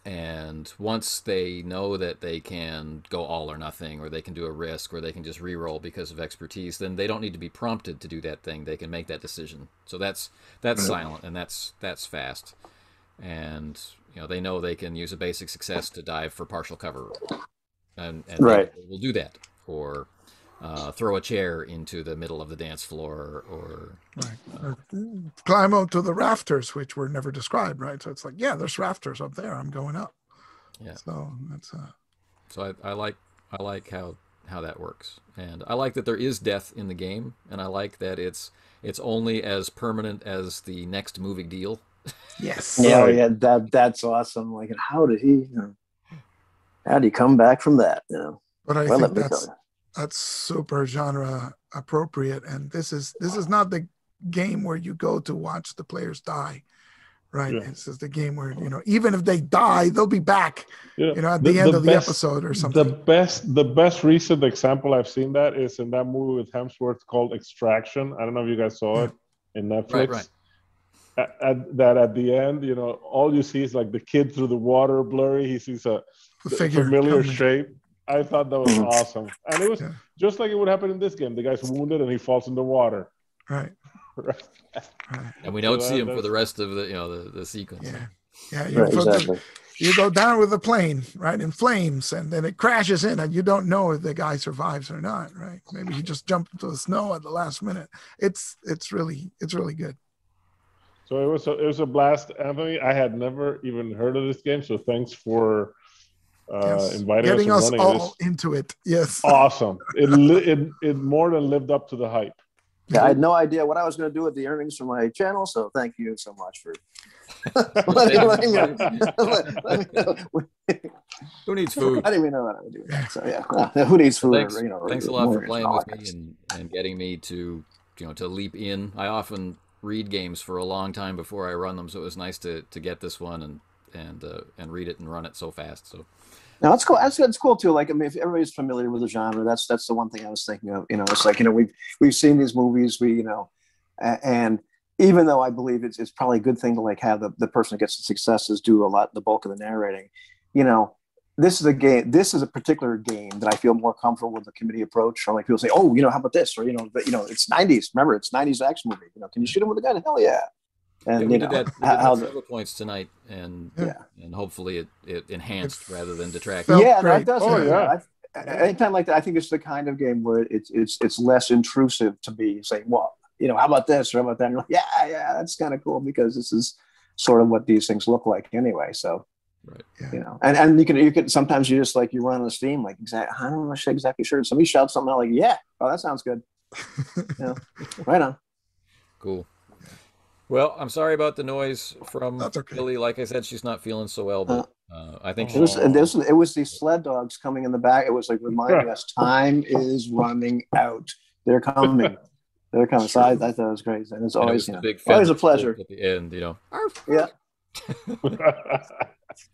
And once they know that they can go all or nothing, or they can do a risk, or they can just re-roll because of expertise, then they don't need to be prompted to do that thing. They can make that decision. So that's silent, and that's fast. And they know they can use a basic success to dive for partial cover, and right. we'll do that. Or throw a chair into the middle of the dance floor, or climb up to the rafters, which were never described, right? So it's like, yeah, there's rafters up there. I'm going up. Yeah. So that's So I like how that works, and I like that there is death in the game, and I like that it's only as permanent as the next movie deal. Yes. Yeah, that's awesome. Like, how did he come back from that? But I think that's super genre appropriate, and this is not the game where you go to watch the players die, right? Yeah. This is the game where even if they die, they'll be back, at the end of the episode or something. The best recent example I've seen that is in that movie with Hemsworth called Extraction. I don't know if you guys saw it in Netflix. Right. At the end, all you see is like the kid through the water, blurry. He sees a familiar shape. I thought that was awesome, and it was just like it would happen in this game. The guy's wounded and he falls in the water. Right. And we don't see him for the rest of the sequence. Yeah. Exactly. You go down with the plane, right, in flames, and then it crashes in, and you don't know if the guy survives or not, right? Maybe he just jumped into the snow at the last minute. It's really good. So it was a blast, Anthony. I had never even heard of this game, so thanks for inviting us all into it. Yes, awesome. It more than lived up to the hype. Yeah, I had no idea what I was going to do with the earnings from my channel, so thank you so much for letting me. Who needs food? I didn't even know what I would do. So who needs food? Thanks a lot for playing with me and getting me to leap in. I often read games for a long time before I run them, so it was nice to get this one and read it and run it so fast. So no, that's cool. That's cool too. Like, I mean, if everybody's familiar with the genre, that's the one thing I was thinking of. It's like we've seen these movies, and even though I believe it's probably a good thing to like have the person that gets the successes do the bulk of the narrating. This is a game. This is a particular game that I feel more comfortable with the committee approach. Or like people say, oh, how about this? Or it's 90s. Remember, it's 90s action movie. Can you shoot him with a gun? Hell yeah. And we did that several points tonight, and hopefully it enhanced rather than detracted. Yeah, that does. Oh yeah. Anytime like that, I think it's the kind of game where it's less intrusive to be saying, well, how about this or how about that? And you're like, yeah, that's kind of cool because this is sort of what these things look like anyway. So. Right. Yeah. And you can sometimes you just like you run on the steam like I'm not exactly sure. Somebody shouts something out like, that sounds good. Right on. Cool. Well, I'm sorry about the noise from okay. Billy. Like I said, she's not feeling so well, but I think it was these sled dogs coming in the back. It was like reminding us time is running out. They're coming. They're kind of side. I thought it was great, and it's And it always was the big always a feather pleasure. at the end, Yeah,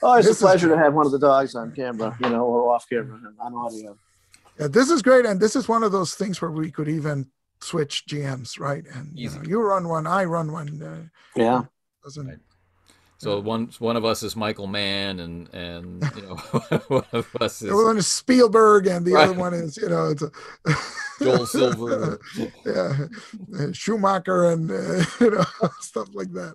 always a This is pleasure to great. have one of the dogs on camera, or off camera and on audio. Yeah, this is great, and this is one of those things where we could even switch GMs, right? And Easy. you run one, I run one. Yeah. Doesn't Right. So one of us is Michael Mann, and one of us is one is Spielberg, and the Right. other one is it's Joel Silver. yeah, Schumacher, and stuff like that.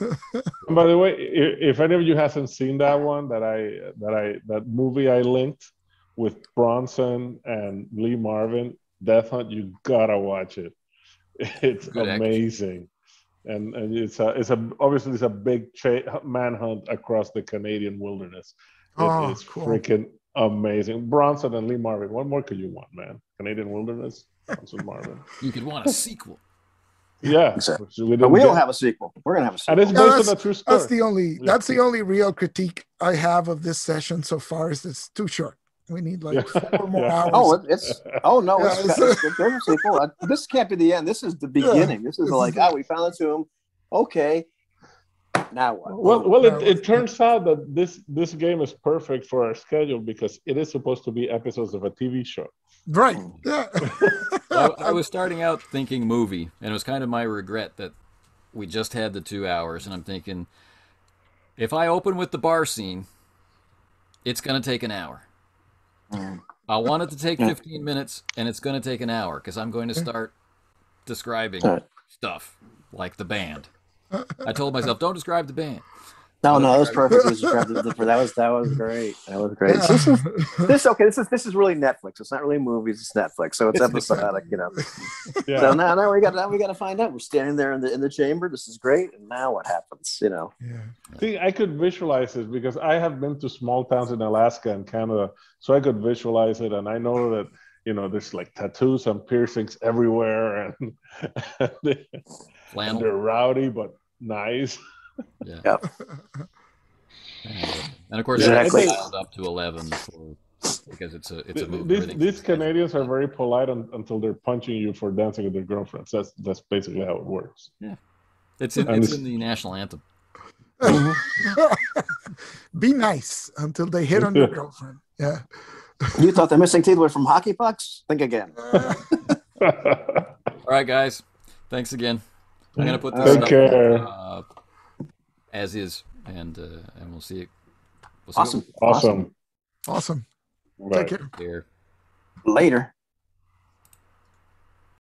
And by the way, if any of you hasn't seen that one, that movie I linked with Bronson and Lee Marvin, Death Hunt, you gotta watch it. It's Good amazing. And it's obviously it's a big manhunt across the Canadian wilderness. It is Cool. freaking amazing. Bronson and Lee Marvin. What more could you want, man? Canadian wilderness, Bronson Marvin. You could want a sequel. Yeah, Exactly. we But we'll have a sequel. We're gonna have a sequel. And it's based on a true story. That's the only real critique I have of this session so far. Is it's too short. We need like 4 more hours. There's a sequel. This can't be the end. This is the beginning. This is we found the tomb. Okay, now what? Well, it turns out that this game is perfect for our schedule because it is supposed to be episodes of a TV show. Right. Yeah. I was starting out thinking movie, and it was kind of my regret that we just had the 2 hours, and I'm thinking, if I open with the bar scene, it's going to take an hour. I want it to take 15 minutes, and it's going to take an hour because I'm going to start describing stuff like the band. I told myself, don't describe the band. No, that was perfect. That was great. That was great. So this is really Netflix. It's not really movies. It's Netflix. So it's episodic, Yeah. So now we got to find out. We're standing there in the chamber. This is great. And now what happens? Yeah. See, I could visualize it because I have been to small towns in Alaska and Canada, so I could visualize it, and I know that there's like tattoos and piercings everywhere, and Flannel. they're rowdy but nice. Yeah. Yep. And of course, Exactly. it's dialed up to 11 because it's a movie. These Canadians are very polite until they're punching you for dancing with their girlfriends. That's basically how it works. Yeah, it's in the national anthem. Be nice until they hit on your girlfriend. Yeah. You thought the missing teeth were from hockey pucks? Think again. All right, guys. Thanks again. I'm gonna put this Take care. As is, and we'll see it. Awesome. Awesome. Awesome. Bye. Take care. Here. Later.